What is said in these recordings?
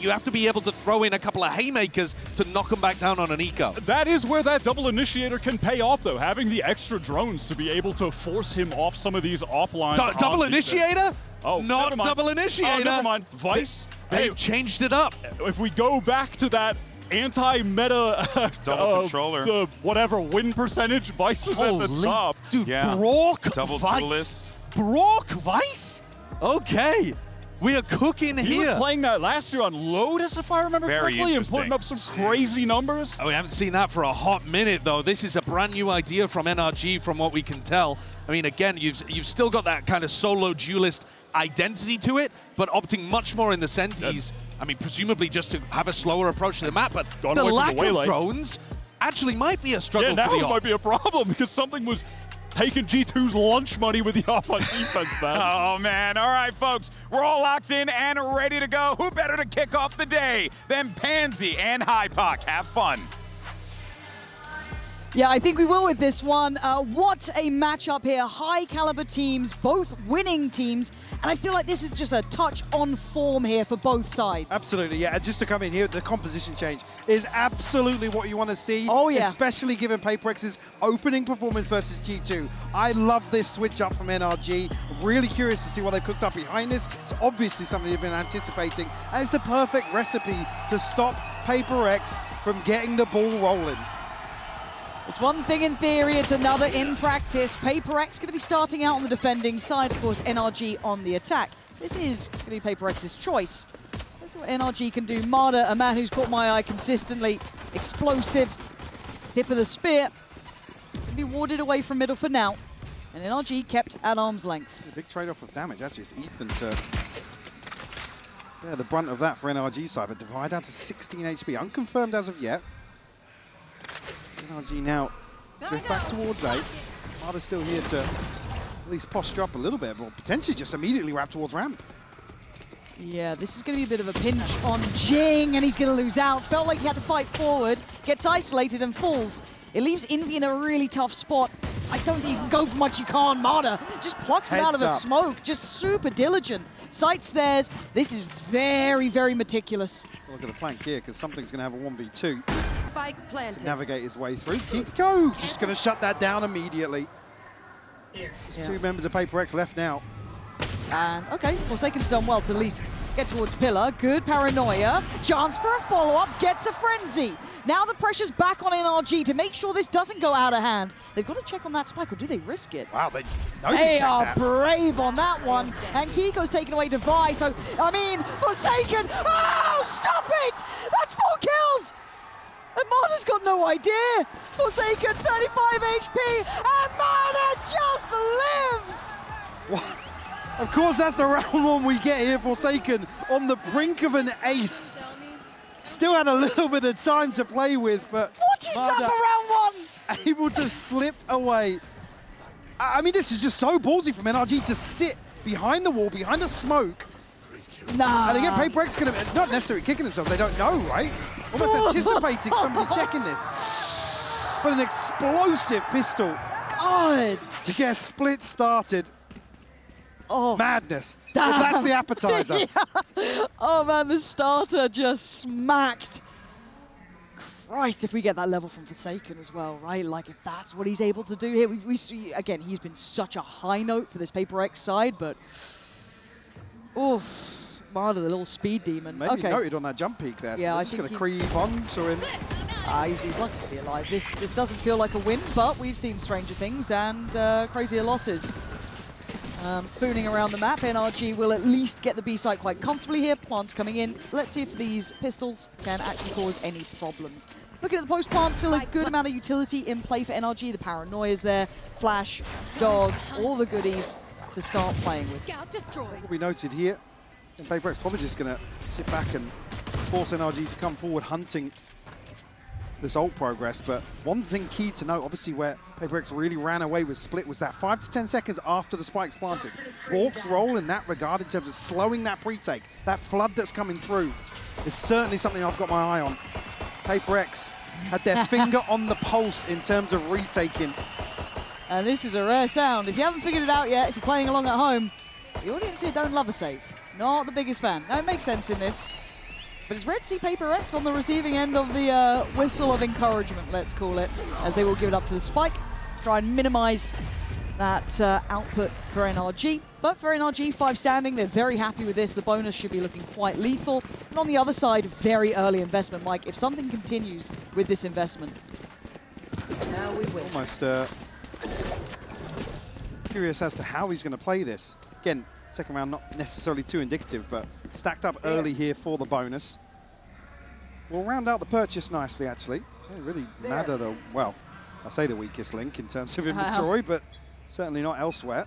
You have to be able to throw in a couple of haymakers to knock them back down on an eco. That is where that double initiator can pay off, though. Having the extra drones to be able to force him off some of these off-lines. Double initiator? Oh, not double initiator. Oh, never mind. Vice. They've changed it up. If we go back to that anti-meta double controller, the whatever win percentage, Vice is at the top. Dude, yeah. Brock double Vice. Brock Vice? Okay. We are cooking here. He was playing that last year on Lotus, if I remember correctly, and putting up some crazy numbers. Oh, we haven't seen that for a hot minute, though. This is a brand new idea from NRG, from what we can tell. I mean, again, you've still got that kind of solo duelist identity to it, but opting much more in the Sentis. I mean, presumably just to have a slower approach to the map, but the lack of drones actually might be a struggle for the now it might be a problem, because something was taking G2's lunch money with the off on defense, man. Oh, man. All right, folks. We're all locked in and ready to go. Who better to kick off the day than Pansy and Hypoc? Have fun. Yeah, I think we will with this one. What a matchup here. High caliber teams, both winning teams. And I feel like this is just a touch on form here for both sides. Absolutely, yeah. And just to come in here, the composition change is absolutely what you want to see. Oh, yeah. Especially given PRX's opening performance versus G2. I love this switch up from NRG. Really curious to see what they cooked up behind this. It's obviously something you've been anticipating. And it's the perfect recipe to stop PRX from getting the ball rolling. It's one thing in theory, it's another in practice. PRX going to be starting out on the defending side, of course, NRG on the attack. This is going to be PRX's choice. That's what NRG can do. Mada, a man who's caught my eye consistently. Explosive. Tip of the spear. Going to be warded away from middle for now. And NRG kept at arm's length. A big trade-off of damage. Actually, it's Ethan to bear the brunt of that for NRG side, but divide down to 16 HP. Unconfirmed as of yet. NRG now drift back towards 8. Mada's still here to at least posture up a little bit, but potentially just immediately wrap towards ramp. Yeah, this is going to be a bit of a pinch on Jing, and he's going to lose out. Felt like he had to fight forward, gets isolated and falls. It leaves Envy in a really tough spot. I don't think you can go for much you can't. Mada just plucks him out of the smoke, just super diligent. Sights theirs. This is very, very meticulous. Well, look at the flank here, because something's going to have a 1v2. Spike planted. To navigate his way through. Kiko just going to shut that down immediately. There's two members of PRX left now. And, okay, Forsaken's done well to at least get towards Pillar. Good paranoia. Chance for a follow-up. Gets a frenzy. Now the pressure's back on NRG to make sure this doesn't go out of hand. They've got to check on that spike, or do they risk it? Wow, they are brave on that one. And Kiko's taken away Device. So, I mean, Forsaken. Oh, stop it! That's 4 kills! And Mada's got no idea. Forsaken, 35 HP, and Mada just lives! What? Of course, that's the round one we get here. Forsaken on the brink of an ace. Still had a little bit of time to play with, but what is that for round one? Able to slip away. I mean, this is just so ballsy from NRG to sit behind the wall, behind the smoke. Nah. And again, PRX going to, not necessarily kicking themselves, they don't know, right? Almost anticipating somebody checking this. But an explosive pistol. God. To get split started. Oh. Madness. Well, that's the appetizer. Yeah. Oh man, the starter just smacked. Christ, if we get that level from Forsaken as well, right? Like, if that's what he's able to do here. We see, again, he's been such a high note for this PRX side, but... Oof. Mada, the little speed demon. Maybe noted on that jump peak there, so yeah, they're just going to creep on to him. He's lucky to be alive. This doesn't feel like a win, but we've seen stranger things and crazier losses. Fooning around the map, NRG will at least get the B site quite comfortably here. Plants coming in. Let's see if these pistols can actually cause any problems. Looking at the post plant, still a good amount of utility in play for NRG. The paranoia's there, flash, dog, all the goodies to start playing with. What we noted here, and PRX probably just going to sit back and force NRG to come forward hunting this ult progress, but one thing key to note, obviously where PRX really ran away with Split, was that 5 to 10 seconds after the spike's planted. Bork's role in that regard in terms of slowing that pre-take, that flood that's coming through, is certainly something I've got my eye on. PRX had their finger on the pulse in terms of retaking. And this is a rare sound. If you haven't figured it out yet, if you're playing along at home, the audience here don't love a save. Not the biggest fan. No, it makes sense in this. But it's rare to see PRX on the receiving end of the whistle of encouragement, let's call it, as they will give it up to the spike, try and minimize that output for NRG. But for NRG, 5 standing, they're very happy with this. The bonus should be looking quite lethal. And on the other side, very early investment, Mike. If something continues with this investment, now we win. Almost curious as to how he's going to play this. Again, second round not necessarily too indicative, but stacked up early here for the bonus. We'll round out the purchase nicely, actually. So really, Mada, the, well, I say the weakest link in terms of inventory, but certainly not elsewhere.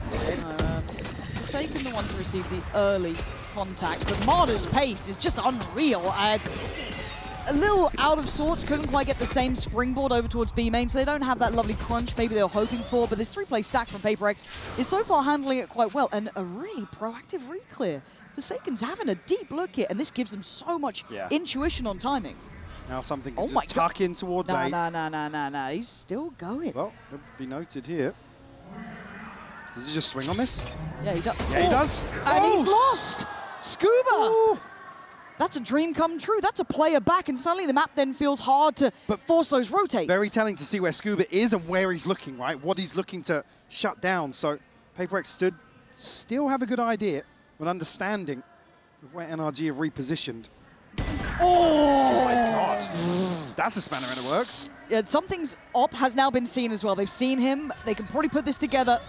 Forsaken the one to receive the early contact, but Mada's pace is just unreal. A little out of sorts, couldn't quite get the same springboard over towards B main, so they don't have that lovely crunch maybe they were hoping for, but this 3-play stack from PRX is so far handling it quite well, and a really proactive reclear. Forsaken's having a deep look here, and this gives them so much intuition on timing. Now something can just tuck in towards A. No, he's still going. Well, it'll be noted here. Does he just swing on this? Yeah, he does. Yeah, he does. And he's lost! Scuba! Ooh. That's a dream come true. That's a player back, and suddenly the map then feels hard to force those rotates. Very telling to see where Scuba is and where he's looking, right? What he's looking to shut down. So PRX still have a good idea, an understanding of where NRG have repositioned. Oh my God. That's a spanner in the works. Yeah, something's up has now been seen as well. They've seen him. They can probably put this together.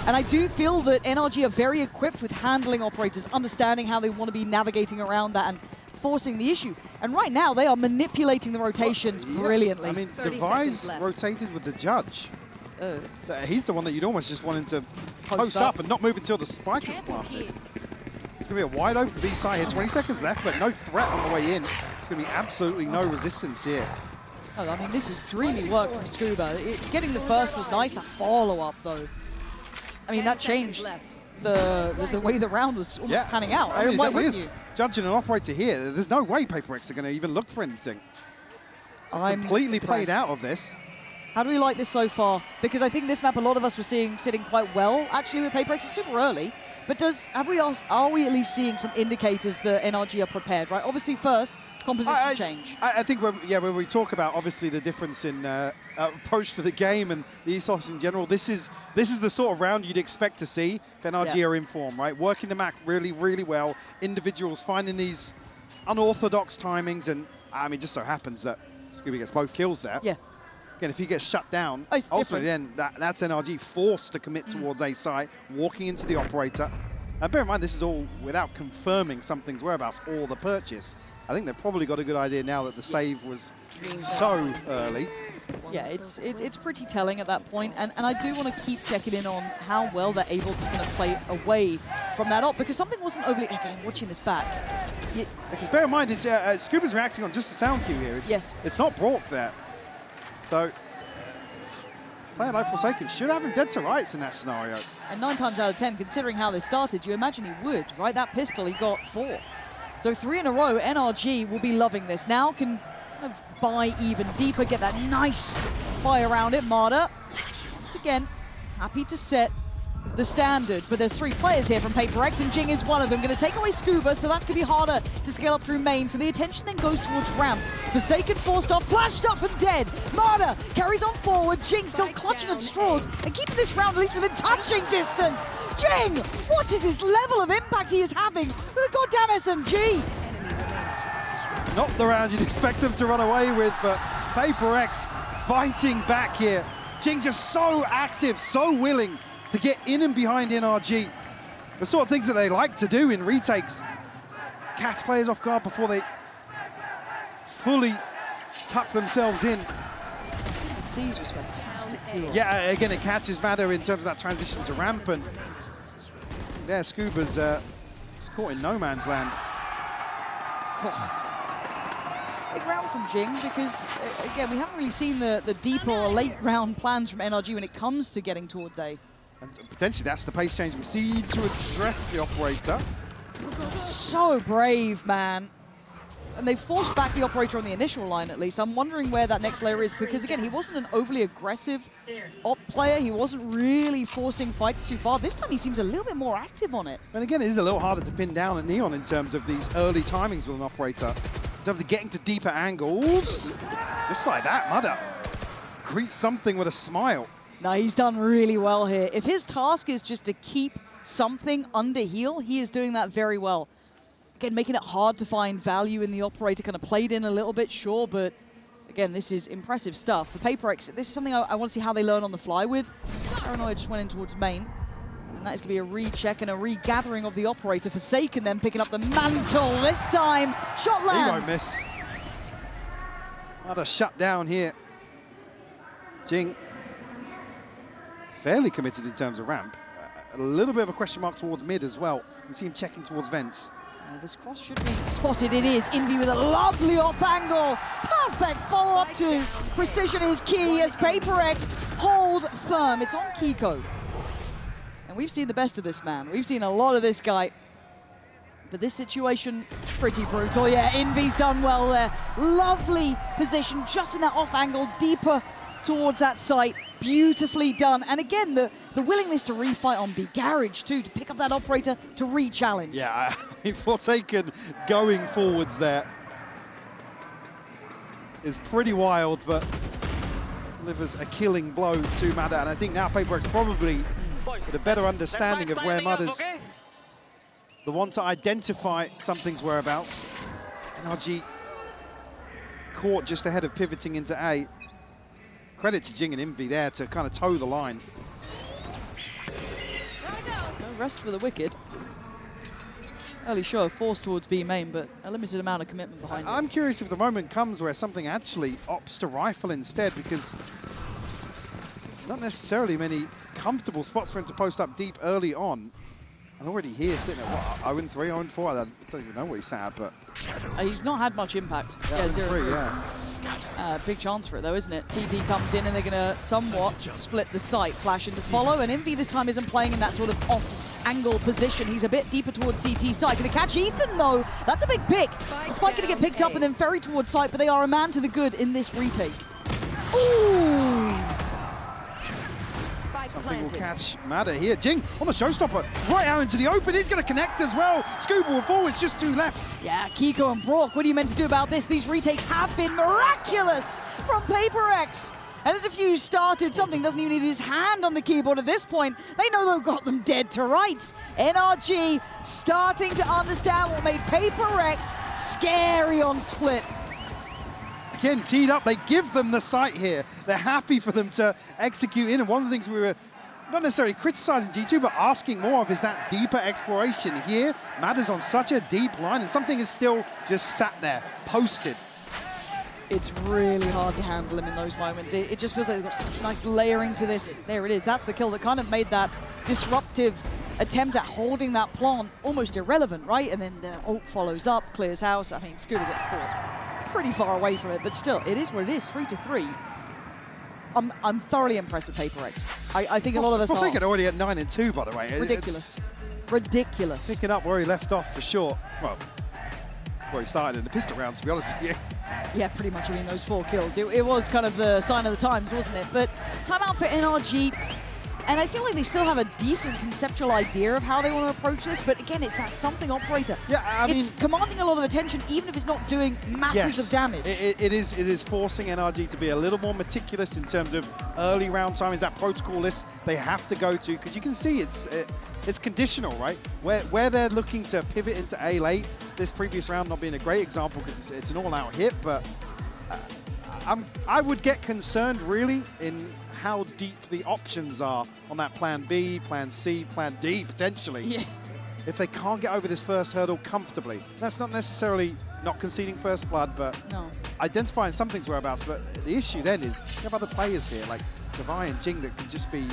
And I do feel that NRG are very equipped with handling operators, understanding how they want to be navigating around that and forcing the issue. And right now, they are manipulating the rotations brilliantly. I mean, Device rotated with the judge. He's the one that you'd almost just want him to post up and not move until the spike is planted. It's going to be a wide open B side here. 20 seconds left, but no threat on the way in. It's going to be absolutely no resistance here. Oh, I mean, this is dreamy work from Scuba. Getting the first was nice. A follow-up, though. I mean, that changed the way the round was panning out. I mean, why wouldn't you? Judging an operator here, there's no way PRX are going to even look for anything. I'm completely played out of this. How do we like this so far? Because I think this map, a lot of us were seeing sitting quite well, actually, with PRX. It's super early. But are we at least seeing some indicators that NRG are prepared, right? Obviously, first, composition change. I think when we talk about obviously the difference in approach to the game and the ethos in general, this is the sort of round you'd expect to see if NRG are in form, right? Working the map really, really well. Individuals finding these unorthodox timings, and I mean, just so happens that Scooby gets both kills there. Yeah. Again, if he gets shut down, ultimately then that's NRG forced to commit towards A site, walking into the operator. And bear in mind, this is all without confirming something's whereabouts or the purchase. I think they've probably got a good idea now that the save was so early. Yeah, it's pretty telling at that point, and I do want to keep checking in on how well they're able to kind of play away from that op, because something wasn't overly, again, watching this back. Because bear in mind, it's Scuba's reacting on just the sound cue here. It's not Brock there. So, player like Forsaken should have him dead to rights in that scenario. And 9 times out of 10, considering how they started, you imagine he would, right? That pistol, he got 4. So 3 in a row, NRG will be loving this. Now can kind of buy even deeper, get that nice fire around it. Mada, once again, happy to set the standard. But there's 3 players here from PRX, and Jing is one of them. Going to take away Scuba, so that's going to be harder to scale up through main. So the attention then goes towards ramp. Forsaken forced off, flashed up and dead. Mada carries on forward. Jing still clutching at straws and keeping this round at least within touching distance. Jing, what is this level of impact he is having with a goddamn SMG? Not the round you'd expect them to run away with, but PRX fighting back here. Jing just so active, so willing to get in and behind NRG. The sort of things that they like to do in retakes. Catch players off guard before they fully tuck themselves in. The siege was fantastic too. Yeah, again, it catches Mada in terms of that transition to ramp, and there Scuba's caught in no man's land. Big round from Jing, because again, we haven't really seen the deeper or late round plans from NRG when it comes to getting towards A. And potentially that's the pace change we see to address the operator. So brave, man. and they've forced back the operator on the initial line at least. I'm wondering where that next layer is, because again, he wasn't an overly aggressive op player. He wasn't really forcing fights too far. This time he seems a little bit more active on it. And again, it is a little harder to pin down at Neon in terms of these early timings with an operator. In terms of getting to deeper angles. Just like that, Mada greets something with a smile. No, he's done really well here. If his task is just to keep something under heal, he is doing that very well. Again, making it hard to find value in the operator, kind of played in a little bit, sure, but again, this is impressive stuff. For PRX, this is something I want to see how they learn on the fly with. Paranoia just went in towards main, and that is going to be a recheck and a regathering of the operator. Forsaken then picking up the mantle this time. Shot lands. He won't miss. Mada shut down here. Jing, fairly committed in terms of ramp. A little bit of a question mark towards mid as well. You see him checking towards vents. This cross should be spotted. It is. Envy with a lovely off angle. Perfect follow up to precision is key as PRX hold firm. It's on Kiko. And we've seen the best of this man. We've seen a lot of this guy. But this situation, pretty brutal. Yeah, Envy's done well there. Lovely position just in that off angle, deeper towards that site. Beautifully done. And again, the willingness to refight on B Garage too, to pick up that operator to re-challenge. Yeah, I mean, Forsaken going forwards there is pretty wild, but delivers a killing blow to Mada. And I think now PRX probably with a better understanding of where Mada's the one to identify something's whereabouts. NRG caught just ahead of pivoting into A. Credit to Jing and Envy there to kind of toe the line. No rest for the Wicked. Early show of force towards B main, but a limited amount of commitment behind it. I'm curious if the moment comes where something actually opts to rifle instead, because not necessarily many comfortable spots for him to post up deep early on. And already here sitting at what, 0-3, 0-4? I don't even know where he's at, but... He's not had much impact. Yeah, 0-3, yeah. Big chance for it though, isn't it? TP comes in and they're going to somewhat split the site. Flash into follow, and Envy this time isn't playing in that sort of off-angle position. He's a bit deeper towards CT site. Going to catch Ethan though. That's a big pick. The spike going to get picked up and then ferry towards site, but they are a man to the good in this retake. Ooh! Something will catch Mada here. Jing on the showstopper, right out into the open. He's going to connect as well. Scuba will forwards, just two left. Yeah, Kiko and Brock, what are you meant to do about this? These retakes have been miraculous from PRX. And the defuse started. Something doesn't even need his hand on the keyboard at this point. They know they've got them dead to rights. NRG starting to understand what made PRX scary on split. Again, teed up, they give them the site here. They're happy for them to execute in. And one of the things we were not necessarily criticizing G2, but asking more of is that deeper exploration here. Mada's on such a deep line, and something is still just sat there, posted. It's really hard to handle him in those moments. It just feels like they've got such nice layering to this. There it is. That's the kill that kind of made that disruptive attempt at holding that plant almost irrelevant, right? And then the ult follows up, clears house. I think Scooter gets caught pretty far away from it, but still, it is what it is, 3-3. I'm thoroughly impressed with PRX. I think a lot of us are. Forsaken already at 9-2, by the way. Ridiculous. Ridiculous. Picking up where he left off for sure. Well, where he started in the pistol round, to be honest with you. Yeah, pretty much. I mean, those 4 kills. It was kind of the sign of the times, wasn't it? But timeout for NRG. And I feel like they still have a decent conceptual idea of how they want to approach this, but again, it's that something operator. Yeah, I mean, it's commanding a lot of attention, even if it's not doing masses of damage. It is forcing NRG to be a little more meticulous in terms of early round timings. That protocol list they have to go to, because you can see it's conditional, right? Where they're looking to pivot into A late. This previous round not being a great example because it's an all-out hit, but I would get concerned really in how deep the options are on that plan B, plan C, plan D, potentially. Yeah. If they can't get over this first hurdle comfortably. That's not necessarily not conceding first blood, but identifying something's whereabouts. But the issue then is you have other players here, like Devi and Jing, that can just be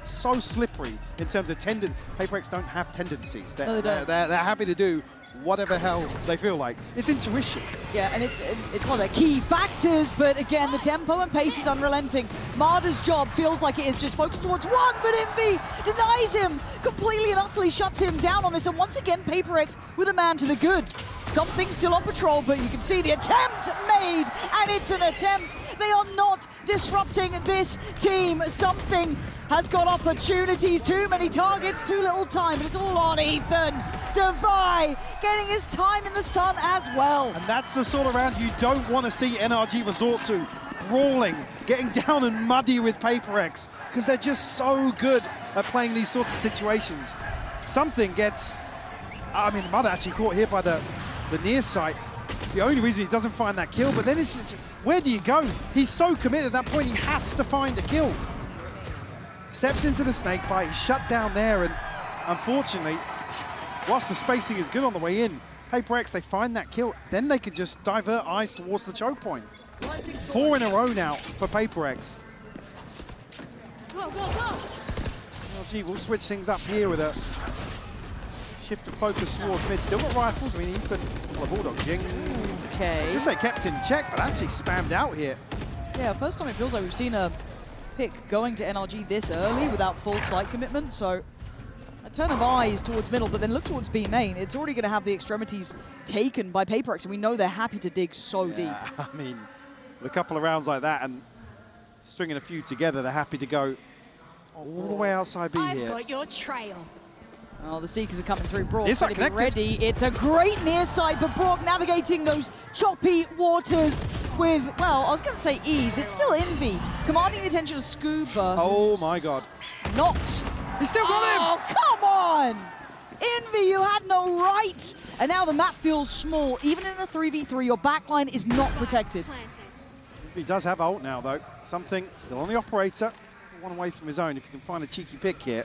so slippery in terms of PRX don't have tendencies. They're happy to do whatever hell they feel like. It's intuition. Yeah, and it's one of their key factors, but again, the tempo and pace is unrelenting. Mada's job feels like it is just focused towards one, but Envy denies him, completely and utterly shuts him down on this, and once again, PRX with a man to the good. Something's still on patrol, but you can see the attempt made, and it's an attempt. They are not disrupting this team. Something has got opportunities, too many targets, too little time, but it's all on Ethan. Devi getting his time in the sun as well. And that's the sort of round you don't want to see NRG resort to. Brawling, getting down and muddy with PRX, because they're just so good at playing these sorts of situations. Something gets, I mean, Mada actually caught here by the near site. It's the only reason he doesn't find that kill, but then it's where do you go? He's so committed at that point, he has to find a kill. Steps into the snake bite, he's shut down there, and unfortunately, whilst the spacing is good on the way in, PRX, they find that kill, then they can just divert eyes towards the choke point. 4 in a row now for PRX. Go, go, go! NRG will switch things up here with a shift of focus towards mid. Still got rifles. I mean, Ethan, well, Bulldog Jing. Okay. I say kept in check, but actually spammed out here. Yeah, first time it feels like we've seen a pick going to NRG this early without full site commitment, so a turn of eyes towards middle, but then look towards B main. It's already going to have the extremities taken by PRX, and we know they're happy to dig so deep. I mean, a couple of rounds like that and stringing a few together, they're happy to go all the way outside B here. I've got your trail. Oh, the Seekers are coming through. Brock Near ready, ready. It's a great near side, but Brock navigating those choppy waters with, well, I was going to say ease. It's still Envy, commanding the attention of Scuba. Oh my God. Not. He still got him! Oh, come on! Envy, you had no right. And now the map feels small. Even in a 3v3, your backline is not protected. He does have ult now, though. Something still on the operator. One away from his own if you can find a cheeky pick here.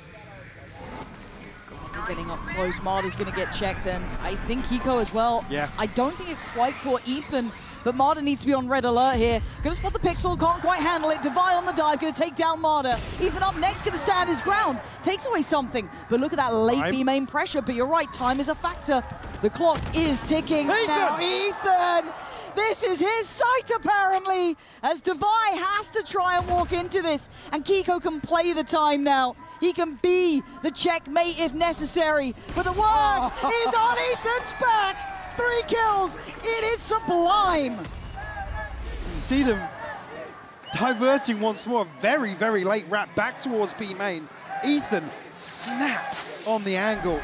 Getting up close, Mada's going to get checked, and I think Hiko as well. Yeah. I don't think it quite caught Ethan, but Mada needs to be on red alert here. Going to spot the pixel, can't quite handle it. Devi on the dive, going to take down Mada. Ethan up next, going to stand his ground. Takes away something, but look at that late B main pressure. But you're right, time is a factor. The clock is ticking. Ethan! Now Ethan! This is his site, apparently, as Devi has to try and walk into this, and Kiko can play the time now. He can be the checkmate if necessary, but the work is on Ethan's back. 3 kills, it is sublime. See them diverting once more. Very, very late wrap back towards B main. Ethan snaps on the angle.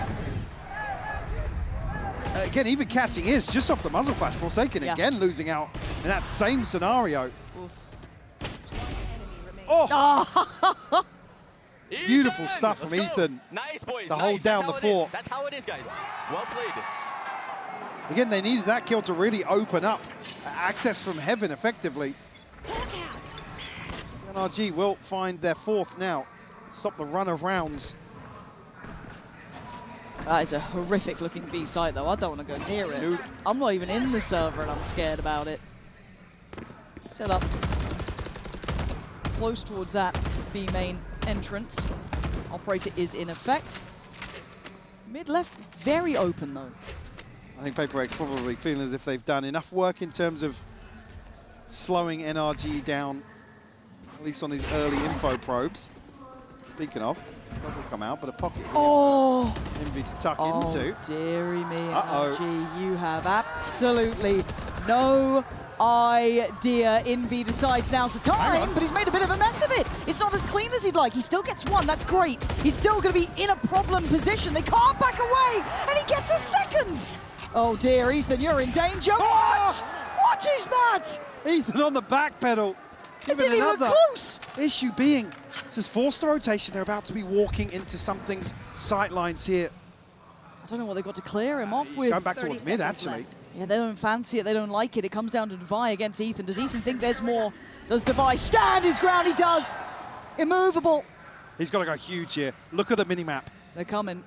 Again, even catching his just off the muzzle flash. Forsaken again losing out in that same scenario. Oh! Beautiful stuff from Ethan. Nice, boys. To hold down the fort. That's how it is, guys. Well played. Again, they needed that kill to really open up access from heaven effectively. NRG will find their 4th now. Stop the run of rounds. That is a horrific looking B site though. I don't want to go near it. Nope. I'm not even in the server and I'm scared about it. Set up close towards that B main entrance. Operator is in effect. Mid left, very open though. I think PRX probably feeling as if they've done enough work in terms of slowing NRG down, at least on these early info probes. Speaking of, that will come out, but a pocket here. Oh! Envy to tuck into. Dearie me, Uh-oh. NRG, you have absolutely no idea. Envy decides now's the time, but he's made a bit of a mess of it. It's not as clean as he'd like. He still gets 1, that's great. He's still going to be in a problem position. They can't back away, and he gets a 2nd. Oh dear, Ethan, you're in danger. What? What is that? Ethan on the back pedal. It didn't even look close. Issue being, this is forced the rotation. They're about to be walking into something's sightlines here. I don't know what they've got to clear him off with. Going back towards mid, actually. left. Yeah, they don't fancy it, they don't like it. It comes down to Devi against Ethan. Does Ethan think there's more? Does Devi stand his ground? He does. Immovable. He's got to go huge here. Look at the mini-map. They're coming.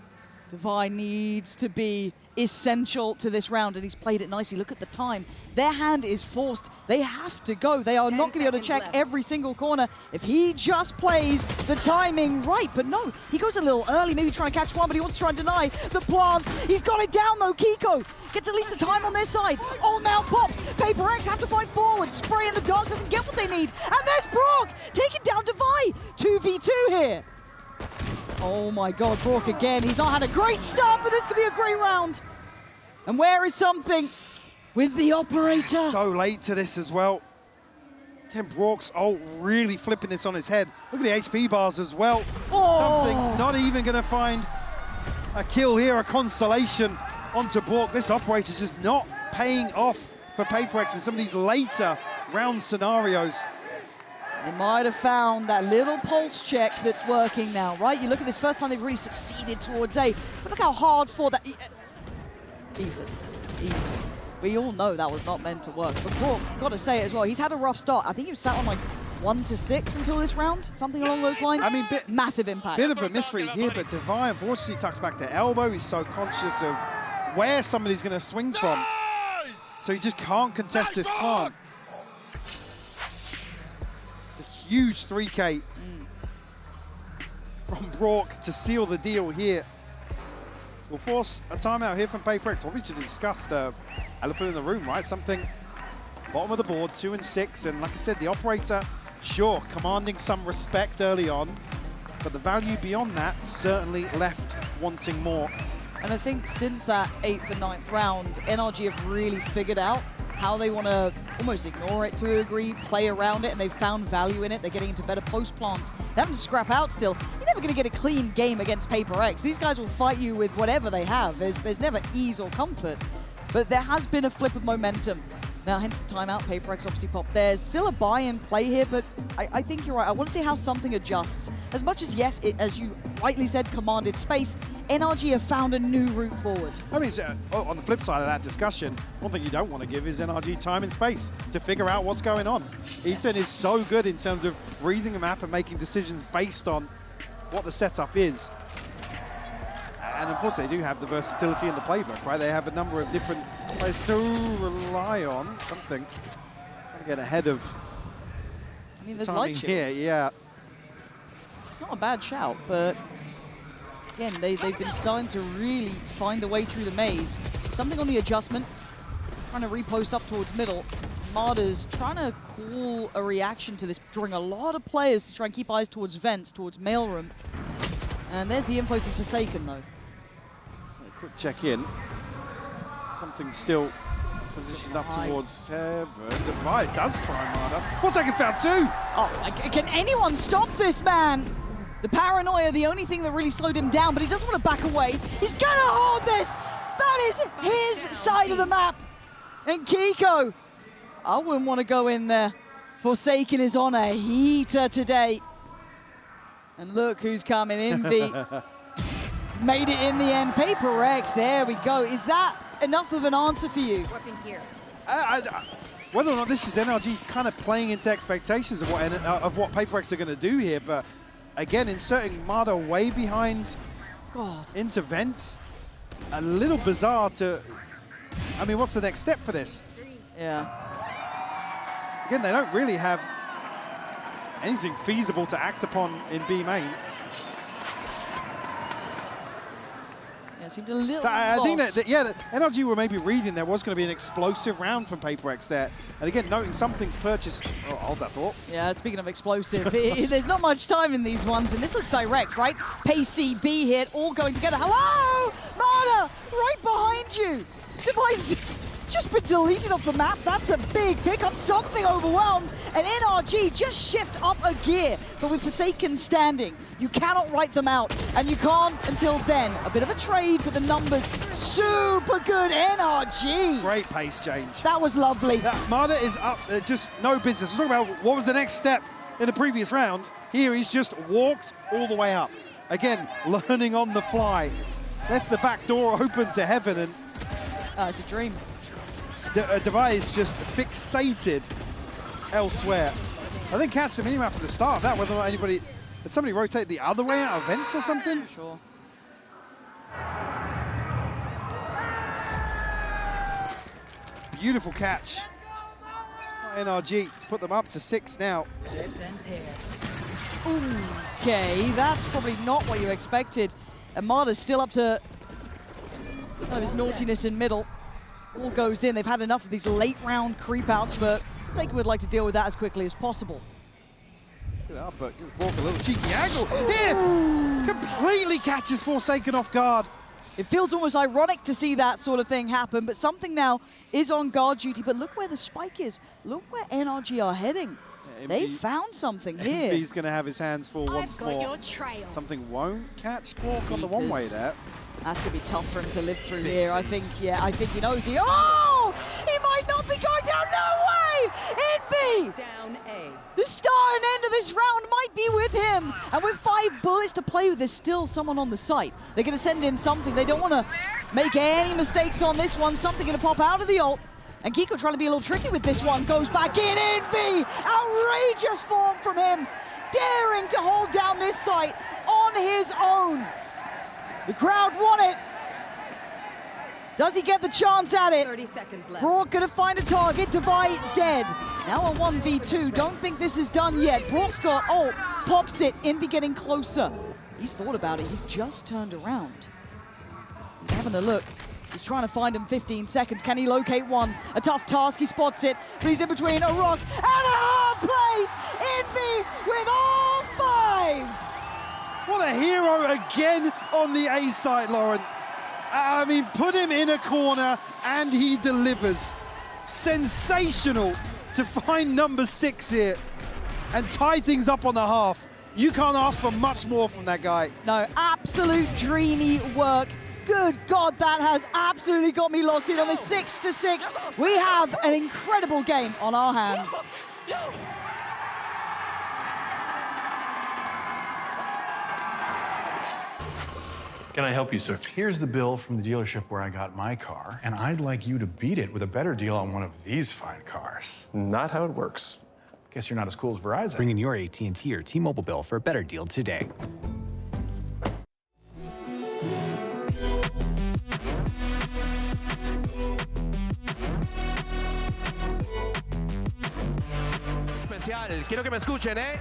Devi needs to be essential to this round, and he's played it nicely. Look at the time. Their hand is forced. They have to go. They are not going to be able to check every single corner if he just plays the timing right. But no, he goes a little early, maybe trying to catch one, but he wants to try and deny the plants. He's got it down, though. Kiko gets at least the time on their side. All now popped. PRX have to fight forward. Spray in the dark doesn't get what they need. And there's Brock taking down Devi. 2v2 here. Oh my God, Brock again. He's not had a great start, but this could be a great round. And where is something with the operator? So late to this as well. Again, Brock's ult really flipping this on its head. Look at the HP bars as well. Something not even going to find a kill here, a consolation onto Bork. This operator's just not paying off for PRX in some of these later round scenarios. They might have found that little pulse check that's working now, right? You look at this first time they've really succeeded towards A, but look how hard for that. Ethan. We all know that was not meant to work. But Brock, got to say it as well, he's had a rough start. I think he was sat on like 1 to 6 until this round, something along those lines. I mean, massive impact. Bit of a misread here, but Devi unfortunately tucks back to elbow. He's so conscious of where somebody's going to swing from. So he just can't contest this plant. It's a huge 3K from Brock to seal the deal here. We'll force a timeout here from PRX, probably to discuss the elephant in the room, right? Something bottom of the board, 2 and 6, and like I said, the operator, sure, commanding some respect early on, but the value beyond that certainly left wanting more. And I think since that 8th and 9th round, NRG have really figured out how they want to almost ignore it to a degree, play around it, and they've found value in it. They're getting into better post plants. They haven't to scrap out still. You're never going to get a clean game against PRX. These guys will fight you with whatever they have. There's never ease or comfort. But there has been a flip of momentum. Now, hence the timeout. PRX obviously popped. There's still a buy-in play here, but I think you're right. I want to see how something adjusts. As much as, yes, it, as you rightly said, commanded space, NRG have found a new route forward. I mean, on the flip side of that discussion, one thing you don't want to give is NRG time and space to figure out what's going on. Ethan is so good in terms of reading the map and making decisions based on what the setup is. And of course, they do have the versatility in the playbook, right? They have a number of different players to rely on. Something trying to get ahead of. I mean, there's light shields. Here, yeah. It's not a bad shout, but again, they've been starting to really find a way through the maze. Something on the adjustment, trying to repost up towards middle. Mada's trying to call a reaction to this, drawing a lot of players to try and keep eyes towards vents, towards mailroom. And there's the info from Forsaken, though. A quick check in. Something still positioned up towards heaven. Divide does find Mada. 4 seconds found 2. Oh, can anyone stop this man? The paranoia, the only thing that really slowed him down, but he doesn't want to back away. He's gonna hold this. That is his side of the map. And Kiko, I wouldn't want to go in there. Forsaken is on a heater today. And look who's coming in, V. Made it in the end. PRX, there we go. Is that enough of an answer for you? Weapon here. Whether or not this is NRG kind of playing into expectations of what PRX are going to do here, but again, inserting Mada way behind into vents, a little bizarre to, I mean, what's the next step for this? Yeah. So again, they don't really have anything feasible to act upon in B main. Yeah, it seemed a little So I think that yeah, NRG were maybe reading there was going to be an explosive round from PRX there. And again, noting something's purchased. Oh, hold that thought. Yeah, speaking of explosive, there's not much time in these ones, and this looks direct, right? Pacey, B hit, all going together. Hello! Mada, right behind you. Device just been deleted off the map. That's a big pickup. Something overwhelmed, and NRG just shift up a gear. But with Forsaken standing, you cannot write them out, and you can't until then. A bit of a trade, but the numbers super good. NRG. Great pace change. That was lovely. Mada is up, just no business. We're talking about what was the next step in the previous round. Here he's just walked all the way up. Again, learning on the fly. Left the back door open to heaven, and it's a dream. Devi is just fixated elsewhere. I think catch some minimap at the start of that, whether or not anybody, did somebody rotate the other way out of vents or something? Sure. Beautiful catch by NRG to put them up to 6 now. Okay, that's probably not what you expected. And Mada's still up to his naughtiness in middle. All goes in. They've had enough of these late round creep outs, but Forsaken would like to deal with that as quickly as possible. Let's get it up, but gives Bork a little cheeky angle. Here, completely catches Forsaken off guard. It feels almost ironic to see that sort of thing happen, but something now is on guard duty. But look where the spike is. Look where NRG are heading. Yeah, They found something here. He's going to have his hands full once I've got more. your trail. Something won't catch Bork on the one way there. That's going to be tough for him to live through Big here. I scenes. think, yeah, I think he knows. Oh! He might not be going down. No way! Envy! Down A. The start and end of this round might be with him. And with 5 bullets to play with, there's still someone on the site. They're going to send in something. They don't want to make any mistakes on this one. Something going to pop out of the ult. And Kiko trying to be a little tricky with this one. Goes back in. Envy! Outrageous form from him. Daring to hold down this site on his own. The crowd want it. Does he get the chance at it? 30 seconds left. Brock gonna find a target. Divide dead. Now on 1v2. Don't think this is done yet. Brock's got ult. Pops it. Envy getting closer. He's thought about it. He's just turned around. He's having a look. He's trying to find him 15 seconds. Can he locate one? A tough task. He spots it. But he's in between a rock and a hard place. Envy with all 5. What a hero again on the A site, Lauren. I mean, put him in a corner and he delivers. Sensational to find number 6 here and tie things up on the half. You can't ask for much more from that guy. No, absolute dreamy work. Good God, that has absolutely got me locked in on the 6-6. We have an incredible game on our hands. Can I help you, sir? Here's the bill from the dealership where I got my car, and I'd like you to beat it with a better deal on one of these fine cars. Not how it works. Guess you're not as cool as Verizon. Bring in your AT&T or T-Mobile bill for a better deal today. Especial, quiero que me escuchen, ¿eh?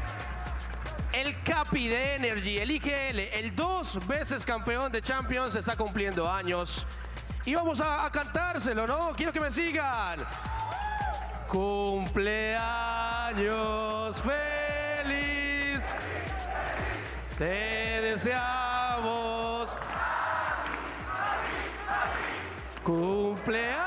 El Capi de NRG, el IGL, el 2 veces campeón de Champions, está cumpliendo años. Y vamos a cantárselo, ¿no? Quiero que me sigan. Cumpleaños feliz, te deseamos. Cumpleaños.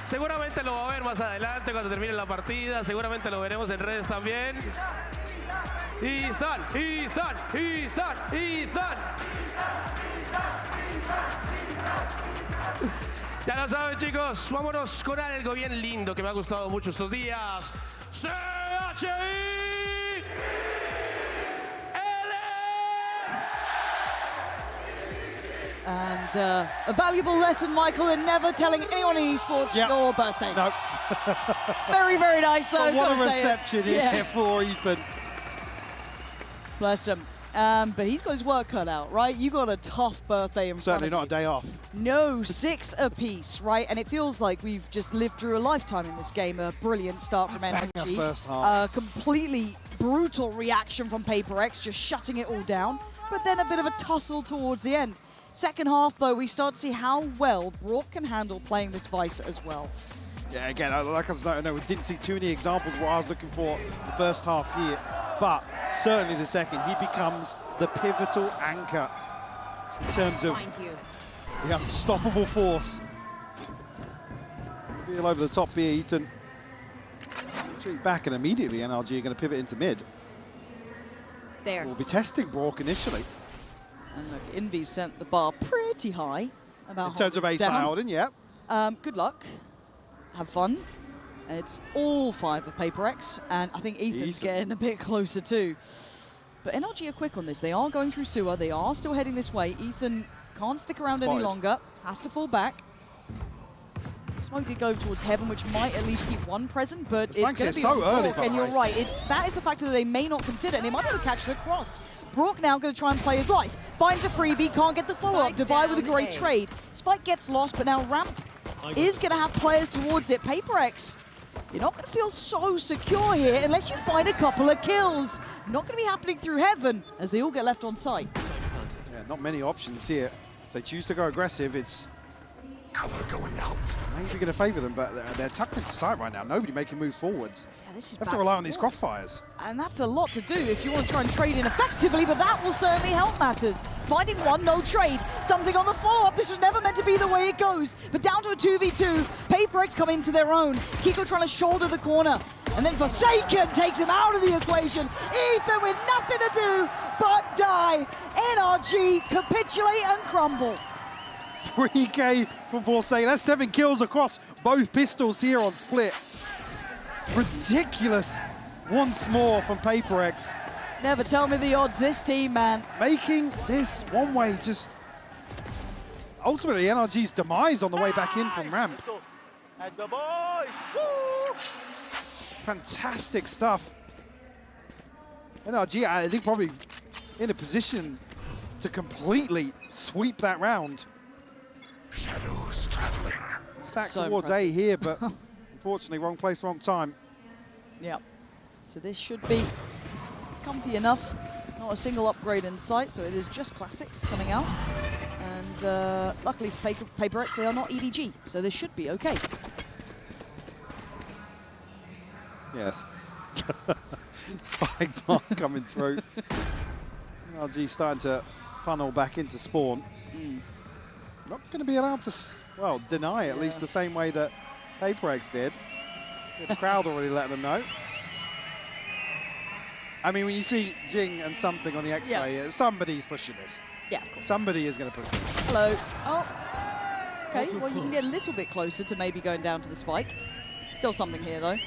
Seguramente lo va a ver más adelante cuando termine la partida, seguramente lo veremos en redes también. Ethan. Ya lo saben, chicos, vámonos con algo bien lindo que me ha gustado mucho estos días. CHI. And a valuable lesson, Michael, in never telling anyone in esports your birthday. No. Very, very nice, though. What a gotta say it. reception here for Ethan. Bless him. But he's got his work cut out, right? You got a tough birthday in Certainly front of not a day off. No, 6 apiece, right? And it feels like we've just lived through a lifetime in this game. A brilliant start from NRG. First half. A completely brutal reaction from PRX, just shutting it all down. But then a bit of a tussle towards the end. Second half, though, we start to see how well Brock can handle playing this Vice as well. Yeah, again, like I was noting, we didn't see too many examples of what I was looking for the first half here, but certainly the second, he becomes the pivotal anchor in terms of the unstoppable force. Be all over the top here, Ethan. Retreat back, and immediately NRG are going to pivot into mid. There. We'll be testing Brock initially. And look, Envy sent the bar pretty high. About In terms of ace holding, yeah. Good luck. Have fun. It's all 5 of PRX, and I think Ethan's getting a bit closer too. But NRG are quick on this. They are going through sewer. They are still heading this way. Ethan can't stick around any longer. Has to fall back. Smoke did go towards Heaven, which might at least keep one present, but it's going to be so early, Brock, and you're right. That is the factor that they may not consider, and they might be able to catch the cross. Brock now going to try and play his life. Finds a freebie, can't get the follow-up. Divide with a great trade. Spike gets lost, but now Ramp is going to have players towards it. PRX, you're not going to feel so secure here unless you find a couple of kills. Not going to be happening through Heaven as they all get left on site. Yeah, not many options here they choose to go aggressive, it's maybe going to favour them, but they're tucked into sight right now. Nobody making moves forwards. Yeah, this is They have to rely on these crossfires. And that's a lot to do if you want to try and trade in effectively, but that will certainly help matters. Finding one, no trade. Something on the follow-up. This was never meant to be the way it goes. But down to a 2v2. PRX come into their own. Kiko trying to shoulder the corner. And then Forsaken takes him out of the equation. Ethan with nothing to do but die. NRG capitulate and crumble. 3K from Forsaken. That's 7 kills across both pistols here on split. Ridiculous once more from PRX. Never tell me the odds, this team, man. Making this one way just ultimately NRG's demise on the way back in from ramp. Fantastic stuff. NRG, I think, probably in a position to completely sweep that round. Shadows traveling. Stacked So towards impressive. A here, but unfortunately, wrong place, wrong time. Yeah. So this should be comfy enough. Not a single upgrade in sight, so it is just classics coming out. And luckily for PRX, they are not EDG, so this should be okay. Yes. Spike bomb coming through. NRG starting to funnel back into spawn. Not going to be allowed to, well, deny at least the same way that PRX did. The crowd already letting them know. I mean, when you see Jing and something on the X-ray, somebody's pushing this. Yeah, of course. Somebody is going to push this. Hello. Oh. Okay, well, you can get a little bit closer to maybe going down to the spike. Still something here, though.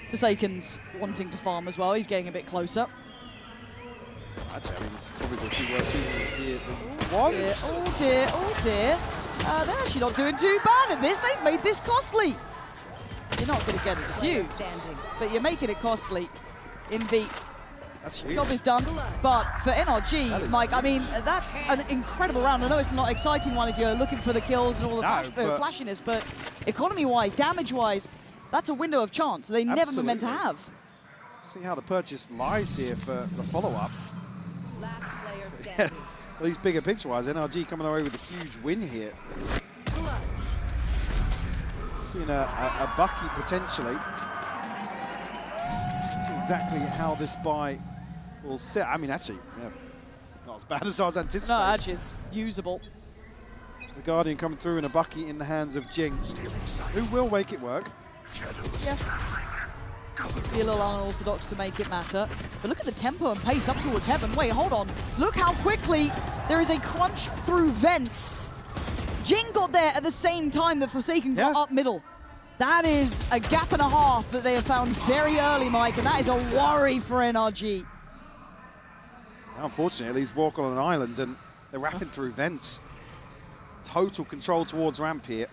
Forsaken's wanting to farm as well. He's getting a bit closer. Actually, I mean, it's probably the 2 worst teams here than one. Oh dear, oh dear. They're actually not doing too bad at this. They've made this costly. You're not going to get a defuse, but you're making it costly. In B. That's huge. Job is done, but for NRG, Mike, I mean, that's an incredible round. I know it's not an exciting one if you're looking for the kills and all the flashiness, but economy-wise, damage-wise, that's a window of chance they never were meant to have. See how the purchase lies here for the follow-up. At least bigger picture-wise, NRG coming away with a huge win here. Seeing a Bucky potentially. See exactly how this buy will sit. I mean, actually, yeah, not as bad as I was anticipating. No, actually, it's usable. The Guardian coming through in a Bucky in the hands of Jing, who will make it work. Yeah. Be a little unorthodox to make it matter. But look at the tempo and pace up towards heaven. Wait, hold on. Look how quickly there is a crunch through vents. Jing got there at the same time that Forsaken got up middle. That is a gap and a half that they have found very early, Mike, and that is a worry for NRG. Unfortunately, he's walk on an island and they're wrapping through vents. Total control towards ramp here.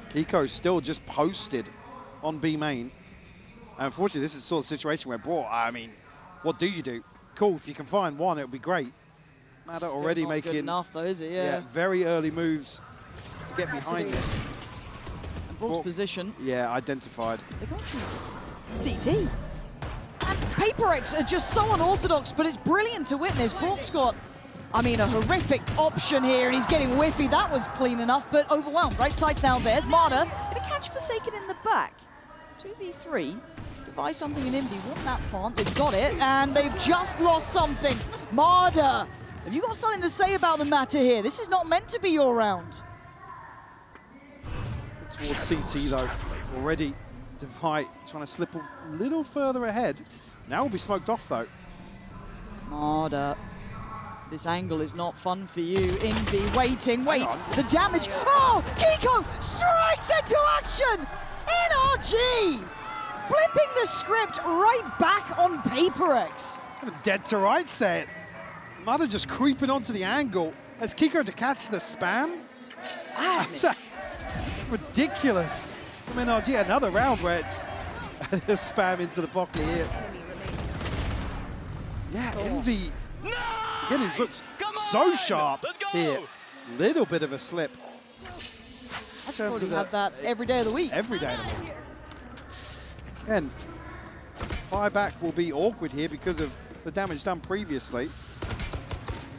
Kiko still just posted on B main. And unfortunately, this is the sort of situation where, bro, I mean, what do you do? Cool, if you can find one, it would be great. Mada already not making good enough, though, is it? Yeah. Very early moves to get behind this. Brock's position. Yeah, identified. They're going to CT. And PRX are just so unorthodox, but it's brilliant to witness. Brock's got, I mean, a horrific option here, and he's getting whiffy. That was clean enough, but overwhelmed. Right side's now theirs. Mada going to catch Forsaken in the back. 2v3. To buy something in Indy. Want that plant. They've got it, and they've just lost something. Mada, have you got something to say about the matter here? This is not meant to be your round. Towards CT though, already Divide trying to slip a little further ahead. Now will be smoked off though. Mada, this angle is not fun for you. Envy waiting, wait, the damage. Oh, Kiko strikes into action! NRG flipping the script right back on PRX. Kind of dead to rights there. Mada just creeping onto the angle as Kiko to catch the spam. Ridiculous from NRG. Another round where it's a spam into the pocket here. Yeah, Envy. Again, he's looked so sharp here. Little bit of a slip. I just thought he had that every day of the week. Every day of the week. And fire back will be awkward here because of the damage done previously.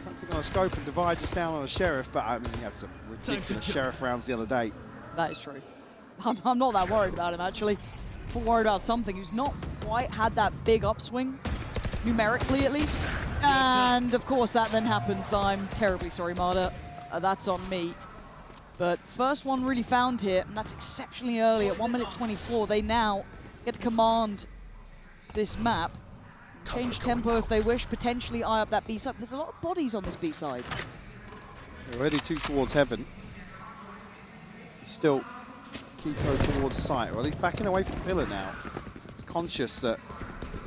Something on a scope and divide just down on a Sheriff, but I mean, he had some ridiculous Sheriff rounds the other day. That is true. I'm not that worried about him, actually. I'm worried about something who's not quite had that big upswing, numerically at least. And, of course, that then happens. I'm terribly sorry, Mada. That's on me. But first one really found here, and that's exceptionally early at 1 minute 24. They now get to command this map. Change tempo if they wish, potentially eye up that B side. There's a lot of bodies on this B side. Already two towards heaven. Still Kiko towards sight, or at least backing away from Pillar now. He's conscious that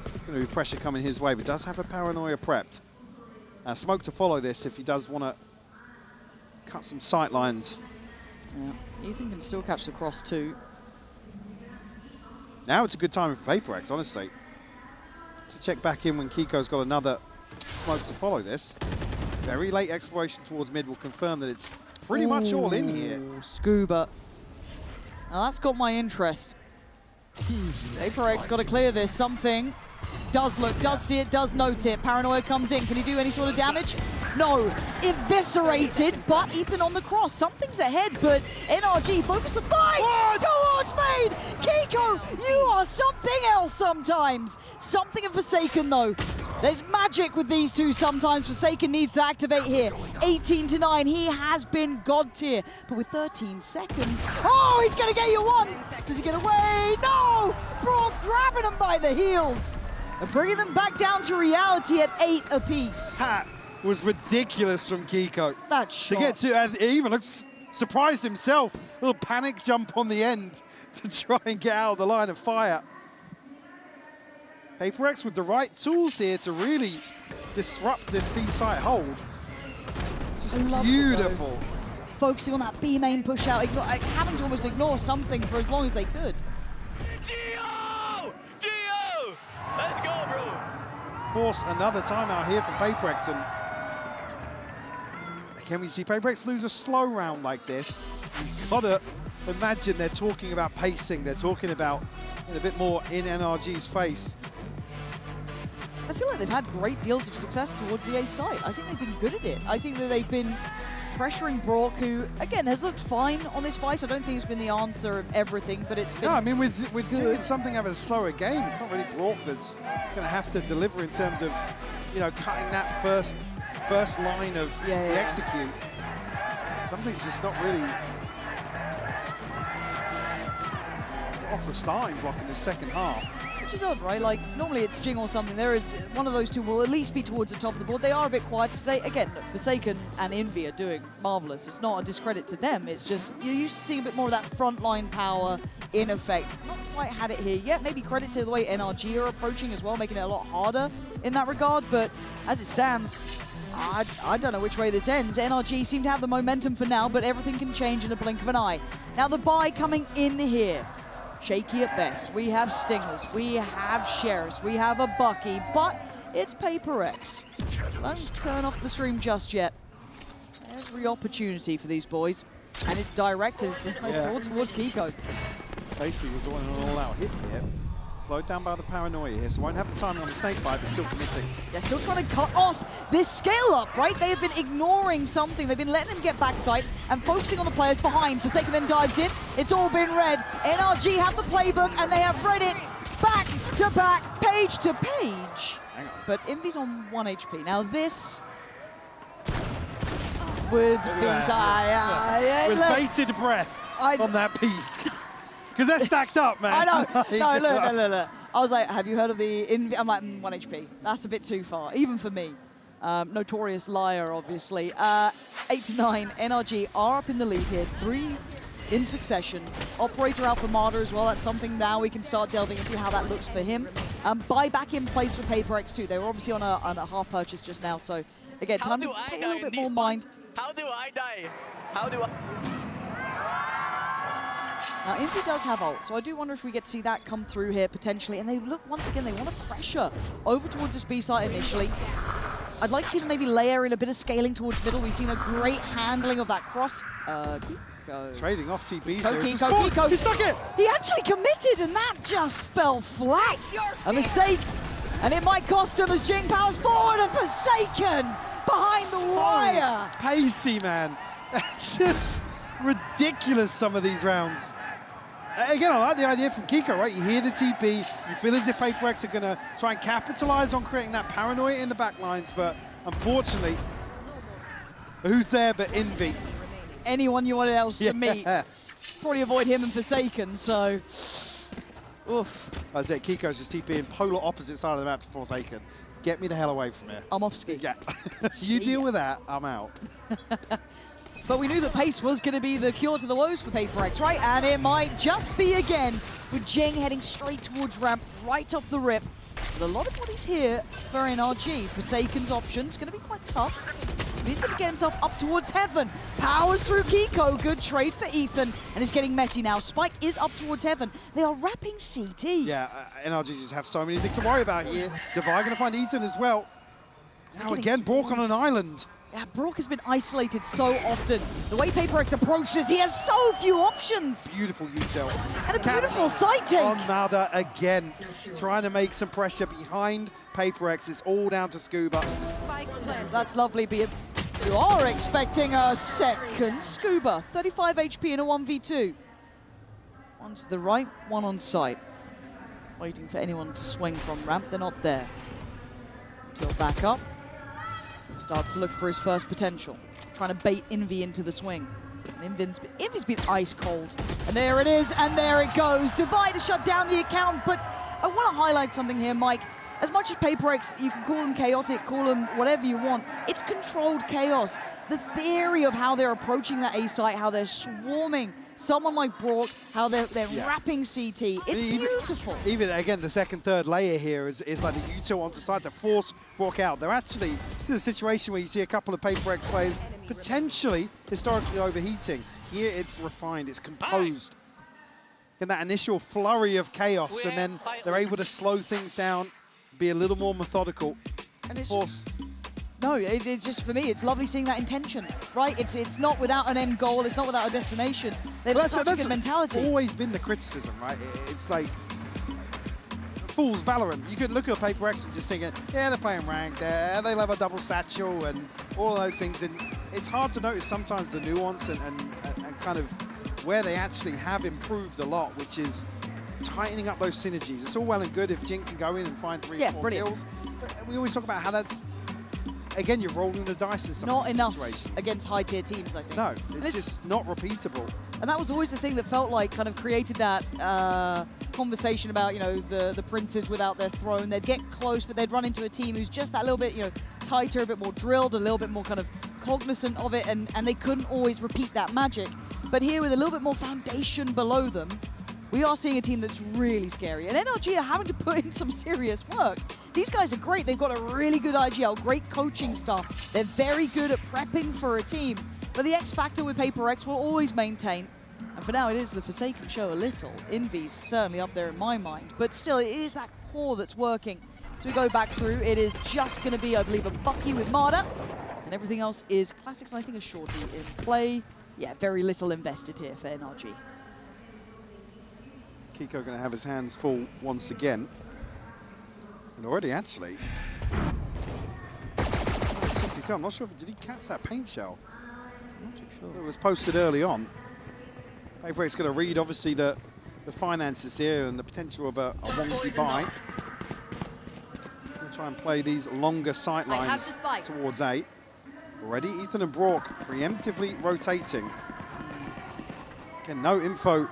there's going to be pressure coming his way, but does have a paranoia prepped. Smoke to follow this if he does want to cut some sight lines. Yeah. Ethan can still catch the cross too. Now it's a good time for PRX, honestly. To check back in when Kiko's got another smoke to follow this. Very late exploration towards mid will confirm that it's pretty much all in here. Scuba. Now that's got my interest. PRX got to clear this. Something does look, does see it, does note it. Paranoia comes in. Can he do any sort of damage? No. Eviscerated, but Ethan on the cross. Something's ahead, but NRG focus the fight towards Maid. Kiko, you are something else sometimes. Something of Forsaken, though. There's magic with these two sometimes. Forsaken needs to activate here. 18-9, he has been god tier. But with 13 seconds, oh, he's gonna get you one. Does he get away? No! Brock grabbing him by the heels. And bringing them back down to reality at 8 apiece. That was ridiculous from Kiko. That shot. To get to, he even looks surprised himself. A little panic jump on the end to try and get out of the line of fire. PRX with the right tools here to really disrupt this B site hold. Just beautiful. Focusing on that B main push out, having to almost ignore something for as long as they could. Gio! Gio! Let's go, bro! Force another timeout here from PRX, and again we see PRX lose a slow round like this. You've got to imagine they're talking about pacing, they're talking about a bit more in NRG's face. I feel like they've had great deals of success towards the A site. I think they've been good at it. I think that they've been pressuring Brock, who, again, has looked fine on this fight. I don't think it's been the answer of everything, but it's been No, I mean, with doing something of a slower game, it's not really Brock that's going to have to deliver in terms of, you know, cutting that first line of the execute. Something's just not really off the starting block in the second half. Which is odd, right? Like, normally it's Jing or something. There is one of those two will at least be towards the top of the board. They are a bit quiet today. Again, Forsaken and Envy are doing marvelous. It's not a discredit to them. It's just you're used to seeing a bit more of that frontline power in effect. Not quite had it here yet. Maybe credit to the way NRG are approaching as well, making it a lot harder in that regard. But as it stands, I don't know which way this ends. NRG seem to have the momentum for now, but everything can change in a blink of an eye. Now the buy coming in here. Shaky at best. We have Stingers, we have Sheriffs, we have a Bucky, but it's PRX. Don't turn off the stream just yet. Every opportunity for these boys, and it's directed towards Kiko. Basically, we're going an all-out hit here. Slowed down by the paranoia here, so won't have the timing on the snake bite, but still committing. They're still trying to cut off this scale up, right? They have been ignoring something. They've been letting them get backside and focusing on the players behind. Forsaken then dives in. It's all been read. NRG have the playbook, and they have read it back to back, page to page. But Envy's on 1 HP. Now this would be... With bated breath on that peak. Because they're stacked up, man. I know. No, look. I was like, have you heard of the Envy? I'm like, 1 HP. That's a bit too far, even for me. Notorious liar, obviously. 8-9, NRG are up in the lead here. 3 in succession. Operator out for Mada as well. That's something now we can start delving into how that looks for him. Buy back in place for PRX too. They were obviously on a half purchase just now. So again, time to pay a little bit more mind. How do I die? How do I... Now, Envy does have ult, so I do wonder if we get to see that come through here potentially. And they look, once again, they want to pressure over towards this B site initially. I'd like to see them maybe layer in a bit of scaling towards middle. We've seen a great handling of that cross. Kiko. Trading off TBs Kiko. He stuck it! He actually committed, and that just fell flat. A mistake, and it might cost him as Jing powers forward and Forsaken. behind the wire. Pacey, man. That's just ridiculous, some of these rounds. Again, I like the idea from Kiko, right? You hear the TP, you feel as if PRX are going to try and capitalize on creating that paranoia in the back lines, but unfortunately, who's there but Envy? Anyone you want else to meet. Probably avoid him and Forsaken, so oof. I said Kiko's just TPing polar opposite side of the map to Forsaken. Get me the hell away from here. I'm off ski. Yeah. You deal with that, I'm out. But we knew that pace was going to be the cure to the woes for PRX, right? And it might just be again, with Jing heading straight towards ramp, right off the rip. But a lot of bodies here for NRG. Forsaken's option's going to be quite tough. He's going to get himself up towards heaven. Powers through Kiko. Good trade for Ethan. And it's getting messy now. Spike is up towards heaven. They are wrapping CT. Yeah, NRG just have so many things to worry about here. Divide going to find Ethan as well. Now again, Brock on an island. Yeah, Brock has been isolated so often. The way PRX approaches, he has so few options. Beautiful util. And a beautiful side take. On Mada again, trying to make some pressure behind PRX. It's all down to Scuba. That's lovely, but you are expecting a second Scuba. 35 HP in a 1v2. One to the right, one on site. Waiting for anyone to swing from ramp, they're not there. Until back up. Starts to look for his first potential. Trying to bait Envy into the swing. And Envy's been ice cold. And there it is, and there it goes. Divide to shut down the account, but I want to highlight something here, Mike. As much as PRX, you can call them chaotic, call them whatever you want, it's controlled chaos. The theory of how they're approaching that A site, how they're swarming someone like Brock, how they're wrapping CT, it's beautiful. Even, again, the second, third layer here is like the util onto side to force Brock out. They're actually, this is a situation where you see a couple of PRX players potentially historically overheating. Here it's refined, it's composed. In that initial flurry of chaos, and then they're able to slow things down, be a little more methodical. And it's it's just, for me, it's lovely seeing that intention, right? It's not without an end goal, it's not without a destination. They have such a good mentality. That's always been the criticism, right? It's like, fools Valorant. You could look at PRX and just think, yeah, they're playing ranked, they'll have a double satchel and all of those things. And it's hard to notice sometimes the nuance and kind of where they actually have improved a lot, which is tightening up those synergies. It's all well and good if Jing can go in and find 3 or 4 kills. But we always talk about how that's, again, you're rolling the dice in some of these situations. Not enough against high-tier teams, I think. No, it's just not repeatable. And that was always the thing that felt like kind of created that conversation about, you know, the princes without their throne. They'd get close, but they'd run into a team who's just that little bit, you know, tighter, a bit more drilled, a little bit more kind of cognizant of it, and they couldn't always repeat that magic. But here, with a little bit more foundation below them, we are seeing a team that's really scary. And NRG are having to put in some serious work. These guys are great. They've got a really good IGL, great coaching staff. They're very good at prepping for a team. But the X factor with PRX will always maintain. And for now, it is the Forsaken show a little. Envy's certainly up there in my mind. But still, it is that core that's working. So we go back through. It is just going to be, I believe, a Bucky with Mada. And everything else is Classics, and I think a Shorty in play. Yeah, very little invested here for NRG. Kiko going to have his hands full once again. And already, actually. 62, I'm not sure, did he catch that paint shell? I'm not too sure. It was posted early on. PRX going to read, obviously, the finances here and the potential of a wonky buy. We'll try and play these longer sight lines towards A. Already, Ethan and Brock preemptively rotating. Again, no info.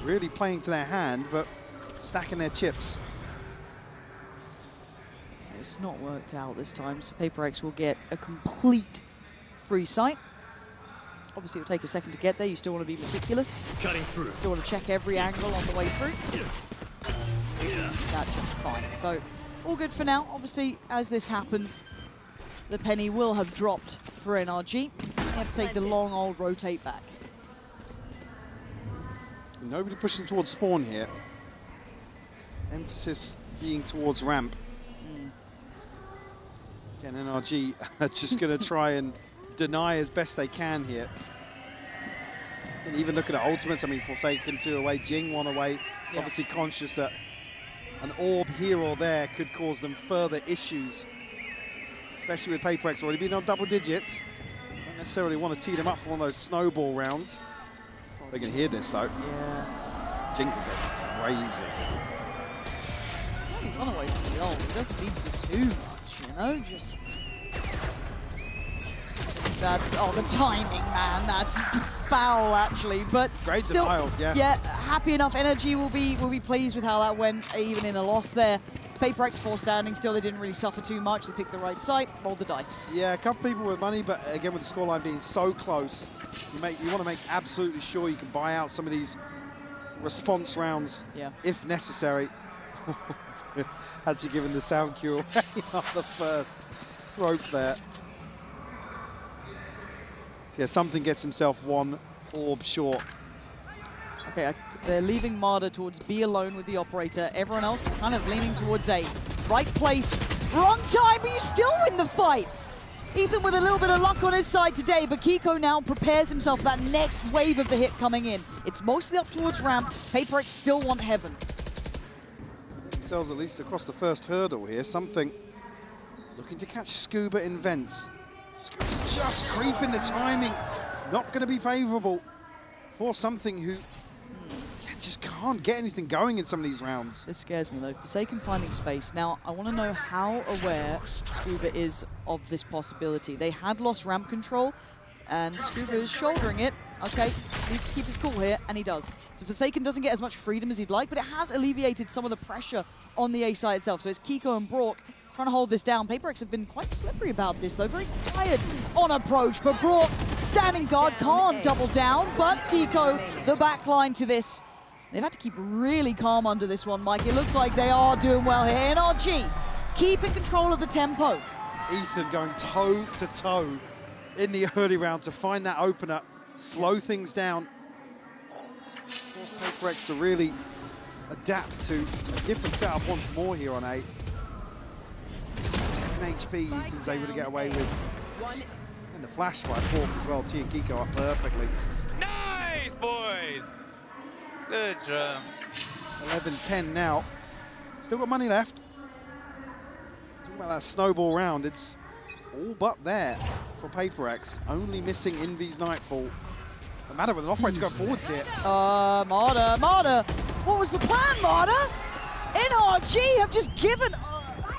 Really playing to their hand, but stacking their chips. It's not worked out this time, so PRX will get a complete free sight. Obviously, it'll take a second to get there. You still want to be meticulous. Cutting through. Still want to check every angle on the way through. That's just fine. So, all good for now. Obviously, as this happens, the penny will have dropped for NRG. You have to take the long old rotate back. Nobody pushing towards spawn here. Emphasis being towards ramp. Again, NRG are just going to try and deny as best they can here. And even looking at ultimates, I mean, Forsaken 2 away, Jing 1 away. Yeah. Obviously conscious that an orb here or there could cause them further issues especially with PRX already being on double digits. Don't necessarily want to tee them up for one of those snowball rounds. They can hear this though. Yeah. Jing can go crazy. He's only one away from the ult. He doesn't need to do too much, you know? Just... That's, oh, the timing, man. That's foul, actually. But great still, denial, yeah. Yeah, happy enough. NRG will be pleased with how that went, even in a loss there. PRX 4 standing still. They didn't really suffer too much. They picked the right site, rolled the dice. Yeah, a couple people with money, but again, with the scoreline being so close, you want to make absolutely sure you can buy out some of these response rounds, if necessary. Actually given the sound cue away on the first rope there. So yeah, something gets himself one orb short. Okay, they're leaving Mada towards B alone with the operator. Everyone else kind of leaning towards A. Right place, wrong time, but you still win the fight. Ethan with a little bit of luck on his side today, but Kiko now prepares himself for that next wave of the hit coming in. It's mostly up towards ramp. PRX still want heaven. Themselves at least across the first hurdle here. Something looking to catch Scuba in vents. Scuba's just creeping the timing. Not going to be favorable for something who just can't get anything going in some of these rounds. This scares me though. Forsaken finding space. Now, I want to know how aware Scuba is of this possibility. They had lost ramp control, and Scuba is shouldering it. Okay, needs to keep his cool here, and he does. So Forsaken doesn't get as much freedom as he'd like, but it has alleviated some of the pressure on the A side itself. So it's Kiko and Brock trying to hold this down. PRX have been quite slippery about this, though. Very quiet on approach, but Brock, standing guard, can't double down, but Kiko, the back line to this. They've had to keep really calm under this one, Mike. It looks like they are doing well here. NRG, keeping control of the tempo. Ethan going toe-to-toe in the early round to find that opener, slow things down. Force PRX to really adapt to a different setup once more here on 8. 7 HP Ethan's able to get away with. And the flash by Fork as well, T and Kiko up perfectly. Nice, boys! Good job. 11-10 now. Still got money left. Talking about that snowball round, it's all but there for PRX. Only missing Envy's Nightfall. The Mada with an operator going forwards here. Mada. What was the plan, Mada? NRG have just given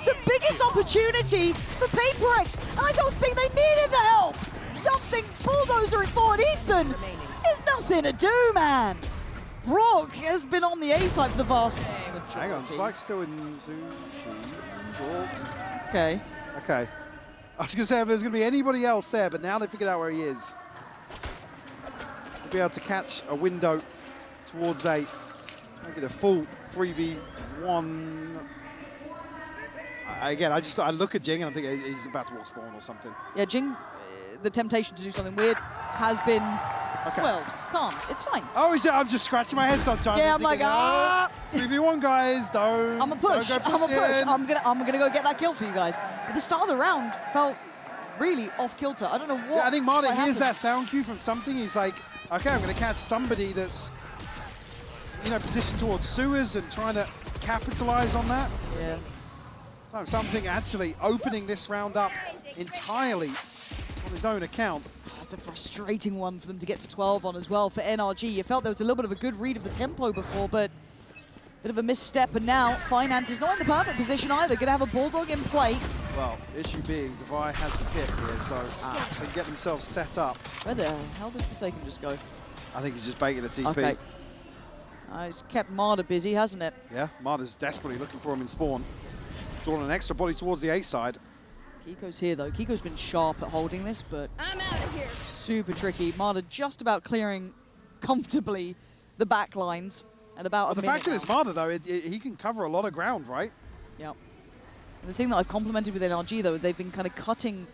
the biggest opportunity for PRX, and I don't think they needed the help. Something bulldozering forward. Ethan, there's nothing to do, man. Brock has been on the A side for the vast majority. Hang on, Spike's still in Zushi. Brock. Okay. Okay. I was going to say if there's going to be anybody else there, but now they figured out where he is. They'll be able to catch a window towards 8. Make it a full 3v1. Again, I look at Jing and I think he's about to walk spawn or something. Yeah, Jing, the temptation to do something weird has been quelled. Calm. It's fine. Oh, I'm just scratching my head sometimes. Yeah, I'm like, 3v1 guys, don't. I'm a push. I'm gonna go get that kill for you guys. But the start of the round felt really off kilter. I don't know what. Yeah, I think Mada hears happened. that sound cue from something. He's like, okay, I'm gonna catch somebody that's, positioned towards sewers and trying to capitalize on that. Yeah. So something actually opening this round up entirely on his own account. That's a frustrating one for them to get to 12 on as well for NRG. You felt there was a little bit of a good read of the tempo before, but a bit of a misstep, and now Finance is not in the perfect position either. Gonna have a Bulldog in play. Well, issue being, Devi has the pick here, so they can get themselves set up. Where the hell did Forsaken just go? I think he's just baiting the TP. Okay. It's kept Mada busy, hasn't it? Yeah, Mada's desperately looking for him in spawn. Drawing an extra body towards the A side. Kiko's here though. Kiko's been sharp at holding this, but I'm out of here. Super tricky. Mada just about clearing comfortably the back lines at about a minute. The fact that it's Mada though, he can cover a lot of ground, right? Yep. And the thing that I've complimented with NRG though, they've been kind of cutting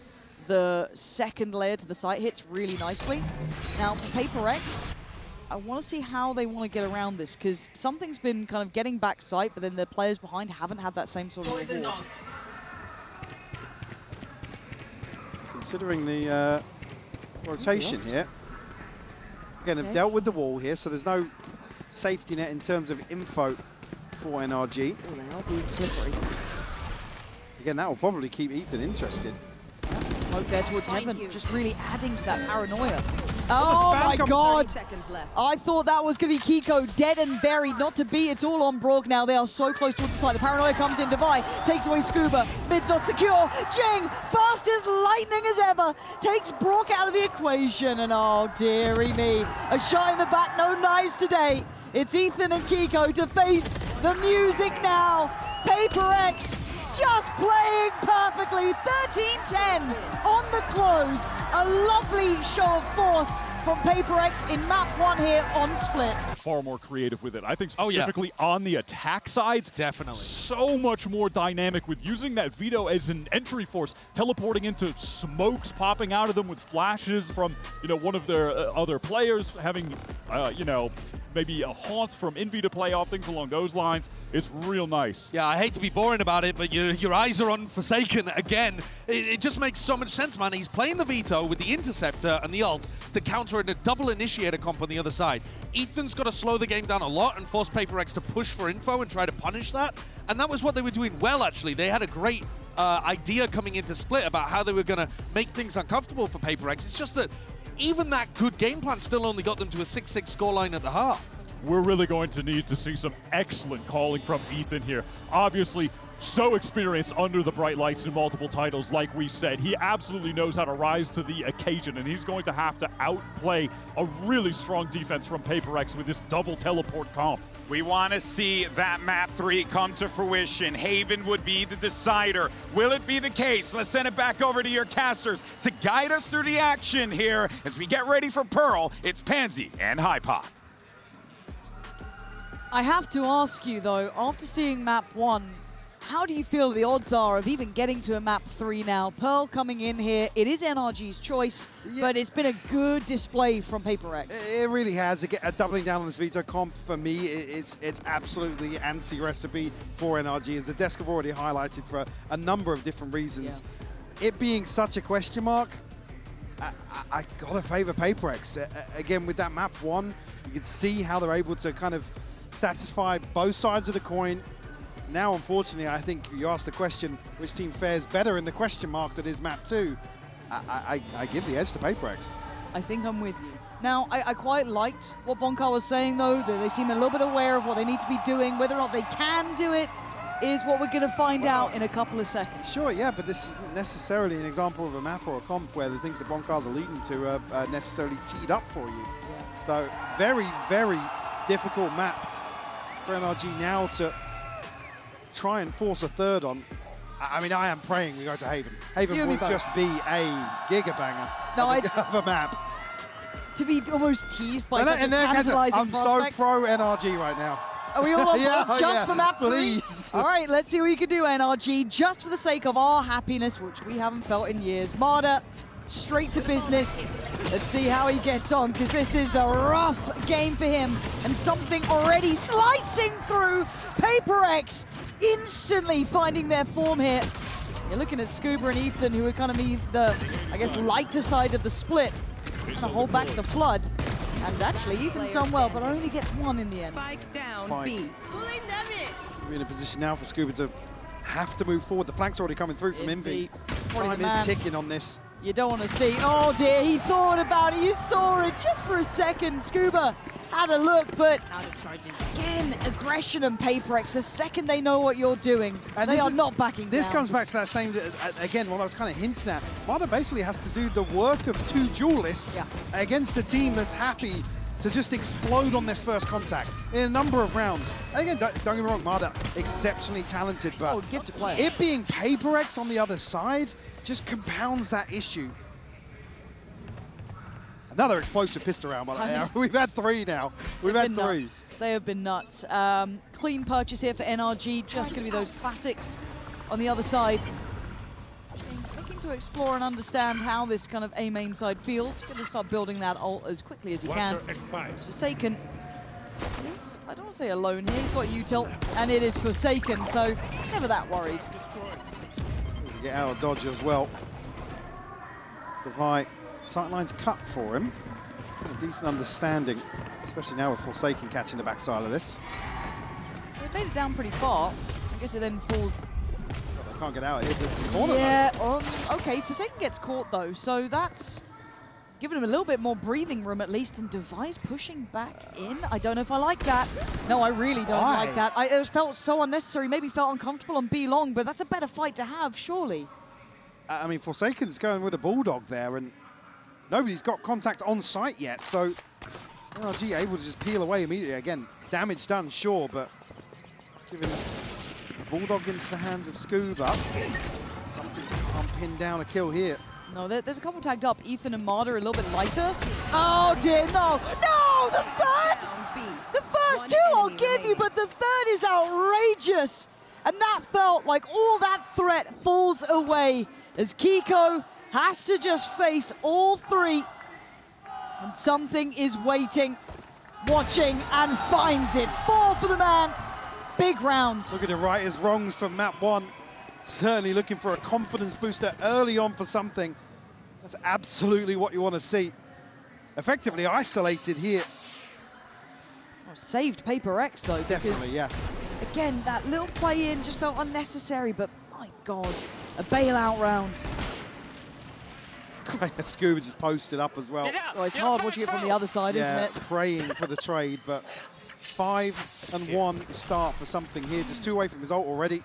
the second layer to the site hits really nicely. Now for PRX, I want to see how they want to get around this, because something's been kind of getting back sight, but then the players behind haven't had that same sort of reward. Considering the rotation here. Again, they've dealt with the wall here, so there's no safety net in terms of info for NRG. Oh, they are being slippery. Again, that will probably keep Ethan interested. smoke there towards heaven, just really adding to that paranoia. Oh my God! I thought that was going to be Kiko dead and buried, not to be. It's all on Brock now. They are so close towards the side. The paranoia comes in. Devi takes away Scuba. Mid's not secure. Jing, fast as lightning as ever, takes Brock out of the equation. And oh, dearie me. A shot in the back, no knives today. It's Ethan and Kiko to face the music now. PRX just playing perfectly. 13-10 on the close. A lovely show of force from PRX in map 1 here on Split. Far more creative with it. I think specifically on the attack side, definitely so much more dynamic with using that Vito as an entry force, teleporting into smokes, popping out of them with flashes from, you know, one of their other players, having, you know, maybe a haunt from Envy to play off, things along those lines. It's real nice. Yeah, I hate to be boring about it, but your eyes are on Forsaken again. It just makes so much sense, man. He's playing the Vito with the Interceptor and the ult to counter a double initiator comp on the other side. Ethan's got to slow the game down a lot and force PRX to push for info and try to punish that. And that was what they were doing well, actually. They had a great idea coming into Split about how they were going to make things uncomfortable for PRX. It's just that even that good game plan still only got them to a 6-6 scoreline at the half. We're really going to need to see some excellent calling from Ethan here. Obviously, so experienced under the bright lights in multiple titles, like we said. He absolutely knows how to rise to the occasion, and he's going to have to outplay a really strong defense from PRX with this double teleport comp. We want to see that map 3 come to fruition. Haven would be the decider. Will it be the case? Let's send it back over to your casters to guide us through the action here as we get ready for Pearl. It's Pansy and HyperX. I have to ask you, though, after seeing map 1, how do you feel the odds are of even getting to a map 3 now? Pearl coming in here, it is NRG's choice, but it's been a good display from PRX. It really has. Doubling down on this Vito comp, for me, it's absolutely anti-recipe for NRG, as the desk have already highlighted for a number of different reasons. Yeah. It being such a question mark, I gotta favor PRX. Again, with that map 1, you can see how they're able to kind of satisfy both sides of the coin. Now, unfortunately, I think you asked the question, which team fares better in the question mark that is map 2. I give the edge to PRX. I think I'm with you. Now, I quite liked what Bonkar was saying, though, that they seem a little bit aware of what they need to be doing. Whether or not they can do it is what we're going to find out in a couple of seconds. Sure, yeah, but this isn't necessarily an example of a map or a comp where the things that Bonkar's alluding to are necessarily teed up for you. Yeah. So, very, very difficult map for NRG now to try and force a third on. I mean, I am praying we go to Haven. Haven will just be a gigabanger of a map. To be almost teased by such a tantalizing prospect. So pro NRG right now. Are we all on board just for map 3? Please. All right, let's see what you can do, NRG, just for the sake of our happiness, which we haven't felt in years. Mada, straight to business. Let's see how he gets on, because this is a rough game for him. And something already slicing through. PRX instantly finding their form here. You're looking at Scuba and Ethan, who are kind of the, I guess, lighter side of the split. Trying to hold back the flood. And actually, Ethan's done well, but only gets 1 in the end. Spike down, Spike. B. We're in a position now for Scuba to have to move forward. The flank's already coming through from Envy. Time is ticking on this. You don't want to see. Oh dear, he thought about it. You saw it just for a second. Scuba had a look, but again, aggression and PRX. The second they know what you're doing, and they are not backing down. This comes back to that same, again, what I was kind of hinting at. Mada basically has to do the work of 2 duelists against a team that's happy to just explode on this first contact in a number of rounds. And again, don't get me wrong, Mada, exceptionally talented, but gifted player. It being PRX on the other side just compounds that issue. Another explosive pistol round, by the way. We've had 3 now. We've had 3. Nuts. They have been nuts. Clean purchase here for NRG. Just going to be those classics on the other side. Looking to explore and understand how this kind of A main side feels. Going to start building that ult as quickly as he can. Forsaken is, I don't want to say alone here. He's got util, and it is Forsaken, so never that worried. Get out of dodge as well. Devi, sightline's cut for him. A decent understanding, especially now with Forsaken catching the backside of this. They made it down pretty far. I guess it then falls Can't get out of here. It's a corner, yeah, okay, Forsaken gets caught though, so that's giving him a little bit more breathing room at least, and Device pushing back in. I don't know if I like that. No, I really don't like that. It felt so unnecessary, maybe felt uncomfortable on B long, but that's a better fight to have, surely. I mean, Forsaken's going with a Bulldog there, and nobody's got contact on site yet, so NRG able to just peel away immediately. Again, damage done, sure, but giving the Bulldog into the hands of Scuba. Something can't pin down a kill here. No, there's a couple tagged up. Ethan and Mada are a little bit lighter. Oh dear, no! No, the third! The first two I'll give you, but the third is outrageous. And that felt like all that threat falls away as Kiko has to just face all three. And something is waiting, watching, and finds it. 4 for the man. Big round. Looking to right his wrongs from map 1. Certainly looking for a confidence booster early on for something. That's absolutely what you want to see. Effectively isolated here. Oh, saved PRX though. Definitely, yeah. Again, that little play in just felt unnecessary, but my God, a bailout round. Scuba just posted up as well. Oh, it's hard watching it from the other side, isn't it? Praying for the trade, but 5-1 start for something here. Just 2 away from his ult already.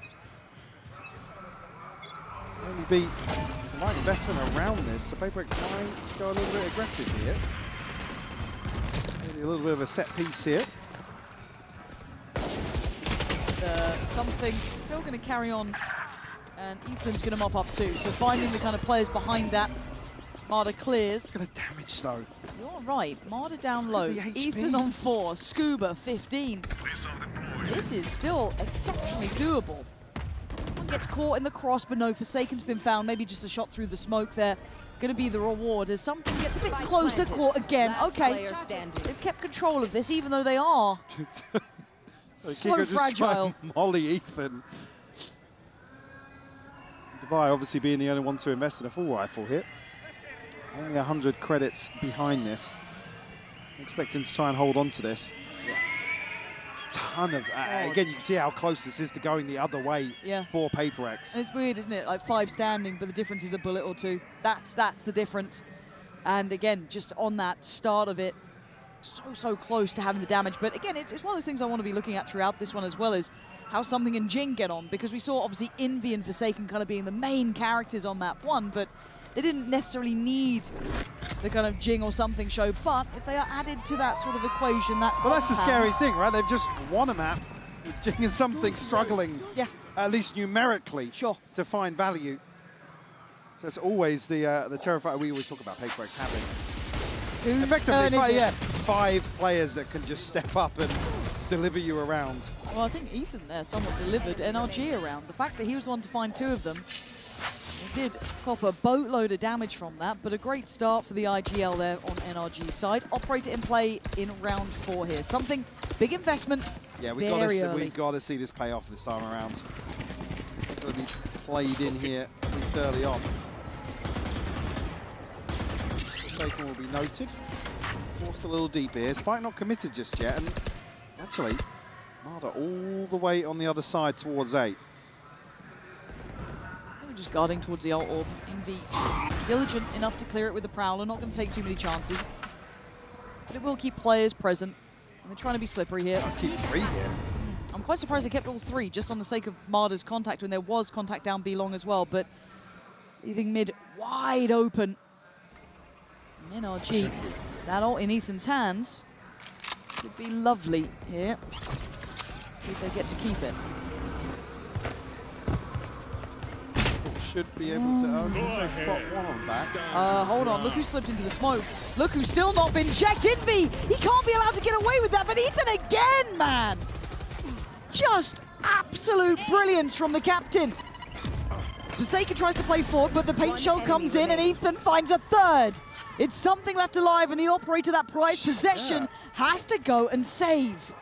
Only be the right investment around this, so PRX trying to go a little bit aggressive here. Maybe a little bit of a set piece here. Something still going to carry on, and Ethan's going to mop up too. So finding the kind of players behind that. Mada clears. Look at the damage though. You're right. Mada down low. Ethan on 4. Scuba 15. This is still exceptionally doable. Someone gets caught in the cross, but no, Forsaken's been found. Maybe just a shot through the smoke there. Going to be the reward as something gets a bit closer. Caught again. Okay. They've kept control of this, even though they are so Kiko fragile. Just molly Ethan. Dubai obviously being the only one to invest in a full rifle here. Only 100 credits behind this. Expect him to try and hold on to this. Yeah. Ton of... again, you can see how close this is to going the other way for PRX. And it's weird, isn't it? Like 5 standing, but the difference is a bullet or 2. That's the difference. And again, just on that start of it, so close to having the damage. But again, it's one of those things I want to be looking at throughout this one as well, is how Something and Jing get on, because we saw obviously Envy and Forsaken kind of being the main characters on map 1, but they didn't necessarily need the kind of Jing or Something show, but if they are added to that sort of equation, that well, that's the scary thing, right? They've just won a map with Jing and Something struggling, at least numerically, to find value. So it's always the terrifier we always talk about PRX having. Effectively, 5 players that can just step up and deliver you around. Well, I think Ethan there somewhat delivered NRG around. The fact that he was one to find 2 of them, he did cop a boatload of damage from that, but a great start for the IGL there on NRG's side. Operator in play in round 4 here. Something, big investment, yeah, we got to see this pay off this time around. Got to be played in here, at least early on. Forsaken will be noted. Forced a little deep here. Spike not committed just yet, and actually, Mada all the way on the other side towards A. We're just guarding towards the ult orb. Envy diligent enough to clear it with the Prowler, not going to take too many chances. But it will keep players present, and they're trying to be slippery here. I'll keep 3 here. I'm quite surprised they kept all 3, just on the sake of Mada's contact, when there was contact down B long as well, but leaving mid wide open. And NRG, that ult in Ethan's hands would be lovely here. See if they get to keep it. Should be able to, I was going to say spot 1 on back. Hold on, look who slipped into the smoke. Look who's still not been checked. Envy, he can't be allowed to get away with that, but Ethan again, man. Just absolute brilliance from the captain. Forsaken tries to play forward, but the paint shell comes in and Ethan finds a 3rd. It's Something left alive, and the operator, that prized possession, has to go and save.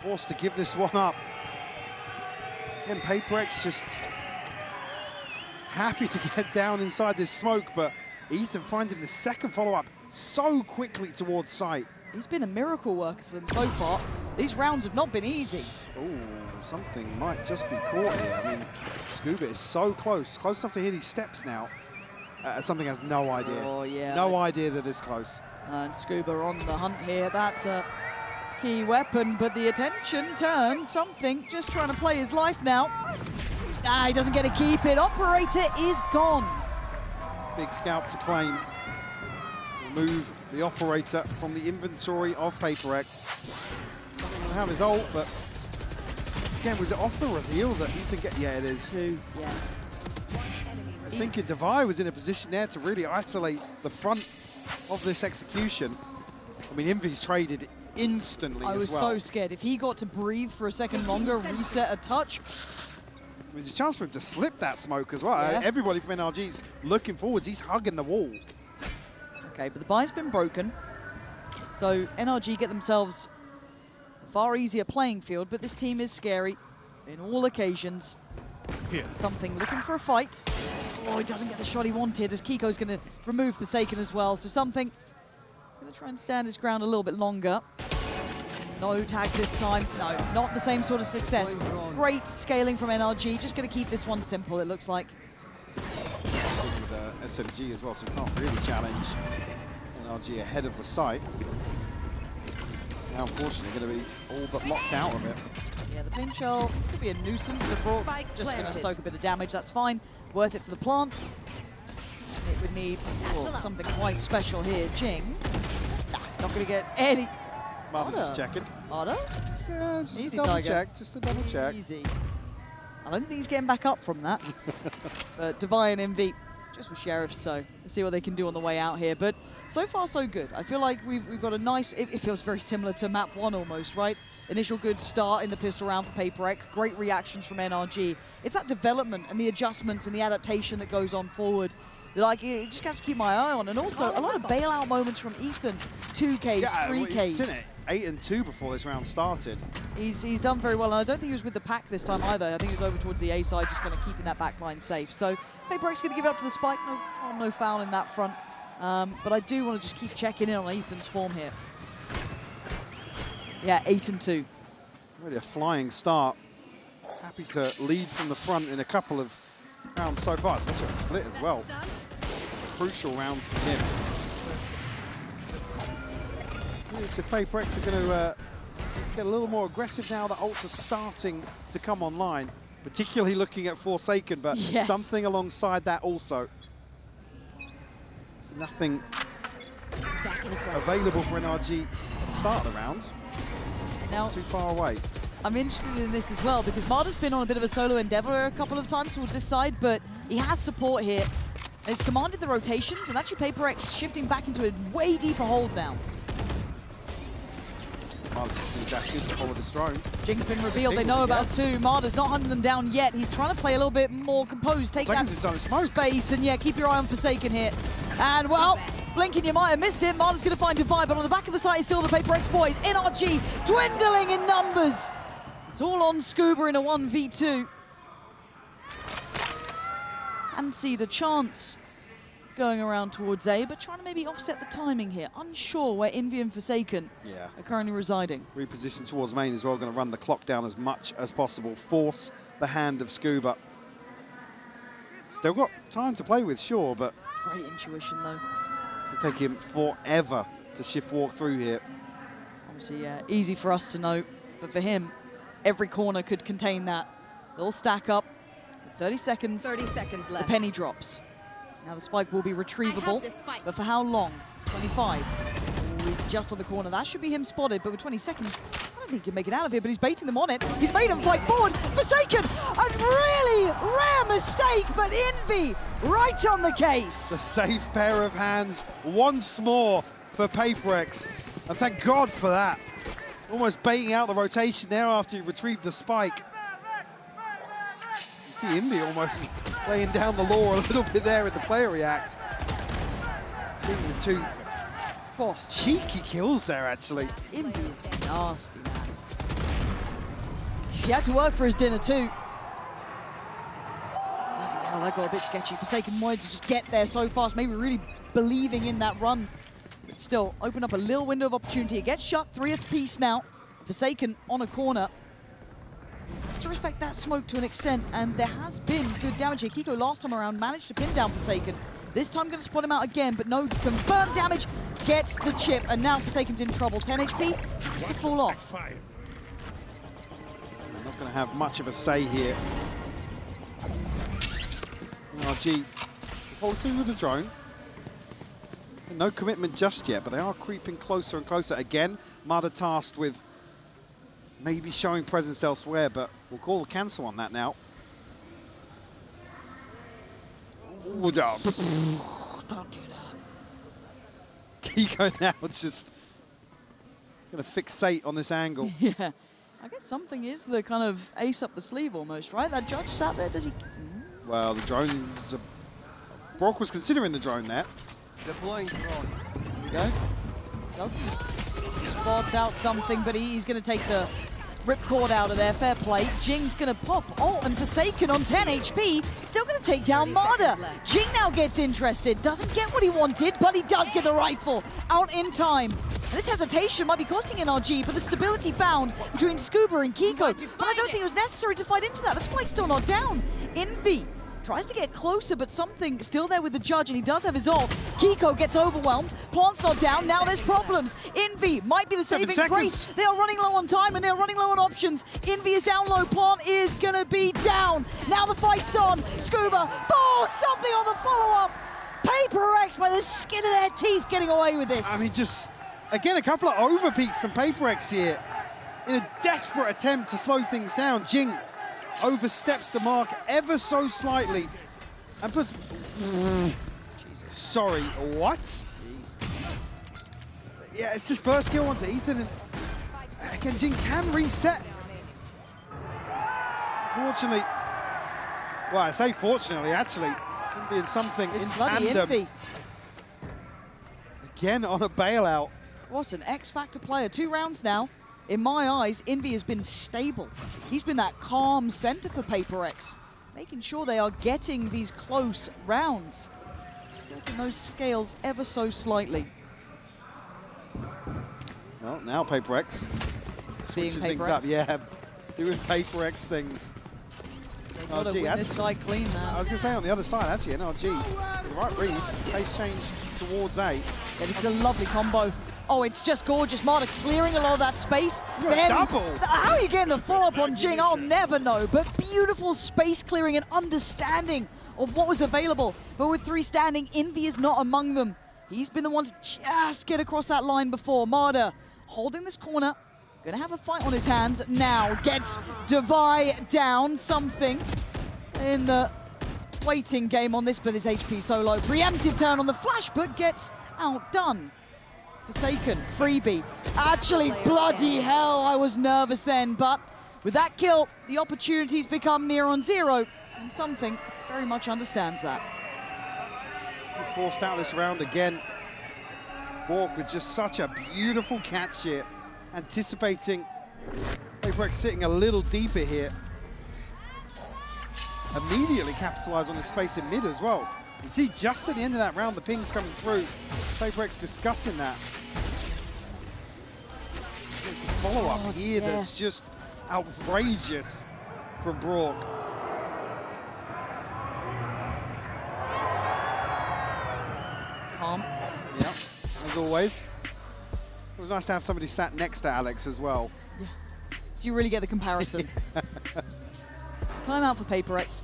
Forced to give this one up. Again, PRX just happy to get down inside this smoke, but Ethan finding the 2nd follow-up so quickly towards sight. He's been a miracle worker for them so far. These rounds have not been easy. Ooh. Something might just be caught here. I mean, Scuba is so close enough to hear these steps now. Something has no idea. Oh, yeah. No idea that it's close. And Scuba on the hunt here. That's a key weapon, but the attention turned. Something just trying to play his life now. Ah, he doesn't get to keep it. Operator is gone. Big scalp to claim. Remove the operator from the inventory of PRX. Something will have his ult, but again, was it off the reveal that Ethan get? Yeah, it is. Yeah. I think Devi was in a position there to really isolate the front of this execution. I mean, Envy's traded instantly as well. I was so scared. If he got to breathe for a second longer, reset a touch. There's a chance for him to slip that smoke as well. Yeah. Everybody from NRG's looking forwards. He's hugging the wall. Okay, but the buy's been broken. So NRG get themselves a far easier playing field, but this team is scary in all occasions. Here. Something looking for a fight. Oh, he doesn't get the shot he wanted, as Kiko's going to remove Forsaken as well. So Something going to try and stand his ground a little bit longer. No tags this time. No, not the same sort of success. Great scaling from NRG. Just going to keep this one simple, it looks like. With SMG as well, so you can't really challenge NRG ahead of the site. Now, unfortunately, going to be all but locked out of it. Yeah, the pinch shell could be a nuisance. The Brook just going to soak a bit of damage. That's fine. Worth it for the plant. And it would need something quite special here. Jing. Nah, not going to get any. Mada just checking. Mada? Just Easy, a double Tiger. check. Just a double check. Easy. I don't think he's getting back up from that. But Devi and MV just with Sheriff, so let's see what they can do on the way out here. But so far, so good. I feel like we've got a nice, it feels very similar to map 1 almost, right? Initial good start in the pistol round for PRX, great reactions from NRG. It's that development and the adjustments and the adaptation that goes on forward that you just have to keep my eye on. And also a lot of bailout moments from Ethan, 2Ks, 3Ks. We've seen it, 8 and 2 before this round started. He's done very well, and I don't think he was with the pack this time either. I think he was over towards the A side, just kind of keeping that back line safe. So PRX going to give it up to the spike. No foul in that front. But I do want to just keep checking in on Ethan's form here. Yeah, 8 and 2. Really a flying start. Happy to lead from the front in a couple of rounds so far, especially on split as well. Crucial rounds for him. Yeah, so PRX are going to get a little more aggressive now that ults are starting to come online, particularly looking at Forsaken, but something alongside that also. So nothing available for NRG at the start of the round. Now, too far away. I'm interested in this as well because Mada's been on a bit of a solo endeavor a couple of times towards this side, but he has support here. He's commanded the rotations, and actually PRX shifting back into a way deeper hold now. Mada's dashes to follow this drone. Jing's been revealed, they know about 2. Mada's not hunting them down yet. He's trying to play a little bit more composed, take that space, and yeah, keep your eye on Forsaken here. And well, blinking, you might have missed it. Mada's going to find Devi, but on the back of the site is still the PRX boys. NRG dwindling in numbers. It's all on Scuba in a 1v2. Fancied a chance going around towards A, but trying to maybe offset the timing here. Unsure where Envy and Forsaken are currently residing. Reposition towards main as well, going to run the clock down as much as possible. Force the hand of Scuba. Still got time to play with, sure, but... Great intuition, though. It's going to take him forever to shift walk through here. Obviously, easy for us to know, but for him, every corner could contain that. They'll stack up. 30 seconds. 30 seconds left. The penny drops. Now the spike will be retrievable, but for how long? 25. Ooh, he's just on the corner. That should be him spotted, but with 20 seconds, I don't think he can make it out of here, but he's baiting them on it. He's made them fight forward. Forsaken, a really rare mistake, but Envy right on the case. The safe pair of hands once more for PRX, and thank God for that. Almost baiting out the rotation there after he retrieved the spike. You see Envy almost laying down the law a little bit there at the player react. Seeing the 2 cheeky kills there, actually. Envy is nasty, man. He had to work for his dinner, too. Oh, that got a bit sketchy. Forsaken wanted to just get there so fast, maybe really believing in that run. But still, open up a little window of opportunity. It gets shut, 3th piece now. Forsaken on a corner. to respect that smoke to an extent, and there has been good damage here. Kiko last time around managed to pin down Forsaken. This time going to spot him out again, but no confirmed damage. Gets the chip, and now Forsaken's in trouble. 10 HP has to fall off. They're not going to have much of a say here. NRG follow through with the drone. No commitment just yet, but they are creeping closer and closer. Again, Mada tasked with maybe showing presence elsewhere, but we'll call the cancel on that now. Ooh, don't do that. Kiko now just going to fixate on this angle. Yeah, I guess something is the kind of ace up the sleeve almost, right? That judge sat there, does he? Well, the drone is Brock was considering the drone there. Deploying drone. Here we go. Doesn't spot out something, but he's going to take the ripcord out of there. Fair play. Jing's going to pop ult and Forsaken on 10 HP. Still going to take down Mada. Jing now gets interested. Doesn't get what he wanted, but he does get the rifle out in time. And this hesitation might be costing NRG, but the stability found between Scuba and Kiko. But I don't think it was necessary to fight into that. The spike's still not down. Envy tries to get closer, but something still there with the judge, and he does have his ult. Kiko gets overwhelmed. Plant's not down. Now there's problems. Envy might be the saving grace. They are running low on time, and they're running low on options. Envy is down low. Plant is going to be down. Now the fight's on. Scuba falls something on the follow-up. PRX by the skin of their teeth getting away with this. I mean, just, again, a couple of overpeaks from PRX here in a desperate attempt to slow things down. Jing oversteps the mark ever so slightly and puts... Sorry, what? Jeez. Yeah, it's his first kill onto Ethan, and again, Jing can reset. Fortunately, well, I say fortunately, actually, could be in something it's in bloody tandem. Envy. Again on a bailout. What an X-Factor player. 2 rounds now. In my eyes, Envy has been stable. He's been that calm center for PRX, making sure they are getting these close rounds. Tilting those scales ever so slightly. Well, now PRX switching things up. Yeah, doing PRX things. They've got to win this side clean, man. I was going to say on the other side, actually, NRG, the right read, pace change towards A. Yeah, this is a lovely combo. Oh, it's just gorgeous. Mada clearing a lot of that space. Then, double. How are you getting the follow-up on Jing? I'll never know. But beautiful space clearing and understanding of what was available. But with 3 standing, Envy is not among them. He's been the one to just get across that line before. Mada holding this corner. Gonna have a fight on his hands now. Gets Devi down. Something in the waiting game on this, but his HP so low. Preemptive turn on the flash, but gets outdone. Forsaken, freebie. Actually, bloody hell, I was nervous then, but with that kill, the opportunities become near on 0, and something very much understands that. Forced out this round again. Bork with just such a beautiful catch here, anticipating PRX sitting a little deeper here. Immediately capitalize on the space in mid as well. You see just at the end of that round, the ping's coming through. PRX discussing that. There's the follow-up here that's just outrageous from Brock. Calm. Yep, as always. It was nice to have somebody sat next to Alex as well. Yeah. So you really get the comparison. It's a timeout for PRX.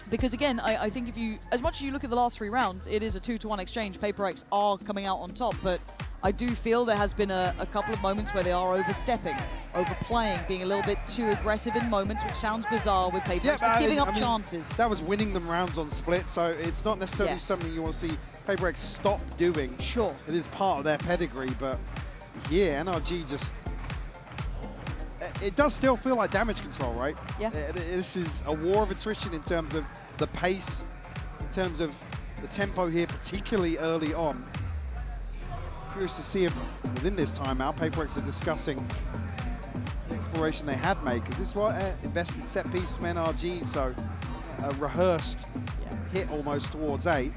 Because again, I think if you, as much as you look at the last 3 rounds, it is a 2-to-1 exchange. PRX are coming out on top, but I do feel there has been a couple of moments where they are overstepping, overplaying, being a little bit too aggressive in moments, which sounds bizarre with PRX, but giving up chances. That was winning them rounds on split, so it's not necessarily something you want to see PRX stop doing. Sure. It is part of their pedigree, but yeah, NRG just... It does still feel like damage control, right? Yeah. This is a war of attrition in terms of the pace, in terms of the tempo here, particularly early on. Curious to see if within this timeout, PRX are discussing the exploration they had made, because this was an invested set piece from NRG, so a rehearsed hit almost towards 8.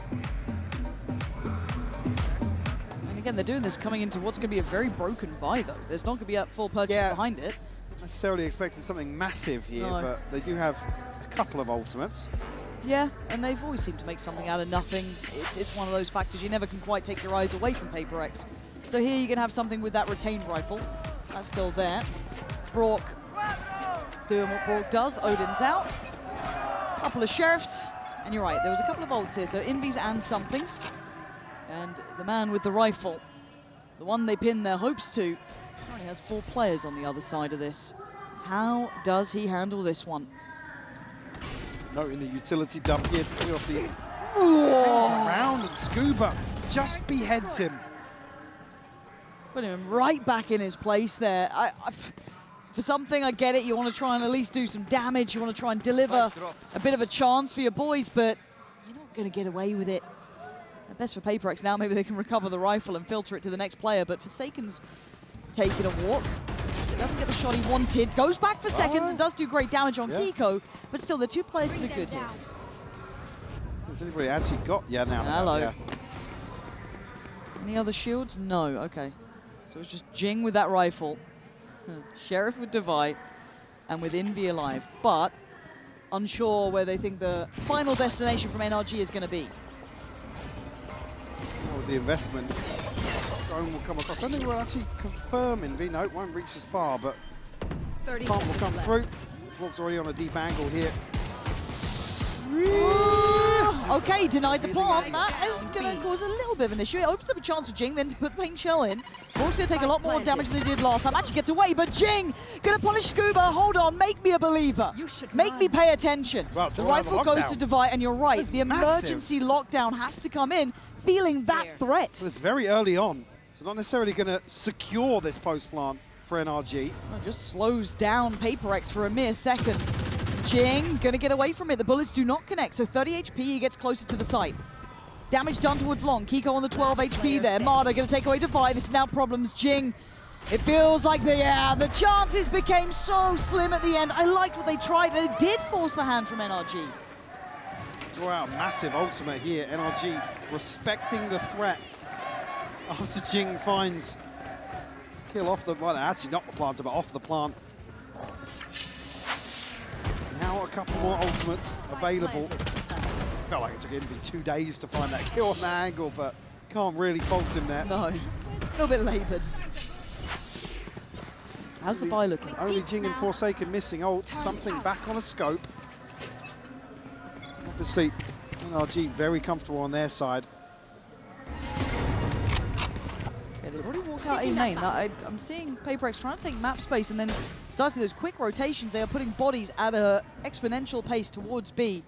And again, they're doing this coming into what's going to be a very broken buy, though. There's not going to be a full purchase behind it. necessarily expecting something massive here, No. but they do have a couple of ultimates. Yeah, and they've always seemed to make something out of nothing. It's one of those factors you never can quite take your eyes away from PRX. So here you can have something with that retained rifle. That's still there. Brock doing what Brock does. Odin's out. Couple of sheriffs. And you're right, there was a couple of ults here. So Invis and somethings. And the man with the rifle, the one they pin their hopes to, only has 4 players on the other side of this. How does he handle this one? Noting the utility dump here to clear off these. Hangs around and Scuba just beheads him. Putting him right back in his place there. For something, I get it. You want to try and at least do some damage. You want to try and deliver a bit of a chance for your boys, but you're not going to get away with it. At best for PRX now, maybe they can recover the rifle and filter it to the next player, but Forsaken's taking a walk. Doesn't get the shot he wanted. Goes back for seconds and does do great damage on Kiko, but still, they're 2 players to the good here. Has anybody actually got? Yeah, now. Hello. Yeah. Any other shields? No, okay. So it's just Jing with that rifle. Sheriff with Divide, and with Envy alive, but unsure where they think the final destination from NRG is going to be. Well, the investment drone will come across. I don't think we'll actually confirm Envy. No, it won't reach as far, but plant will come through. Walk's already on a deep angle here. Okay, denied the plant. That is going to cause a little bit of an issue. It opens up a chance for Jing then to put the paint shell in. Brock's going to take a lot more damage than they did last time. Actually gets away, but Jing going to punish Scuba. Hold on, make me a believer. Make me pay attention. Well, the rifle goes to Divide, and you're right. That's the emergency lockdown has to come in, feeling that threat. Well, it's very early on, so not necessarily going to secure this post plant for NRG. Well, just slows down PRX for a mere second. Jing going to get away from it. The bullets do not connect, so 30 HP, he gets closer to the site. Damage done towards Long. Kiko on the 12 HP there. Mada going to take away Divide. This is now problems. Jing. It feels like the chances became so slim at the end. I liked what they tried, and it did force the hand from NRG. Draw out a massive ultimate here. NRG respecting the threat after Jing finds kill off the, well, actually not the planter, but off the plant. Now a couple more ultimates available. Felt like it took Envy 2 days to find that kill on the angle, but can't really fault him there. No, a little bit laboured. How's the buy looking? Only Jing and Forsaken missing ult. Something back on a scope. Obviously, NRG very comfortable on their side. Yeah, they've already walked out A main. I'm seeing PRX trying to take map space and then starting those quick rotations. They are putting bodies at an exponential pace towards B.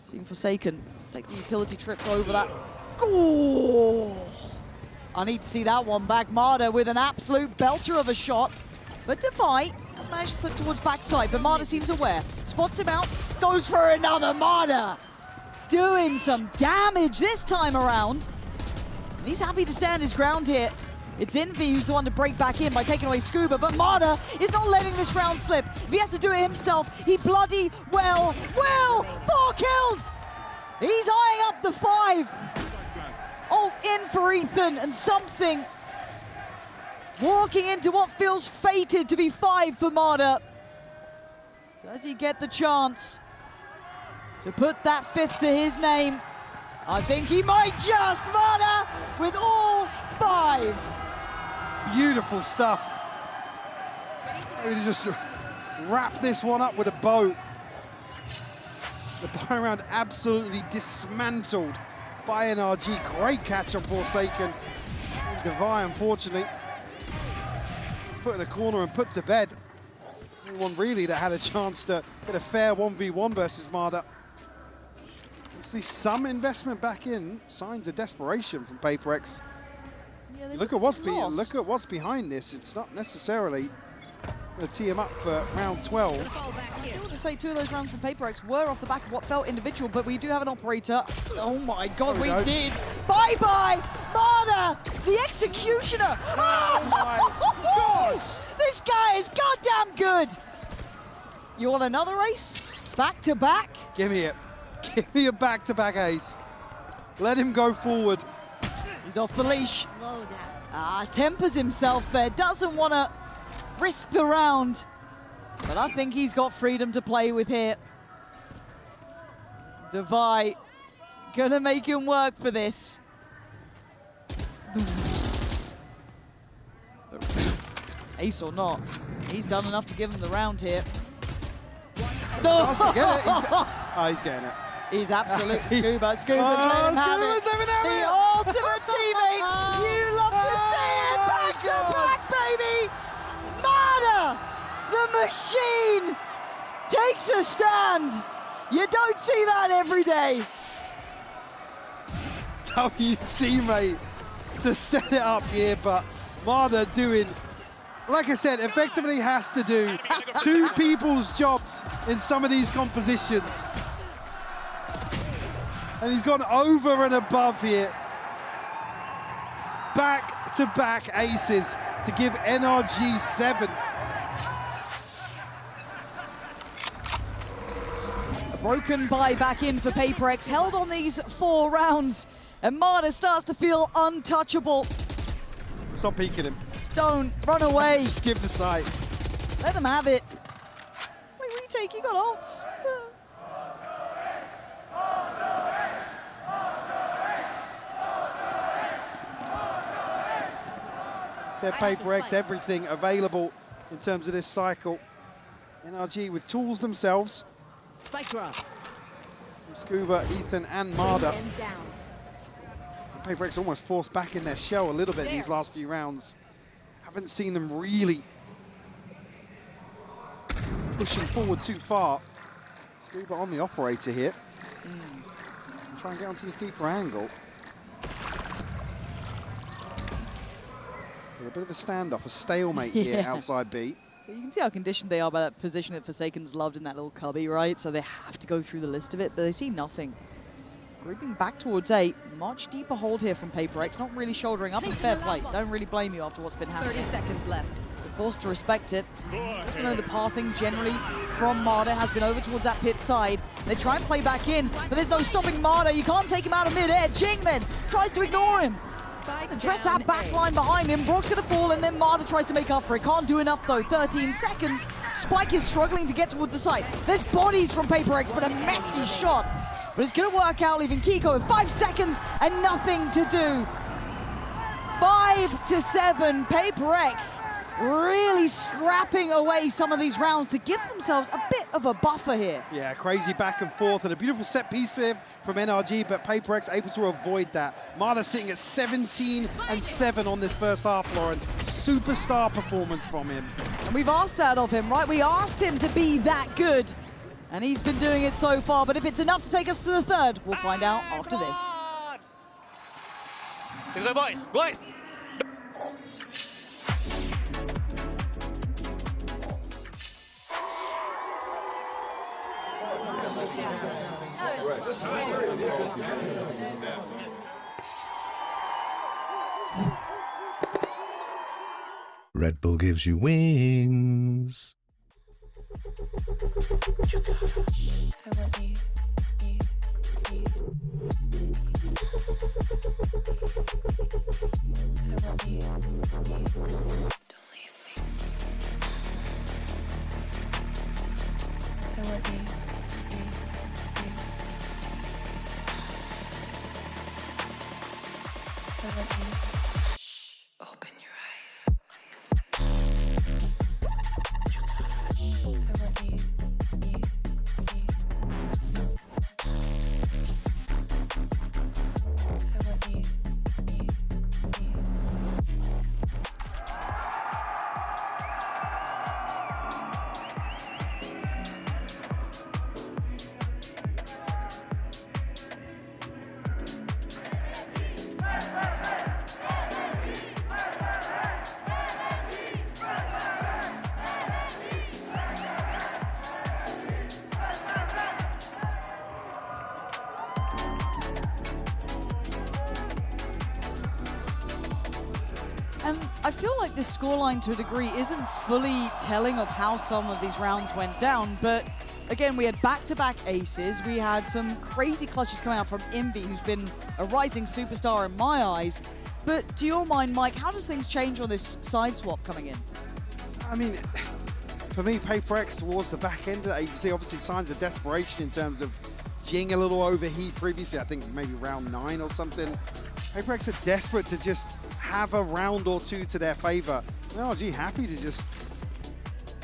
Seeing Forsaken take the utility trips over that. Ooh. I need to see that one back. Mada with an absolute belter of a shot. But Defy has managed to slip towards backside, but Mada seems aware. Spots him out, goes for another. Mada doing some damage this time around. And he's happy to stand his ground here. It's Envy who's the one to break back in by taking away Scuba, but Mada is not letting this round slip. If he has to do it himself, he bloody well will. 4 kills! He's eyeing up the 5. Ult in for Ethan, and something walking into what feels fated to be 5 for Mada. Does he get the chance to put that 5th to his name? I think he might just. Mada with all 5. Beautiful stuff. Maybe just wrap this one up with a bow. The buy round absolutely dismantled by NRG. Great catch on Forsaken. Devi, unfortunately, it's put in a corner and put to bed. One really that had a chance to get a fair 1v1 versus Mada. See some investment back in, signs of desperation from PRX. Yeah, look at what's behind this. It's not necessarily going to tee him up for round 12. I do want to say 2 of those rounds from PRX were off the back of what felt individual, but we do have an operator. Oh my God, we did. Bye-bye, Mada, the executioner. Oh my God. This guy is goddamn good. You want another race? Back to back? Give me it. Give me a back-to-back ace. Let him go forward. He's off the leash. Tempers himself there. Doesn't want to risk the round. But I think he's got freedom to play with here. Devi gonna make him work for this. Ace or not, he's done enough to give him the round here. No! He's getting it. He's absolute Scuba. Scuba's let him have it. The ultimate teammate. You love to see it. Back to back, baby. Mada, the machine, takes a stand. You don't see that every day. WT, mate, to set it up here, but Mada doing, like I said, effectively has to do two people's jobs in some of these compositions. And he's gone over and above here. Back-to-back aces to give NRG 7. A broken buy back in for PRX, held on these 4 rounds. And Mada starts to feel untouchable. Stop peeking him. Don't run away. Just give the sight. Let him have it. Wait, retake, he got ults. Said PRX, everything available in terms of this cycle. NRG with tools themselves. Spike drop. From Scuba, Ethan, and Mada. PRX almost forced back in their shell a little bit in these last few rounds. Haven't seen them really pushing forward too far. Scuba on the operator here. Try and get onto this deeper angle. A bit of a standoff, a stalemate here outside B. You can see how conditioned they are by that position that Forsaken's loved in that little cubby, right? So they have to go through the list of it, but they see nothing. Grouping back towards A, much deeper hold here from PRX, not really shouldering up, and fair play. Don't really blame you after what's been happening. 30 seconds left. So forced to respect it. You know, the pathing generally from Mada has been over towards that pit side. They try and play back in, but there's no stopping Mada. You can't take him out of mid-air. Jing then tries to ignore him. Address that back line behind him. Brock's gonna fall, and then Mada tries to make up for it. Can't do enough though. 13 seconds. Spike is struggling to get towards the site. There's bodies from PRX, but a messy shot. But it's gonna work out, leaving Kiko with 5 seconds and nothing to do. 5-7, PRX really scrapping away some of these rounds to give themselves a bit of a buffer here. Yeah, crazy back and forth, and a beautiful set piece from NRG, but PRX able to avoid that. Mada sitting at 17-7 on this first half, Lauren. Superstar performance from him. And we've asked that of him, right? We asked him to be that good, and he's been doing it so far, but if it's enough to take us to the third, we'll find out after this. Let's go, boys. Boys. Red Bull gives you wings. Open your eyes. And I feel like this scoreline, to a degree, isn't fully telling of how some of these rounds went down, but again, we had back-to-back aces. We had some crazy clutches coming out from Envy, who's been a rising superstar in my eyes. But to your mind, Mike, how does things change on this side swap coming in? I mean, for me, PRX towards the back end of that, you can see obviously signs of desperation in terms of Jing a little overheat previously, I think maybe round 9 or something. PRX are desperate to just have a round or two to their favor. NRG happy to just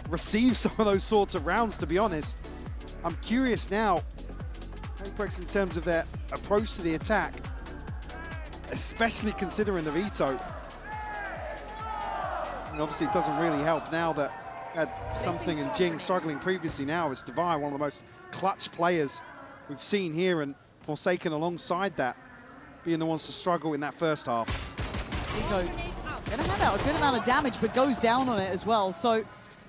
receive some of those sorts of rounds, to be honest. I'm curious now, PRX in terms of their approach to the attack, especially considering the veto. And obviously it doesn't really help now that had something and Jing struggling previously. Now it's Devi, one of the most clutch players we've seen here, and Forsaken alongside that, being the ones to struggle in that first half. Gonna hand out a good amount of damage, but goes down on it as well. So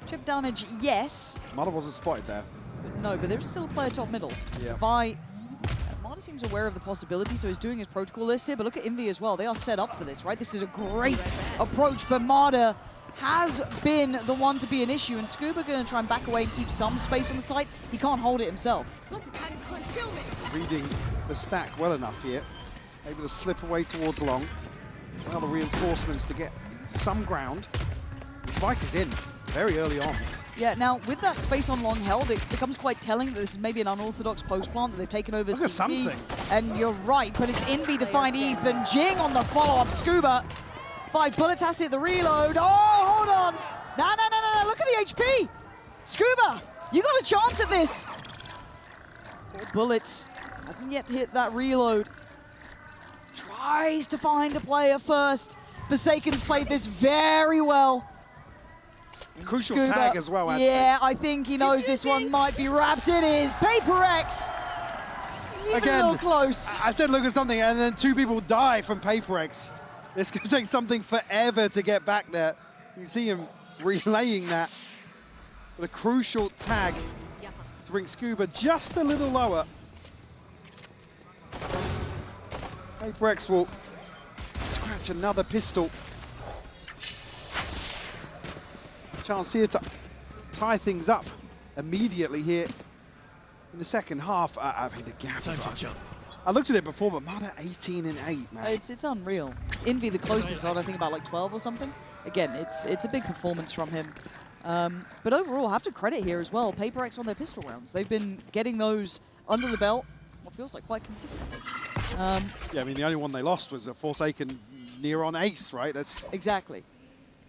chip damage, yes. Mada wasn't spotted there. But no, but there's still a player top middle. Yeah. Mada seems aware of the possibility, so he's doing his protocol list here. But look at Envy as well. They are set up for this, right? This is a great approach, but Mada has been the one to be an issue, and Scuba going to try and back away and keep some space on the site. He can't hold it himself. Reading the stack well enough here. Able to slip away towards long. Now the reinforcements to get some ground. The spike is in very early on. Yeah, now with that space on long held, it becomes quite telling that this is maybe an unorthodox post plant that they've taken over. Look at something. And you're right, but it's Envy to find Ethan. Jing on the follow-up. Scuba. 5 bullets has to hit the reload. Oh, hold on. No. Look at the HP. Scuba, you got a chance at this. 4 bullets. Hasn't yet hit that reload. Tries to find a player first. Forsaken's played this very well. Crucial Scuba, tag as well, I'd yeah, say. I think he knows this one might be wrapped. It is. PRX. Again, a little close. I said look at something, and then 2 people die from PRX. It's going to take something forever to get back there. You see him relaying that. But a crucial tag to bring Scuba just a little lower. PRX will scratch another pistol. Chance here to tie things up immediately here in the second half. I mean, the gap. I looked at it before, but Mada 18 and 8, man. It's unreal. Envy the closest one, I think about like 12 or something. Again, it's a big performance from him. But overall, I have to credit here as well. PRX on their pistol rounds. They've been getting those under the belt, what feels like quite consistently. Yeah, I mean, the only one they lost was a Forsaken near on ace, right? That's exactly.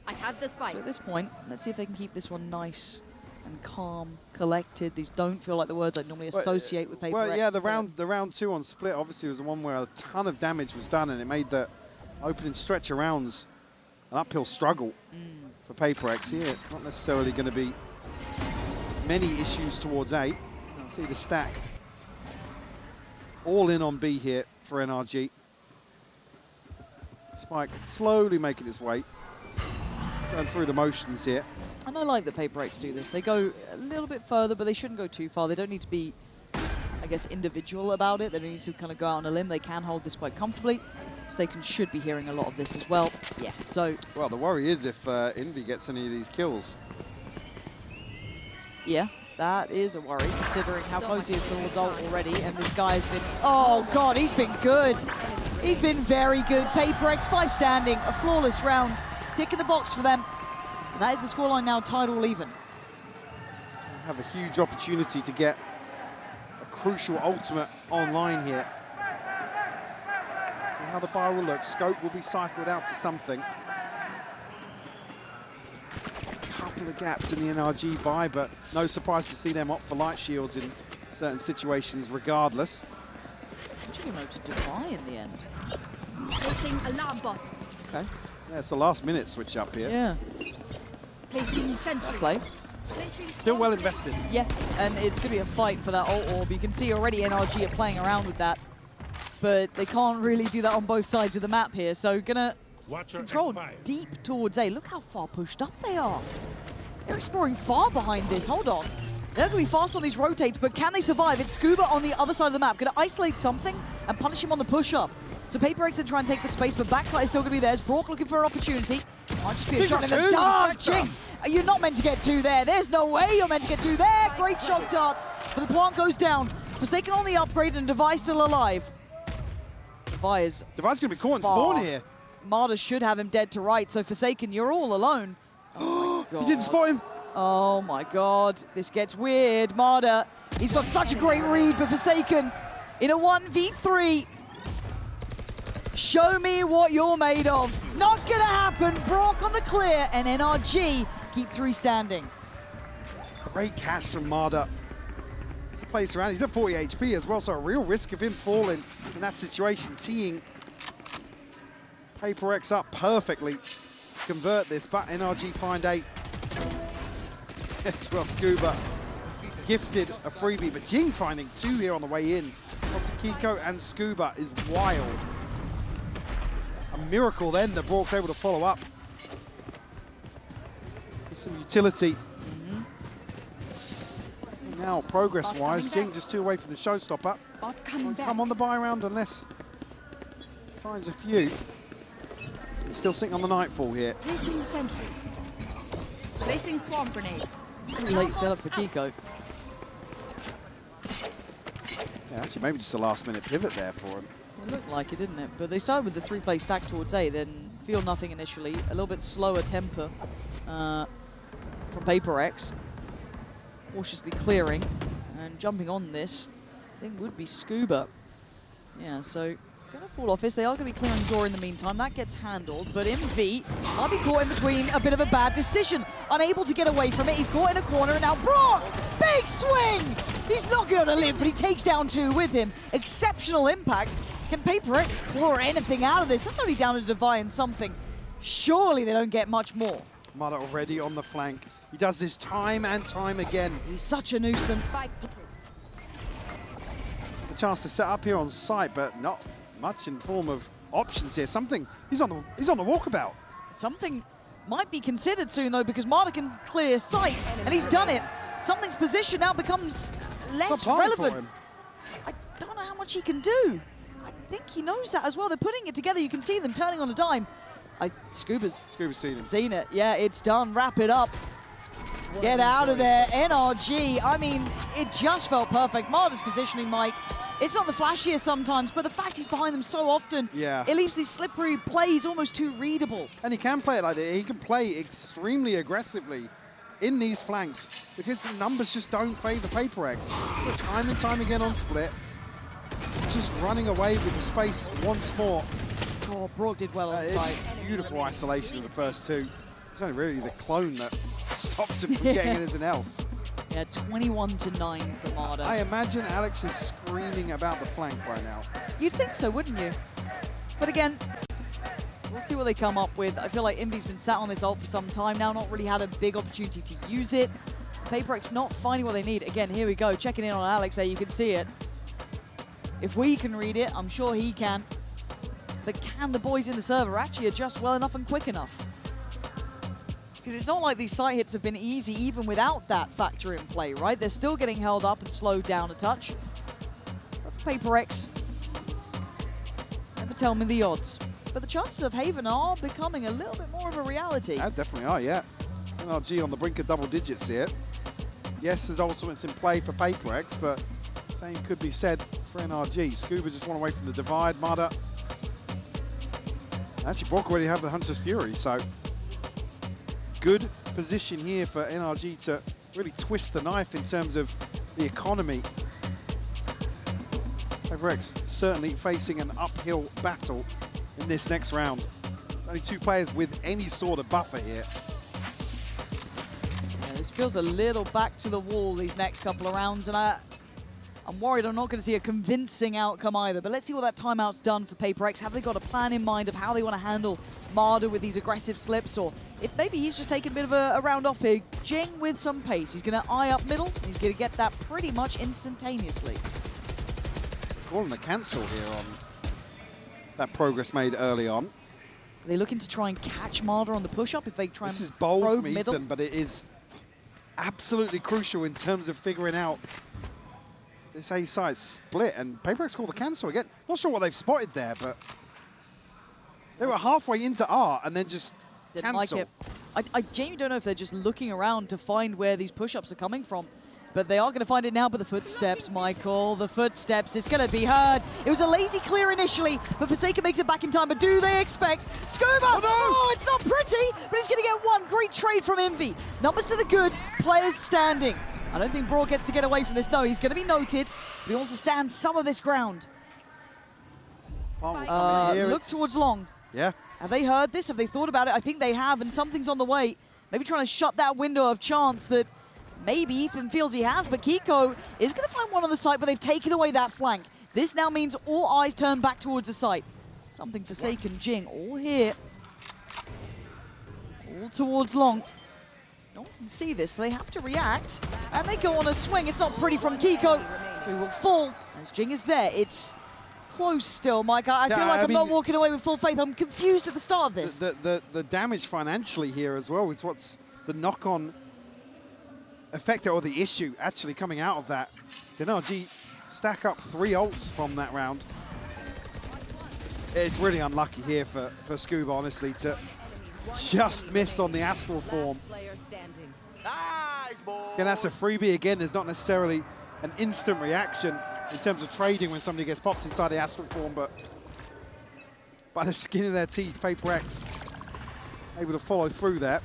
I have the spike. So at this point, let's see if they can keep this one nice and calm, collected. These don't feel like the words I'd normally associate with PRX. Well, yeah, the round 2 on split obviously was the one where a ton of damage was done, and it made the opening stretch of rounds an uphill struggle for PRX here. Not necessarily going to be many issues towards A. See the stack all in on B here for NRG. Spike slowly making its way. It's going through the motions here. And I like that PRX do this. They go a little bit further, but they shouldn't go too far. They don't need to be, I guess, individual about it. They don't need to kind of go out on a limb. They can hold this quite comfortably. Forsaken should be hearing a lot of this as well. Yeah, so... Well, the worry is if Envy gets any of these kills. Yeah, that is a worry, considering how close he is towards ult already. And this guy has been... Oh, God, he's been good. He's been very good. PRX 5 standing, a flawless round. Tick in the box for them. And that is the scoreline now, tied all even. Have a huge opportunity to get a crucial ultimate online here. See how the bar will look. Scope will be cycled out to something. A couple of gaps in the NRG buy, but no surprise to see them opt for light shields in certain situations regardless. Actually no to Defy in the end. Placing alarm bot. Okay. Yeah, it's a last minute switch up here. Yeah. Placing sentry. Play. Still well invested. Yeah, and it's going to be a fight for that ult orb. You can see already NRG are playing around with that, but they can't really do that on both sides of the map here. So gonna control deep towards A. Look how far pushed up they are. They're exploring far behind this. Hold on. They're going to be fast on these rotates, but can they survive? It's Scuba on the other side of the map. Going to isolate something and punish him on the push-up. So PRX will try and take the space, but backside is still going to be theirs. Brock looking for an opportunity. Might just be a shot in the dark. Jing, you're not meant to get 2 there. There's no way you're meant to get 2 there. Great shock darts, but the plant goes down. Forsaken on the upgrade and Devi still alive. Devi's going to be caught in spawn here. Mada should have him dead to right, so Forsaken, you're all alone. God. You didn't spot him? Oh my God, this gets weird. Mada, he's got such a great read, but Forsaken in a 1v3. Show me what you're made of. Not gonna happen. Brock on the clear, and NRG keep 3 standing. Great catch from Mada. He plays around. He's at 40 HP as well, so a real risk of him falling in that situation, teeing PRX up perfectly to convert this, but NRG find 8. Yes, well, Scuba gifted a freebie, but Jing finding 2 here on the way in. Onto Kiko and Scuba is wild. A miracle then that Brock's able to follow up with some utility. And now, progress-wise, Jing just 2 away from the showstopper. Come on the buy round unless he finds a few. He's still sitting on the Nightfall here. Placing sentry. Placing swarm grenade. Pretty late setup for Kiko. Yeah, actually, maybe just a last-minute pivot there for him. It looked like it, didn't it? But they started with the 3-play stack towards A, then feel nothing initially. A little bit slower temper from PRX. Cautiously clearing and jumping on this, I think would be Scuba. Yeah, so gonna fall off this. They are gonna be clearing door in the meantime. That gets handled, but MV might be caught in between a bit of a bad decision. Unable to get away from it. He's caught in a corner, and now Brock! Big swing! He's not gonna live, but he takes down 2 with him. Exceptional impact. Can PRX claw anything out of this? That's only down to Divine something. Surely they don't get much more. Mada already on the flank. He does this time and time again. He's such a nuisance. A chance to set up here on site, but not much in form of options here. Something, he's on the walkabout. Something might be considered soon though, because Mada can clear sight, and he's done it. Something's position now becomes less relevant. I don't know how much he can do. I think he knows that as well. They're putting it together. You can see them turning on a dime. Scuba's seen it. Yeah, it's done. Wrap it up. Get out of there. NRG. I mean, it just felt perfect. Mada's positioning, Mike. It's not the flashiest sometimes, but the fact he's behind them so often, it leaves these slippery plays almost too readable. And he can play it like that. He can play extremely aggressively in these flanks because the numbers just don't favour PRX. But time and time again on split, just running away with the space once more. Oh, Brock did well on It's site. beautiful isolation of the first 2. It's only really the clone that stops him from getting anything else. Yeah, 21-9 for Mada. I imagine Alex is screaming about the flank right now. You'd think so, wouldn't you? But again, we'll see what they come up with. I feel like Invi's been sat on this ult for some time now, not really had a big opportunity to use it. PRX not finding what they need. Again, here we go, checking in on Alex there, you can see it. If we can read it, I'm sure he can. But can the boys in the server actually adjust well enough and quick enough? Because it's not like these site hits have been easy even without that factor in play, right? They're still getting held up and slowed down a touch. But for PRX, never tell me the odds. But the chances of Haven are becoming a little bit more of a reality. Yeah, definitely are, yeah. NRG on the brink of double digits here. Yes, there's ultimates in play for PRX, but same could be said for NRG. Scuba just one away from the divide. Mada. Actually, Brock already have the Hunter's Fury, so good position here for NRG to really twist the knife in terms of the economy. PRX certainly facing an uphill battle in this next round. Only 2 players with any sort of buffer here. Yeah, this feels a little back to the wall these next couple of rounds, and I'm worried I'm not going to see a convincing outcome either. But let's see what that timeout's done for PRX. Have they got a plan in mind of how they want to handle Mada with these aggressive slips, or if maybe he's just taking a bit of a round off here. Jing with some pace. He's going to eye up middle. He's going to get that pretty much instantaneously. Calling the cancel here on that progress made early on. Are they looking to try and catch Mada on the push-up if they try This and is bold probe from Ethan, middle? but it is absolutely crucial in terms of figuring out this A side split, and PRX called the cancel again. Not sure what they've spotted there, but they were halfway into R and then just Didn't cancel. like it. I genuinely don't know if they're just looking around to find where these push-ups are coming from. But they are going to find it now, but the footsteps, Michael, the footsteps, it's going to be heard. It was a lazy clear initially, but Forsaken makes it back in time. But do they expect Scuba? Oh, no! Oh, it's not pretty, but he's going to get one. Great trade from Envy. Numbers to the good, players standing. I don't think Broad gets to get away from this. No, he's going to be noted, but he wants to stand some of this ground. Look towards Long. Yeah. Have they heard this? Have they thought about it? I think they have, and something's on the way. Maybe trying to shut that window of chance that maybe Ethan feels he has, but Kiko is going to find one on the site, but they've taken away that flank. This now means all eyes turn back towards the site. Something Forsaken, Jing, all here. All towards Long. No one can see this, so they have to react. And they go on a swing. It's not pretty from Kiko, so he will fall as Jing is there. It's close still, Mike. I feel like I'm not walking away with full faith. I'm confused at the start of this. The damage financially here as well is what's the knock-on effect, or the issue actually coming out of that. So NRG stack up 3 ults from that round. It's really unlucky here for Scuba, honestly, to just miss on the Astral form. Again, that's a freebie. Again, there's not necessarily an instant reaction in terms of trading when somebody gets popped inside the Astral form, but by the skin of their teeth, PRX able to follow through that.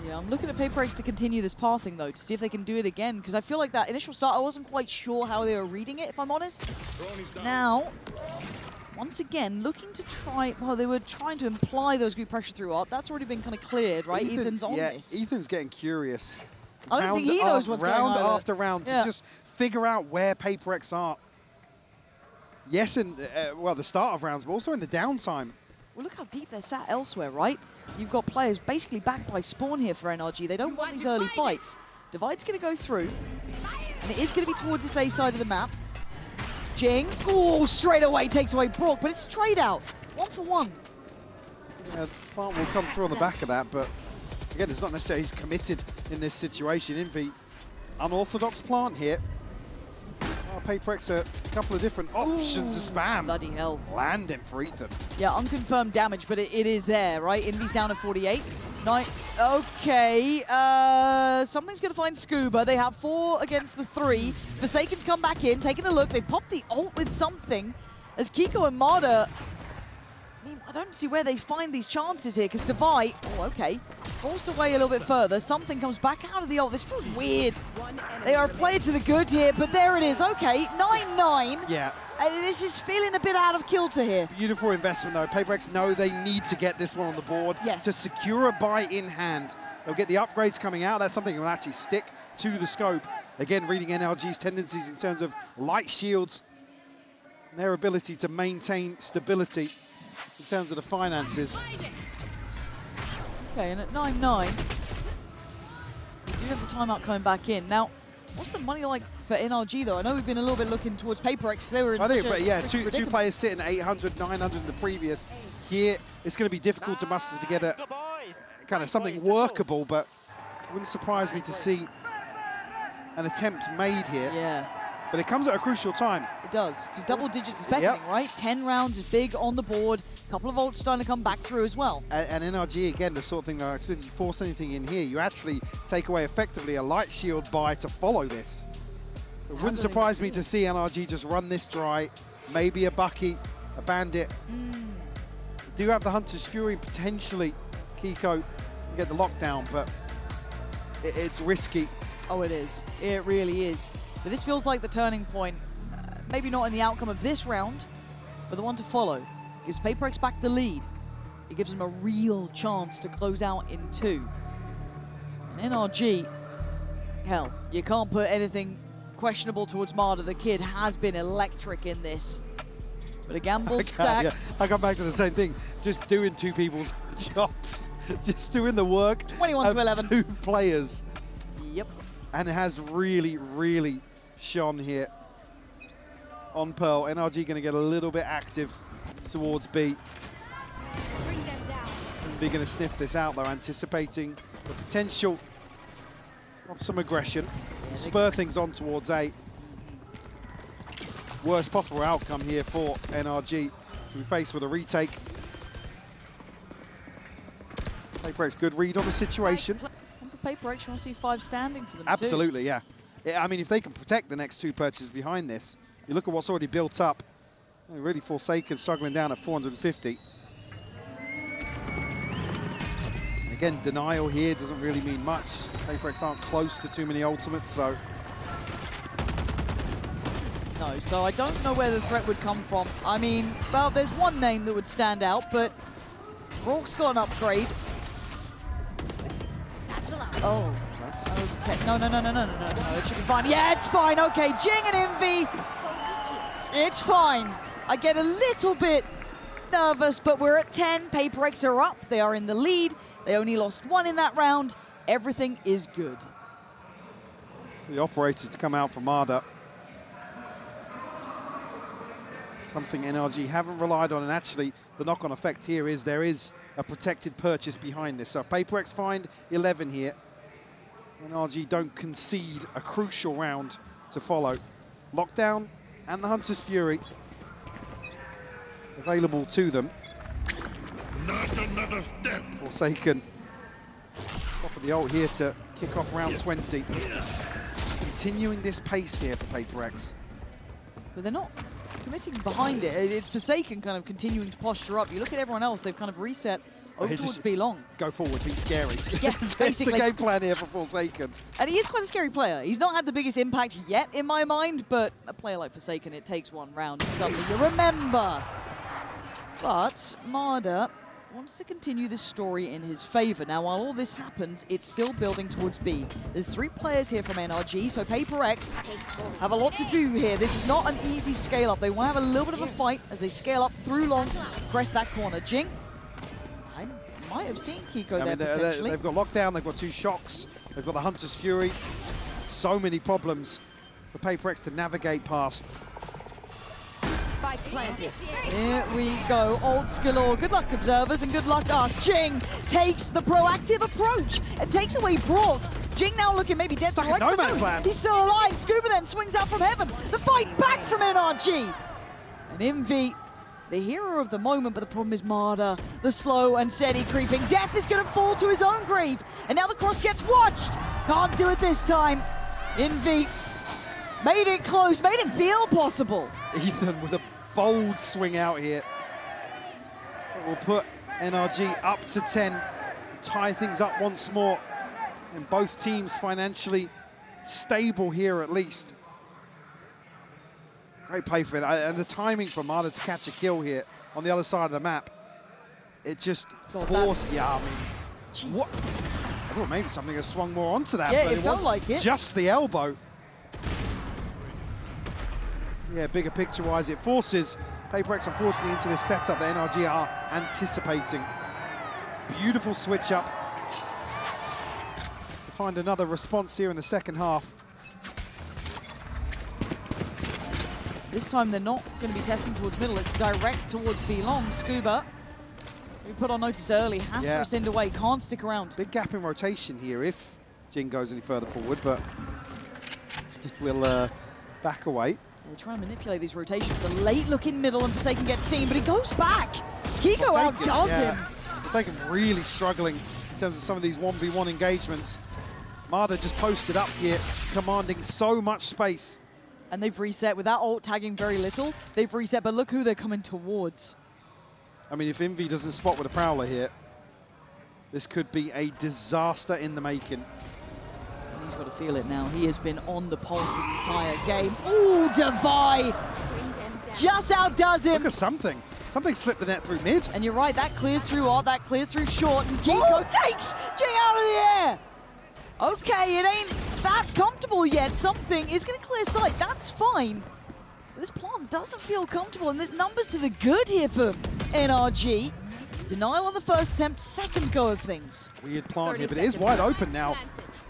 Yeah, I'm looking at PRX to continue this pathing, though, to see if they can do it again, because I feel like that initial start, I wasn't quite sure how they were reading it, if I'm honest. Now, once again, looking to try, well, they were trying to imply there was group pressure through art. That's already been kind of cleared, right? Ethan's on this. Ethan's getting curious. I don't think he knows what's going on. Round after round to just figure out where PRX are. Yes, in well, the start of rounds, but also in the downtime. Well, look how deep they're sat elsewhere, right? You've got players basically backed by Spawn here for NRG. They don't want these early fights. Divide's going to go through, and it is going to be towards this A side of the map. Jing, oh, straight away takes away Brock, but it's a trade out. 1 for 1. Yeah, Plant will come through on the back of that, but again, it's not necessarily he's committed in this situation. Envy, unorthodox Plant here. PRX a couple of different options to spam. Bloody hell. Landing for Ethan. Yeah, unconfirmed damage, but it is there, right? Envy's down to 48. Okay, something's going to find Scuba. They have 4 against the 3. Forsaken's come back in, taking a look. They popped the ult with something as Kiko and Mada. I mean, I don't see where they find these chances here, because Divide, oh, okay, forced away a little bit further. Something comes back out of the ult. This feels weird. They are a player to the good here, but there it is. Okay, 9-9. Yeah. This is feeling a bit out of kilter here. Beautiful investment, though. PRX know they need to get this one on the board to secure a buy in hand. They'll get the upgrades coming out. That's something that will actually stick to the scope. Again, reading NRG's tendencies in terms of light shields and their ability to maintain stability in terms of the finances. Okay, and at 9-9, we do have the timeout coming back in. Now, what's the money like for NRG, though? I know we've been a little bit looking towards PRX. They were in two players sitting at 800, 900 in the previous. Here, it's going to be difficult to muster together kind of something workable, but it wouldn't surprise me to see an attempt made here. Yeah. But it comes at a crucial time. It does, because double digits is beckoning, right? 10 rounds is big on the board. A couple of ults starting to come back through as well. And NRG, again, the sort of thing that if you force anything in here, you actually take away effectively a light shield buy to follow this. It wouldn't surprise me to see NRG just run this dry. Maybe a Bucky, a Bandit. Do have the Hunter's Fury, potentially Kiko can get the lockdown, but it's risky. Oh, it is. It really is. But this feels like the turning point, maybe not in the outcome of this round, but the one to follow. Gives PRX back the lead. It gives them a real chance to close out in 2. And NRG, hell, you can't put anything questionable towards Mada. The kid has been electric in this. But a gamble stack. Yeah. I come back to the same thing. Just doing 2 people's jobs. Just doing the work 21 to 11. 2 players. Yep. And it has really, really shone here on Pearl. NRG going to get a little bit active towards B. They're going to sniff this out, though, anticipating the potential of some aggression. Spur things on towards A. Worst possible outcome here for NRG to be faced with a retake. PRX good read on the situation. PRX, you want to see 5 standing for them Absolutely, yeah. I mean, if they can protect the next 2 purchases behind this, you look at what's already built up. Really Forsaken struggling down at 450. Again, denial here doesn't really mean much. PRX aren't close to too many ultimates, so... No, so I don't know where the threat would come from. I mean, well, there's one name that would stand out, but Rourke's got an upgrade. Oh, okay. No, it should be fine. Yeah, it's fine. Okay, Jing and Envy. It's fine. I get a little bit nervous, but we're at 10. PRX are up. They are in the lead. They only lost 1 in that round. Everything is good. The operator to come out for Mada. Something NRG haven't relied on, and actually the knock-on effect here is there is a protected purchase behind this. So if PRX find 11 here, NRG don't concede a crucial round to follow. Lockdown and the Hunter's Fury available to them. Not another step. Forsaken. Top of the ult here to kick off round 20. Continuing this pace here for PRX. But they're not committing behind it. It's Forsaken kind of continuing to posture up. You look at everyone else, they've kind of reset over towards B long. Go forward, be scary. Yeah, That's basically. the game plan here for Forsaken. And he is quite a scary player. He's not had the biggest impact yet in my mind, but a player like Forsaken, it takes 1 round. It's something you remember. But Mada wants to continue this story in his favor. Now, while all this happens, it's still building towards B. There's 3 players here from NRG, so PRX have a lot to do here. This is not an easy scale-up. They want to have a little bit of a fight as they scale up through long, press that corner. Jing, I might have seen Kiko there potentially. They've got lockdown, they've got 2 shocks, they've got the Hunter's Fury. So many problems for PRX to navigate past. Here we go, Ults galore. Good luck, observers, and good luck us. Jing takes the proactive approach and takes away Brock. Jing now looking maybe dead to right. No man's land. He's still alive. Scuba then swings out from heaven. The fight back from NRG. And Envy, the hero of the moment, but the problem is Mada, the slow and steady creeping. Death is going to fall to his own grave. And now the cross gets watched. Can't do it this time. Envy made it close, made it feel possible. Ethan with a bold swing out here. That will put NRG up to 10, tie things up once more. And both teams financially stable here at least. Great play for it. And the timing for Mada to catch a kill here on the other side of the map. It just forced, yeah, I mean, Jesus. What? I thought maybe something had swung more onto that, Yeah, but it felt was like it. Just the elbow. Yeah, bigger picture-wise, it forces PRX, unfortunately, into this setup that NRG are anticipating. Beautiful switch-up to find another response here in the second half. This time they're not going to be testing towards middle, it's direct towards B long. Scuba, we put on notice early, has to rescind away, can't stick around. Big gap in rotation here if Jing goes any further forward, but we'll back away. They're trying to manipulate these rotations. The late-looking middle and Forsaken gets seen, but he goes back. Kiko outdoes him. Forsaken really struggling in terms of some of these 1v1 engagements. Mada just posted up here, commanding so much space. And they've reset with that ult tagging very little. They've reset, but look who they're coming towards. I mean, if Envy doesn't spot with a Prowler here, this could be a disaster in the making. And he's got to feel it now. He has been on the pulse this entire game. Ooh, Devi! Just outdoes him. Look at something. Something slipped the net through mid. And you're right, that clears through art, that clears through short, and Kiko takes Jing out of the air! Okay, it ain't that comfortable yet. Something is going to clear sight. That's fine. But this plant doesn't feel comfortable, and there's numbers to the good here for NRG. Denial on the first attempt, second go of things. Weird plant here, but it is wide open now.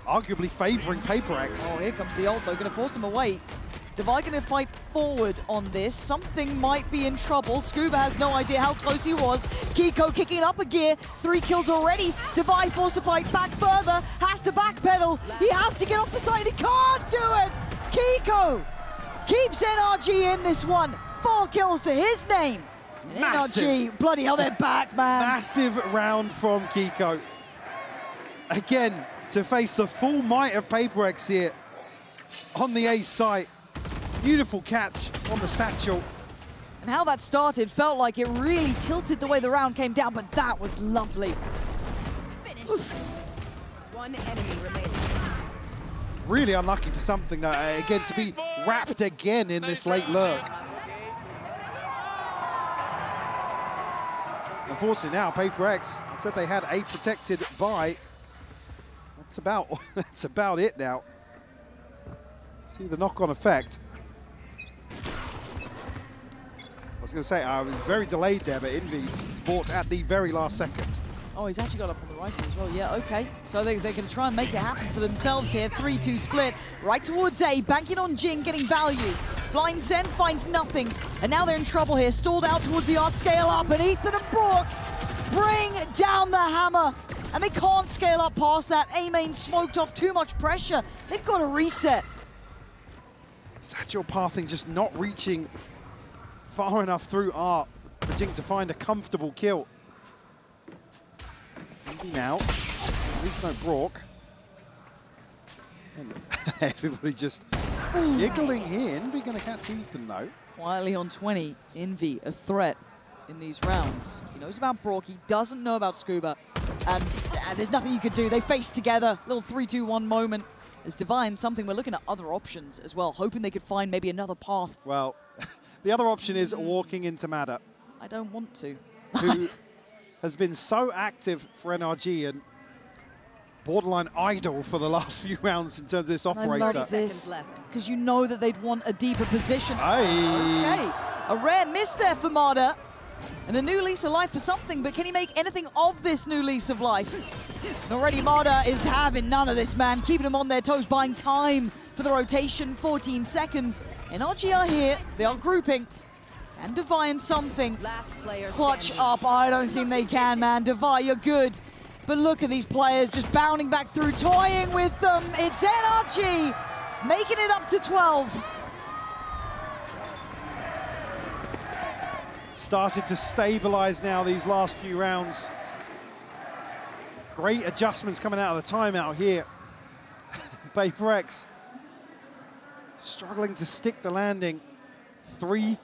Arguably favoring PRX. Oh, here comes the ult, though. Going to force him away. Devi going to fight forward on this. Something might be in trouble. Scuba has no idea how close he was. Kiko kicking it up a gear. 3 kills already. Devi forced to fight back further. Has to backpedal. He has to get off the side. He can't do it. Kiko keeps NRG in this one. 4 kills to his name. And Massive. NRG, bloody hell, they're back, man. Massive round from Kiko. Again, to face the full might of PRX here on the A site. Beautiful catch on the satchel. And how that started felt like it really tilted the way the round came down, but that was lovely. One enemy remaining. Really unlucky for something, again, to be wrapped again in this late lurk. Unfortunately now, PRX, instead they had a protected buy. That's about it now. See the knock-on effect. I was going to say, I was very delayed there, but Envy bought at the very last second. Oh, he's actually got up on the rifle as well. Yeah, okay. So they're going to try and make it happen for themselves here. 3-2 split. Right towards A, banking on Jing, getting value. Blind Zen finds nothing. And now they're in trouble here. Stalled out towards the art, scale up. And Ethan and Brock bring down the hammer. And they can't scale up past that. A-main smoked off too much pressure. They've got to reset. Satchel pathing just not reaching far enough through art for Jing to find a comfortable kill. Now, at least no Brock. And everybody just giggling here. Envy going to catch Ethan, though. Quietly on 20, Envy, a threat in these rounds. He knows about Brock, he doesn't know about Scuba. And there's nothing you could do. They face together, little 3-2-1 moment. As Divine, something we're looking at other options as well, hoping they could find maybe another path. Well, the other option is walking into Mada. I don't want to. Who has been so active for NRG and borderline idle for the last few rounds in terms of this operator. I love this, because you know that they'd want a deeper position. Aye. Okay, a rare miss there for Mada. And a new lease of life for something, but can he make anything of this new lease of life? And already Mada is having none of this, man. Keeping them on their toes, buying time for the rotation, 14 seconds. NRG are here, they are grouping. And Divine something. Clutch up, I don't think they can, man. Divine, you're good. But look at these players just bounding back through, toying with them. It's NRG, making it up to 12. Started to stabilize now these last few rounds. Great adjustments coming out of the timeout here. PRX struggling to stick the landing. 3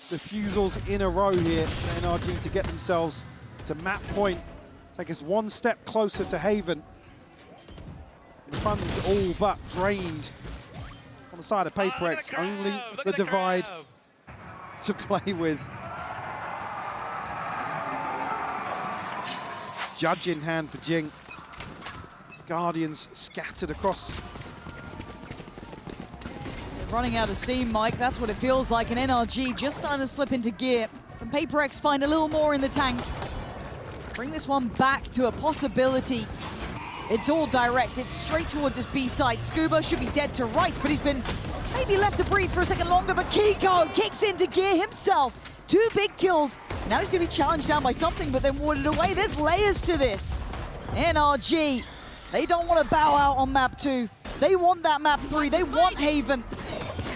defusals in a row here for NRG to get themselves to map point. Take us one step closer to Haven. The funds all but drained on the side of PRX. Only the divide to play with. Judge in hand for Jing. Guardians scattered across. Running out of steam, Mike, that's what it feels like. And NRG just starting to slip into gear. Can PRX find a little more in the tank? Bring this one back to a possibility. It's all direct, it's straight towards this B side. Scuba should be dead to rights, but he's been maybe left to breathe for a second longer, but Kiko kicks into gear himself. 2 big kills. Now he's gonna be challenged down by something, but then warded away. There's layers to this. NRG, they don't want to bow out on map 2. They want that map 3, they want Haven.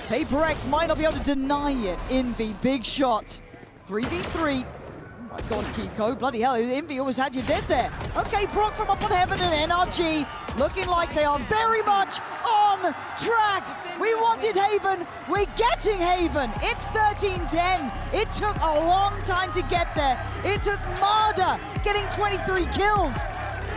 PRX might not be able to deny it. Envy, big shot. 3v3. Oh my God, Kiko, bloody hell, Envy almost had you dead there. Okay, Brock from up on Heaven and NRG looking like they are very much on track. We wanted Haven, we're getting Haven. It's 13-10. It took a long time to get there. It took Mada getting 23 kills.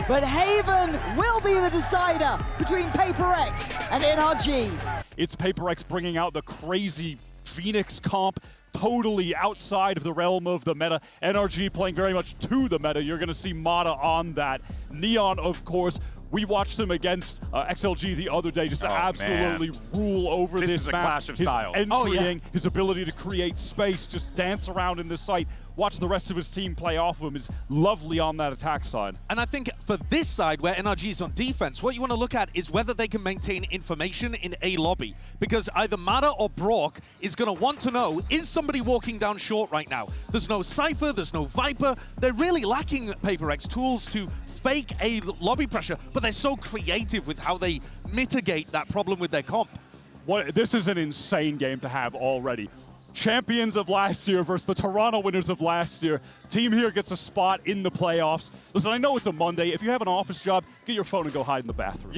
But Haven will be the decider between PRX and NRG. It's PRX bringing out the crazy Phoenix comp, totally outside of the realm of the meta. NRG playing very much to the meta. You're going to see Mada on that. Neon, of course, we watched him against XLG the other day, just absolutely rule over this is a map. clash of his styles. entrying, his ability to create space, just dance around in this site. Watch the rest of his team play off of him is lovely on that attack side. And I think for this side, where NRG is on defense, what you want to look at is whether they can maintain information in a lobby. Because either Mada or Brock is going to want to know, is somebody walking down short right now? There's no Cypher, there's no Viper. They're really lacking PRX tools to fake a lobby pressure, but they're so creative with how they mitigate that problem with their comp. This is an insane game to have already. champions of last year versus the Toronto winners of last year. Team here gets a spot in the playoffs. Listen, I know it's a Monday. If you have an office job, get your phone and go hide in the bathroom.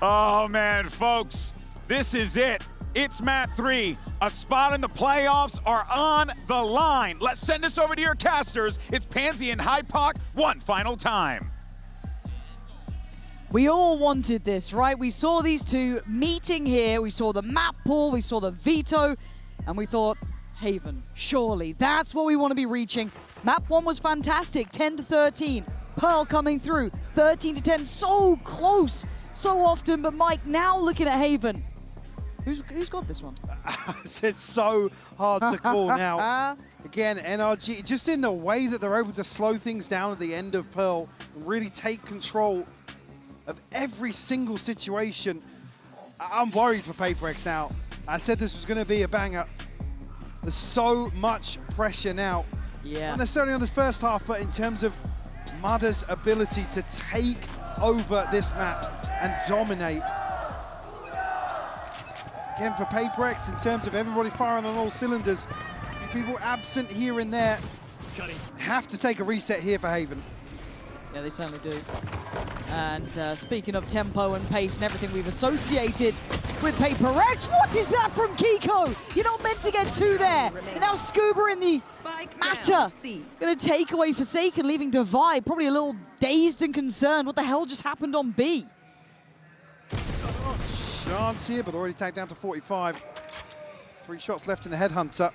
Oh, man, folks, this is it. It's map 3. A spot in the playoffs are on the line. Let's send this over to your casters. It's Pansy and Hypoc one final time. We all wanted this, right? We saw these two meeting here. We saw the map pool, we saw the veto, and we thought, Haven, surely that's what we want to be reaching. Map 1 was fantastic, 10-13. Pearl coming through, 13-10, so close, so often. But Mike, now looking at Haven, who's got this one? It's so hard to call now. Again, NRG, just in the way that they're able to slow things down at the end of Pearl and really take control of every single situation. I'm worried for PRX now. I said this was going to be a banger. There's so much pressure now. Yeah. Not necessarily on this first half, but in terms of Mada's ability to take over this map and dominate. Again, for PRX, in terms of everybody firing on all cylinders, people absent here and there. Have to take a reset here for Haven. Yeah, they certainly do. And speaking of tempo and pace and everything we've associated with PRX, what is that from Kiko? You're not meant to get two there. And now Scuba in the Mata. Gonna take away Forsaken, leaving Divide probably a little dazed and concerned. What the hell just happened on B? Chance here, but already tagged down to 45. 3 shots left in the Headhunter.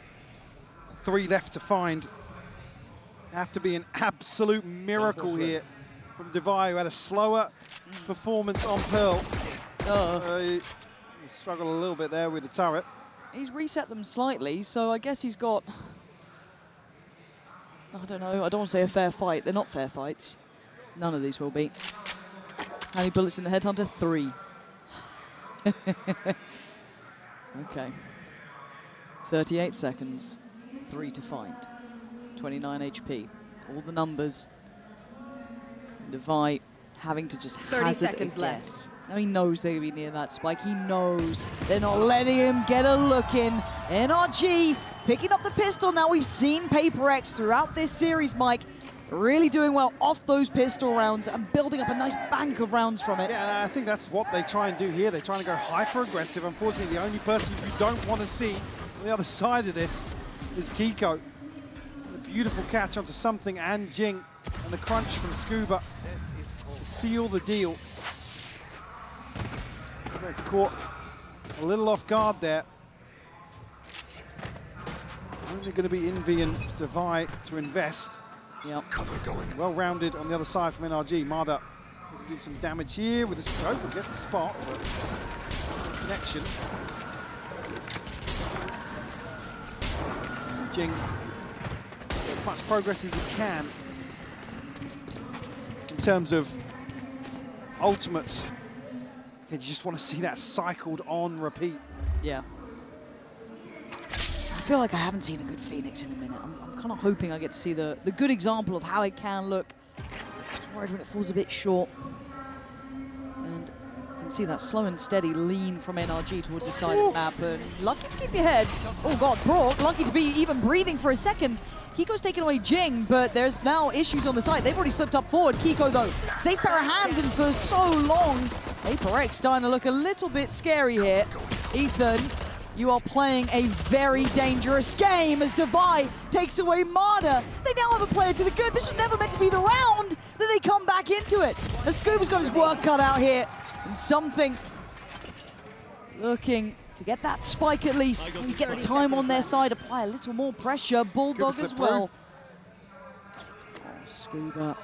3 left to find. Have to be an absolute miracle here from Divide, who had a slower performance on Pearl. He struggled a little bit there with the turret. He's reset them slightly, so I guess he's got, I don't know, I don't want to say a fair fight. They're not fair fights. None of these will be. How many bullets in the Headhunter? 3. Okay. 38 seconds. 3 to find. 29 HP. All the numbers. Devi having to just 30 seconds left. Now he knows they're going to be near that spike. He knows they're not letting him get a look in. NRG picking up the pistol. Now we've seen PRX throughout this series, Mike, really doing well off those pistol rounds and building up a nice bank of rounds from it. Yeah, and I think that's what they try and do here. They're trying to go hyper-aggressive. Unfortunately, the only person you don't want to see on the other side of this is Kiko. A beautiful catch onto something and Jing, and the crunch from Scuba to seal the deal. It's caught a little off guard there. Only going to be Envy and Devi to invest. Yep. Well rounded on the other side from NRG. Mada will do some damage here with a stroke. Will get the spot, but connection. Jing as much progress as he can in terms of ultimates. You just want to see that cycled on repeat. Yeah. I feel like I haven't seen a good Phoenix in a minute. I'm kind of hoping I get to see the good example of how it can look. Just worried when it falls a bit short. And you can see that slow and steady lean from NRG towards the side of the map. And lucky to keep your head. Oh God, Brock, lucky to be even breathing for a second. Kiko's taken away Jing, but there's now issues on the side. They've already slipped up forward. Kiko, though, safe pair of hands, and for so long, HyperX starting to look a little bit scary here. Ethan, you are playing a very dangerous game as Devi takes away Mada. They now have a player to the good. This was never meant to be the round that they come back into it. And Scuba's got his work cut out here. And something looking to get that spike at least. And get the time on their side, apply a little more pressure. Bulldog as well. Oh, Scuba,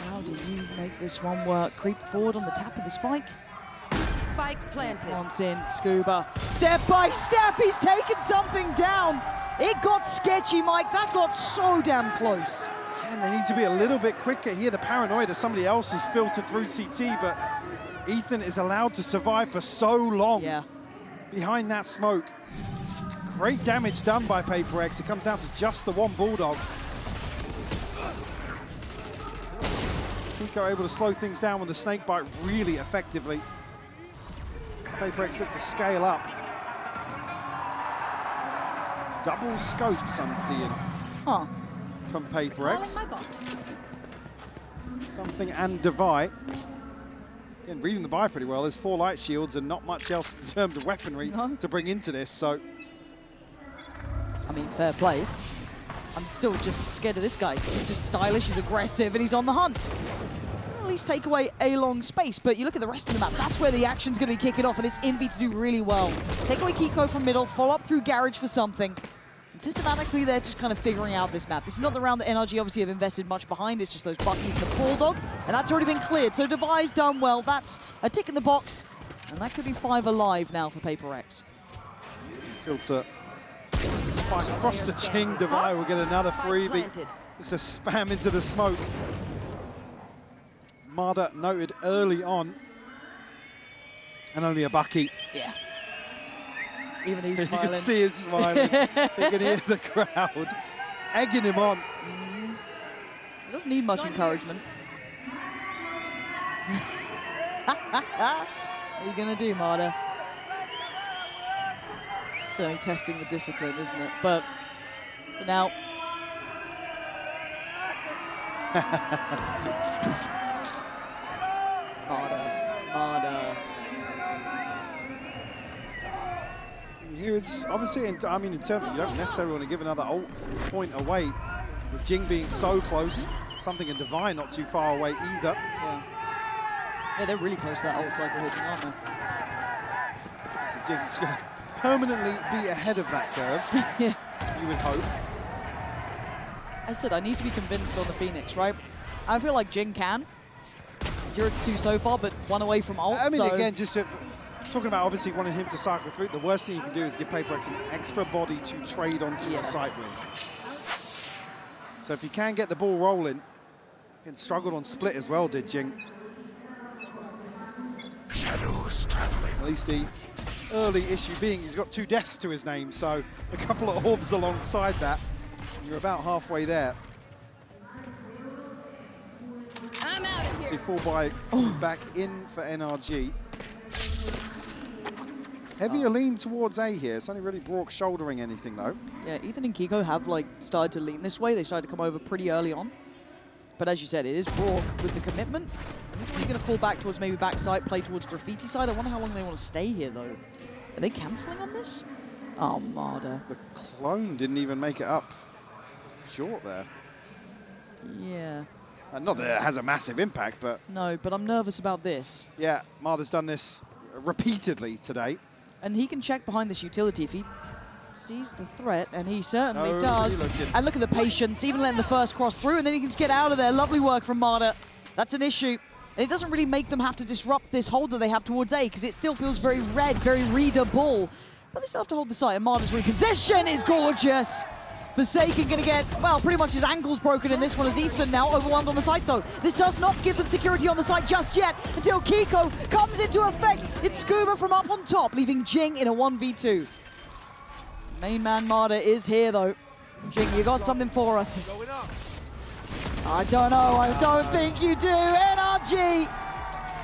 how do you make this one work? Creep forward on the tap of the spike. Spike planted. Once in, Scuba. Step by step, he's taken something down. It got sketchy, Mike. That got so damn close. And they need to be a little bit quicker here. The paranoia that somebody else has filtered through CT, but Ethan is allowed to survive for so long behind that smoke. Great damage done by PRX. It comes down to just the one Bulldog. Kiko able to slow things down with the snake bite really effectively. As PRX look to scale up. double scopes I'm seeing from PRX. Something and Divide. Again, reading the buy pretty well. There's 4 light shields and not much else in terms of weaponry to bring into this, so. I mean, fair play. I'm still just scared of this guy because he's just stylish, he's aggressive, and he's on the hunt. At least take away a long space, but you look at the rest of the map, that's where the action's going to be kicking off, and it's Envy to do really well. Take away Kiko from middle, follow up through Garage for something. And systematically, they're just kind of figuring out this map. This is not the round that NRG obviously have invested much behind, it's just those Buckies and the Bulldog, and that's already been cleared. So Devi's done well, that's a tick in the box, and that could be 5 alive now for PRX. Filter. Spike across the Ching. Devi will get another freebie. It's a spam into the smoke. Mada noted early on. And only a Bucky. Yeah. Even he's You smiling. can see him smiling. You can hear the crowd egging him on. He doesn't need much encouragement. What are you going to do, Mada? Certainly testing the discipline, isn't it? But now... Mada. Here it's obviously, in terms of, you don't necessarily want to give another ult point away. With Jing being so close, something in Divine not too far away either. Yeah, they're really close to that ult cycle hitting, aren't they? So Jing's going to permanently be ahead of that curve. You would hope. I said I need to be convinced on the Phoenix, right? I feel like Jing can. 0-2 so far, but 1 away from ult. I mean, again, just talking about obviously wanting him to cycle through, the worst thing you can do is give PRX an extra body to trade onto a site with. So if you can get the ball rolling, and struggled on split as well, did Jing. Shadows traveling. At least the early issue being he's got 2 deaths to his name, so a couple of orbs alongside that. You're about halfway there. I'm out of here. See 4 buy back in for NRG. Heavier lean towards A here. It's only really Brock shouldering anything though. Yeah, Ethan and Kiko have like started to lean this way. They started to come over pretty early on. But as you said, it is Brock with the commitment. And he's really going to fall back towards maybe backside, play towards Graffiti side. I wonder how long they want to stay here though. Are they cancelling on this? Oh, Mada. The clone didn't even make it up short there. Yeah. Not that it has a massive impact, but... No, but I'm nervous about this. Yeah, Mada's done this repeatedly today. And he can check behind this utility if he sees the threat, and he certainly Oh, does. really And look at the patience, even letting the first cross through, and then he can just get out of there. Lovely work from Mada. That's an issue. And it doesn't really make them have to disrupt this hold that they have towards A, because it still feels very red, very readable. But they still have to hold the site, and Mada's reposition is gorgeous. Forsaken going to get, well, pretty much his ankles broken in this one as Ethan now overwhelmed on the site, though. This does not give them security on the site just yet until Kiko comes into effect. It's Scuba from up on top, leaving Jing in a 1v2. Main man Mada is here, though. Jing, you got something for us. I don't know. I don't think you do. NRG,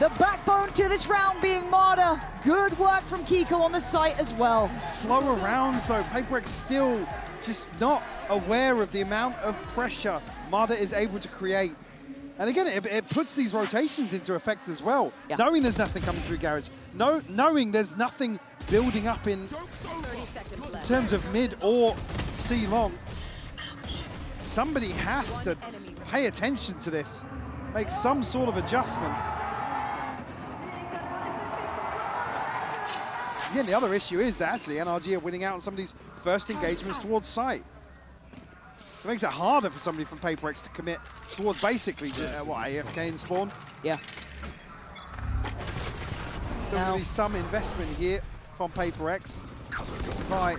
the backbone to this round being Mada. Good work from Kiko on the site as well. Slower rounds, though. PRX still just not aware of the amount of pressure Mada is able to create. And again, it puts these rotations into effect as well. Yeah. Knowing there's nothing coming through Garage, knowing there's nothing building up in terms of mid or C long, somebody has to pay attention to this, make some sort of adjustment. Again, the other issue is that actually NRG are winning out on some of these first engagements towards site. It makes it harder for somebody from PRX to commit towards basically, what, AFK in spawn? Yeah. So Now- really some investment here from PRX. Right.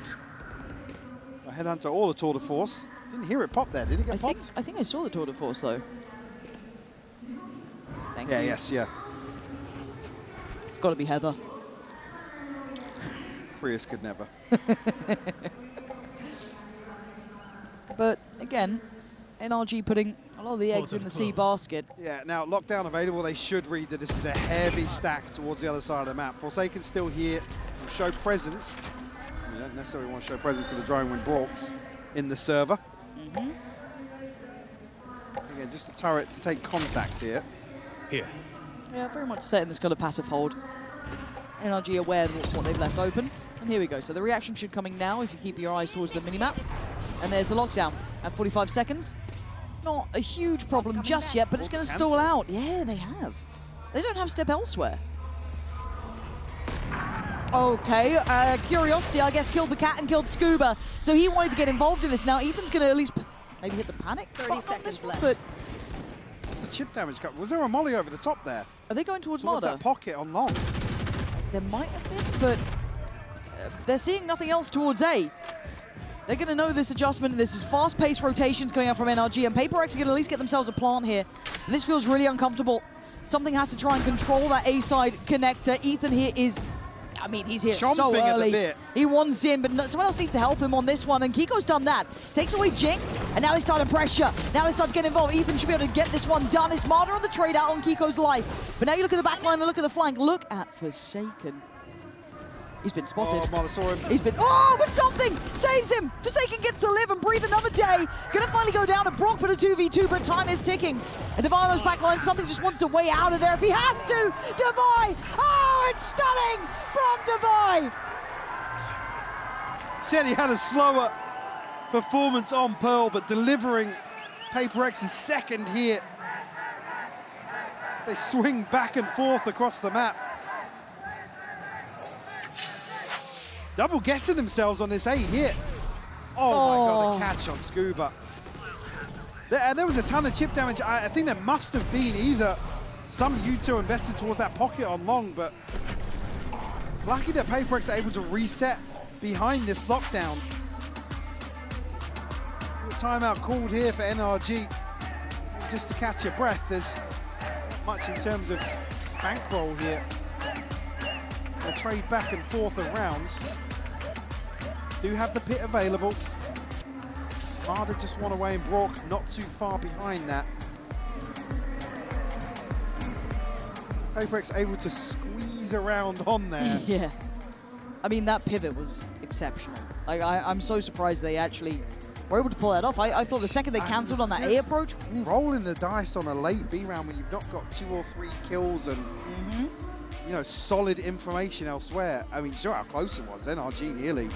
A headhunter or the tour de force. Didn't hear it pop there, did it get popped? I think I saw the tour de force, though. Thank Yeah, you. yes, yeah. It's got to be Heather. Prius could never. But again, NRG putting a lot of the eggs in the C basket. Yeah, now lockdown available, they should read that this is a heavy stack towards the other side of the map. Forsaken still here, will show presence. You don't don't necessarily want to show presence of the drone when Brock's in the server. Again, just the turret to take contact here. Here. Yeah, very much set in this kind of passive hold. NRG aware of what they've left open. And here we go. So the reaction should coming now if you keep your eyes towards the minimap. And there's the lockdown at 45 seconds. It's not a huge problem just yet, but it's going to stall out. Yeah, they have. They don't have step elsewhere. Okay, Curiosity, I guess, killed the cat and killed Scuba. So he wanted to get involved in this. Now Ethan's going to at least maybe hit the panic. 30 seconds left. But The chip damage cut. Was there a molly over the top there? are they going towards Towards Mada? that pocket on long. There might have been, but they're seeing nothing else towards A. They're going to know this adjustment. This is fast-paced rotations coming out from NRG, and PRX are going to at least get themselves a plant here. This feels really uncomfortable. Something has to try and control that A-side connector. Ethan here is, I mean, he's here so Chomping at the early. bit. He wants in, but someone else needs to help him on this one, and Kiko's done that. Takes away Jing, and now they start to pressure. Now they start to get involved. Ethan should be able to get this one done. It's Mada on the trade out on Kiko's life. But now you look at the back line and look at the flank. Look at Forsaken. He's been spotted. Oh, Mada saw him. He's been, oh, but something saves him. Forsaken gets to live and breathe another day. Gonna finally go down to Brock, but a 2v2, but time is ticking. And Divine on those backlines, something just wants a way out of there if he has to. Divine, oh, it's stunning from Divine. Said he had a slower performance on Pearl, but delivering PRX's second here. They swing back and forth across the map. Double getting themselves on this A hit. Oh my God, the catch on Scuba. There was a ton of chip damage. I think there must have been either some U2 invested towards that pocket on long, but it's lucky that PRX are able to reset behind this lockdown. A timeout called here for NRG. Just to catch your breath, there's much in terms of bankroll here. They'll trade back and forth of rounds. Do have the pit available. Mada just one away and Brock not too far behind that. PRX able to squeeze around on there. Yeah. I mean, that pivot was exceptional. Like, I'm so surprised they actually were able to pull that off. I thought the second they cancelled on that A approach. Rolling the dice on a late B round when you've not got 2 or 3 kills and you know, solid information elsewhere. I mean, you saw how close it was. NRG nearly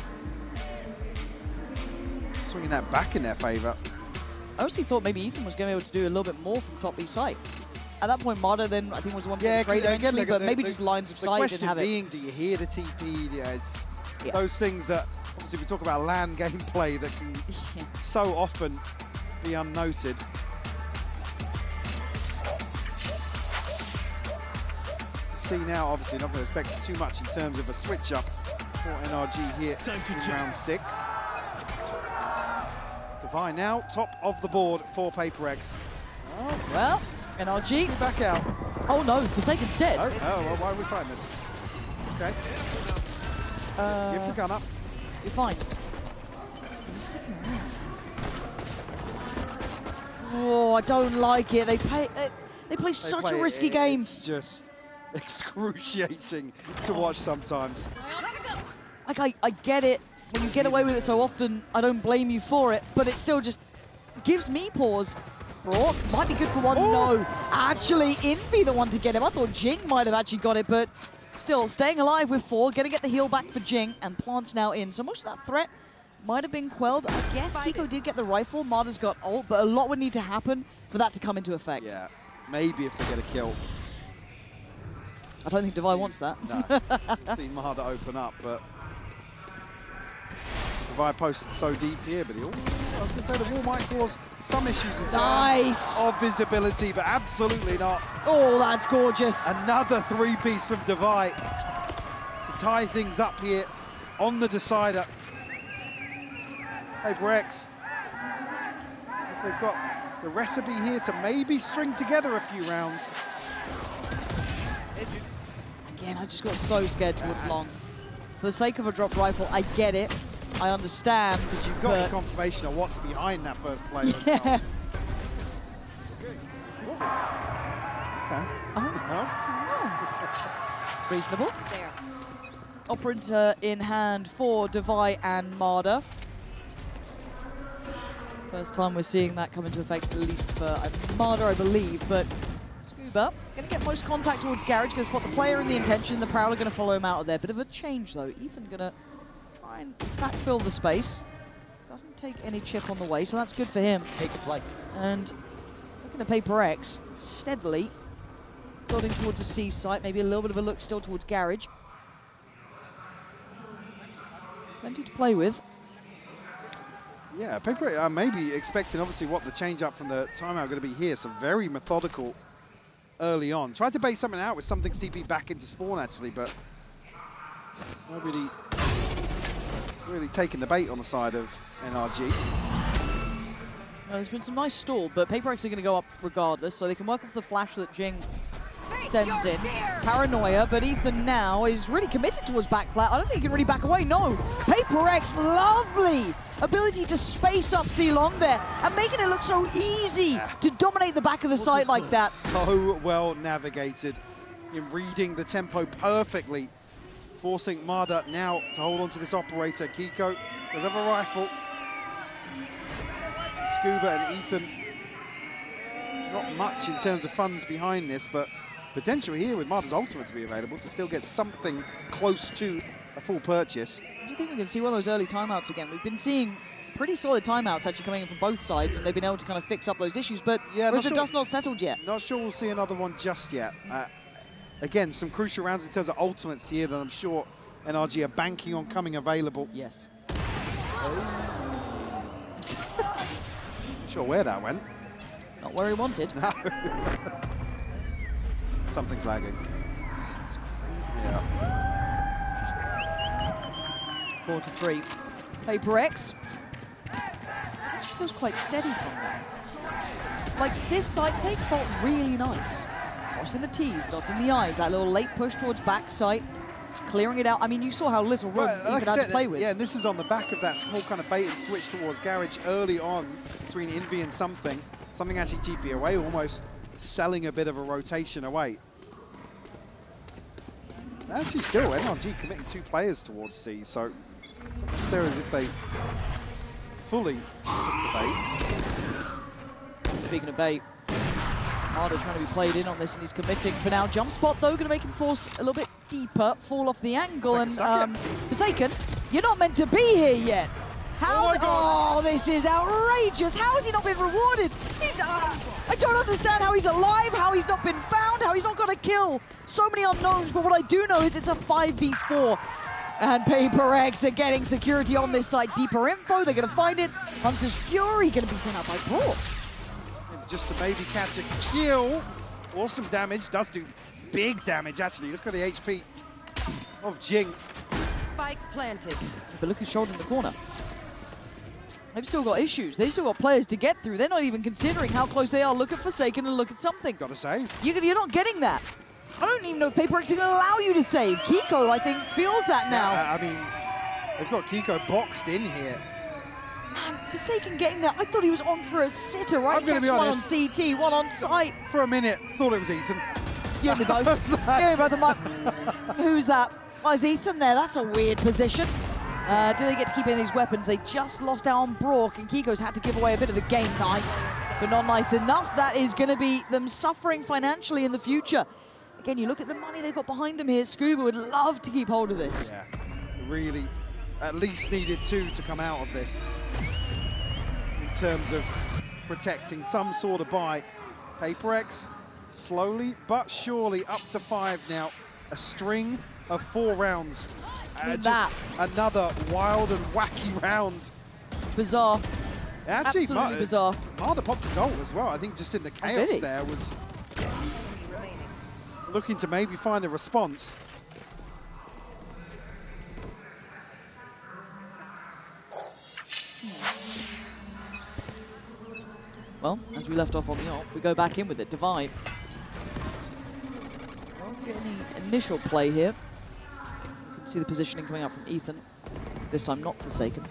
swinging that back in their favor. I honestly thought maybe Ethan was going to be able to do a little bit more from top B site. At that point, Mada then I think was the one to trade eventually, but maybe just lines of sight didn't have it. The question being, do you hear the TP? Yeah, it's those things that, obviously we talk about LAN gameplay that can so often be unnoted. See now, obviously not going to expect too much in terms of a switch up for NRG here in round 6. Divine now, top of the board for PRX. Oh, well, NRG. Back out. Oh no, Forsaken's dead. Oh, well, why are we fighting this? Okay. Give the gun up. You're fine. He's sticking around. Oh, I don't like it. They play such a risky game. It's just excruciating to watch sometimes. Like, I get it. When you get away with it so often, I don't blame you for it, but it still just gives me pause. Brock might be good for one. No, actually, Envy the one to get him. I thought Jing might have actually got it, but still staying alive with 4, gonna get the heal back for Jing, and Plant's now in. So most of that threat might have been quelled. I guess Kiko did get the rifle. Mada's got ult, but a lot would need to happen for that to come into effect. Yeah, maybe if they get a kill. I don't think Divine wants that. No, see Mada open up, but Divine posted so deep here, but I was going to say the wall might cause some issues in terms of visibility, but absolutely not. Oh, that's gorgeous. Another 3-piece from Divine to tie things up here on the decider. PRX, as if they've got the recipe here to maybe string together a few rounds. Again, I just got so scared towards long. For the sake of a dropped rifle, I get it. I understand. Because you've got the confirmation of what's behind that first player. Yeah. Okay. Oh. Reasonable. There. Operator in hand for Devi and Mada. First time we're seeing that come into effect, at least for Mada, I believe. But Scuba going to get most contact towards Garage, going to spot the player and the intention. The Prowler going to follow him out of there. Bit of a change, though. Ethan going to try and backfill the space. Doesn't take any chip on the way, so that's good for him. Take a flight. And looking at PRX, steadily building towards a C site. Maybe a little bit of a look still towards Garage. Plenty to play with. Yeah, PRX maybe expecting obviously what the change up from the timeout going to be here. So very methodical early on. Tried to bait something out with something TP back into spawn actually, but nobody really taking the bait on the side of NRG. There's been some nice stall, but PRX are going to go up regardless, so they can work off the flash that Jing sends in. Paranoia, but Ethan now is really committed towards back plat. I don't think he can really back away. No, PRX, lovely ability to space up C-Long there and making it look so easy to dominate the back of the site like that. So well navigated in reading the tempo perfectly, forcing Mada now to hold on to this operator. Kiko does have a rifle. Scuba and Ethan, not much in terms of funds behind this, but potential here with Mada's ultimate to be available to still get something close to a full purchase. Do you think we can see one of those early timeouts again? We've been seeing pretty solid timeouts actually coming in from both sides, and they've been able to kind of fix up those issues, but the dust not settled yet. Not sure we'll see another one just yet. Again, some crucial rounds in terms of ultimates here that I'm sure NRG are banking on coming available. Yes. Not sure where that went. Not where he wanted. No. Something's lagging. That's crazy. Yeah. 4-3. PRX. This actually feels quite steady from them. Like, this side take felt really nice. Crossing the T's, dotting the I's. That little late push towards back sight. Clearing it out. I mean, you saw how little room Ethan had to play with. Yeah, and this is on the back of that small kind of bait and switch towards Garage early on between Envy and something. Something actually TP away, almost selling a bit of a rotation away. Actually still, NRG committing 2 players towards C, so it's not necessarily as if they fully took the bait. Speaking of bait, Mada trying to be played in on this, and he's committing for now. Jump spot, though, going to make him force a little bit deeper, fall off the angle, and Forsaken, you're not meant to be here yet. How? Oh, this is outrageous. How has he not been rewarded? He's, I don't understand how he's alive, how he's not been found, how he's not got a kill. So many unknowns, but what I do know is it's a 5v4. And PRX are getting security on this side. Deeper info, they're going to find it. Hunter's Fury going to be sent out by Brock. Just to maybe catch a kill. Awesome damage, does do big damage actually. Look at the HP of Jing. Spike planted. But look who's shouldering the corner. They've still got issues. They've still got players to get through. They're not even considering how close they are. Look at Forsaken and look at something. Gotta save. You're not getting that. I don't even know if PRX are going to allow you to save. Kiko, I think, feels that now. I mean, they've got Kiko boxed in here. Man, Forsaken getting that. I thought he was on for a sitter, right? I'm going to be honest. One on CT, one on site. For a minute, thought it was Ethan. You and me both. You and me both. I'm like, who's that? Oh, is Ethan there? That's a weird position. Do they get to keep in these weapons? They just lost out on Brock, and Kiko's had to give away a bit of the game. Nice, but not nice enough. That is going to be them suffering financially in the future. Again, you look at the money they've got behind them here. Scuba would love to keep hold of this. Yeah, really at least needed 2 to come out of this in terms of protecting some sort of buy. PRX slowly but surely up to 5 now. A string of 4 rounds. Just another wild and wacky round. Bizarre. Actually, absolutely bizarre. Mada popped his ult as well. I think just in the chaos there was looking to maybe find a response. Well, as we left off on the ult, we go back in with it. Divide. Won't get any initial play here. You can see the positioning coming up from Ethan. This time not Forsaken.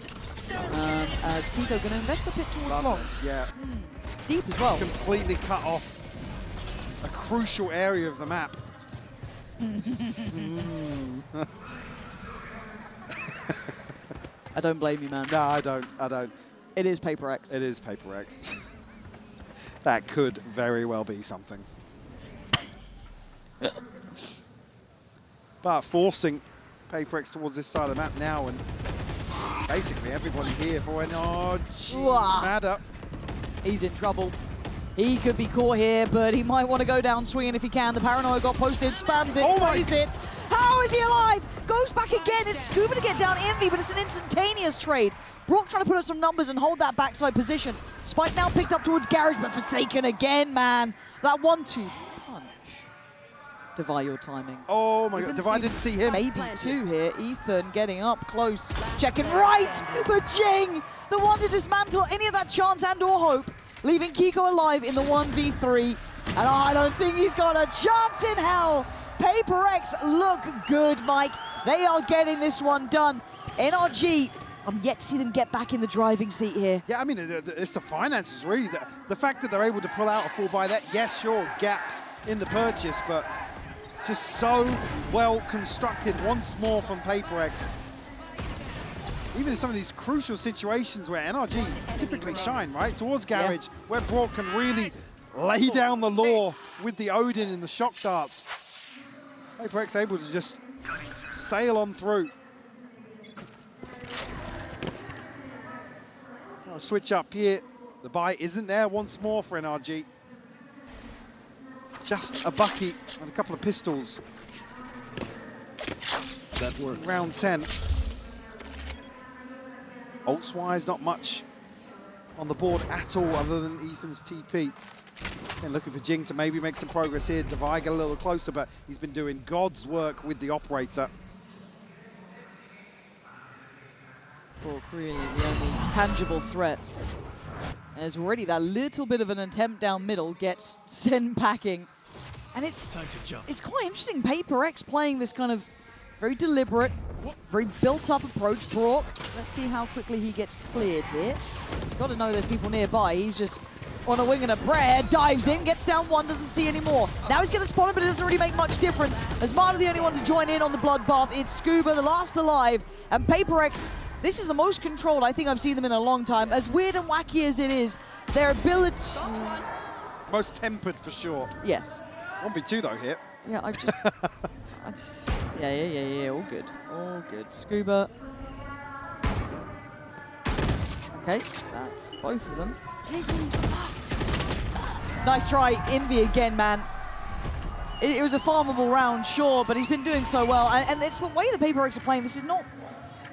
As Kiko going to invest the pit towards long. Yeah. Deep as well. Completely cut off a crucial area of the map. I don't blame you, man. No, I don't. It is PRX. It is PRX. That could very well be something. But forcing PRX towards this side of the map now, and basically everybody here for NRG. Mada. He's in trouble. He could be caught here, but he might want to go down swinging if he can. The paranoia got posted, spams it, sprays it. How is he alive? Goes back again. It's Scuba to get down Envy, but it's an instantaneous trade. Brock trying to put up some numbers and hold that backside position. Spike now picked up towards Garage, but Forsaken again, man. That 1-2 punch. Devi, your timing. Oh my God, Devi didn't see him. Maybe 2 here. Ethan getting up close. Checking right, but Jing, the one to dismantle any of that chance and or hope, leaving Kiko alive in the 1v3. And I don't think he's got a chance in hell. PRX look good, Mike. They are getting this one done. NRG, I'm yet to see them get back in the driving seat here. Yeah, I mean, it's the finances, really. The fact that they're able to pull out a full buy, that, yes, sure, gaps in the purchase, but it's just so well constructed once more from PRX. Even in some of these crucial situations where NRG typically shine, right? Towards Garage, where Brock can really lay down the law with the Odin and the shock darts. PRX able to just sail on through. I'll switch up here. The buy isn't there once more for NRG. Just a Bucky and a couple of pistols. That works. Round 10. Ults-wise, not much on the board at all other than Ethan's TP. And looking for Jing to maybe make some progress here. Devi get a little closer, but he's been doing God's work with the operator. Brock really the only tangible threat. There's already that little bit of an attempt down middle, gets sent packing. And it's quite interesting. PRX playing this kind of very deliberate, very built-up approach. Brock, let's see how quickly he gets cleared here. He's got to know there's people nearby. He's just on a wing and a prayer, dives in, gets down one, doesn't see any more. Now he's going to spot him, but it doesn't really make much difference. As Mada the only one to join in on the bloodbath, it's Scuba, the last alive, and PRX, this is the most controlled I think I've seen them in a long time. As weird and wacky as it is, their ability... Most tempered for sure. Yes. 1v2 though here. Yeah, yeah, all good, all good. Scuba. Okay, that's both of them. Nice try, Envy again, man. It was a farmable round, sure, but he's been doing so well. And it's the way the PRX are playing. This is not,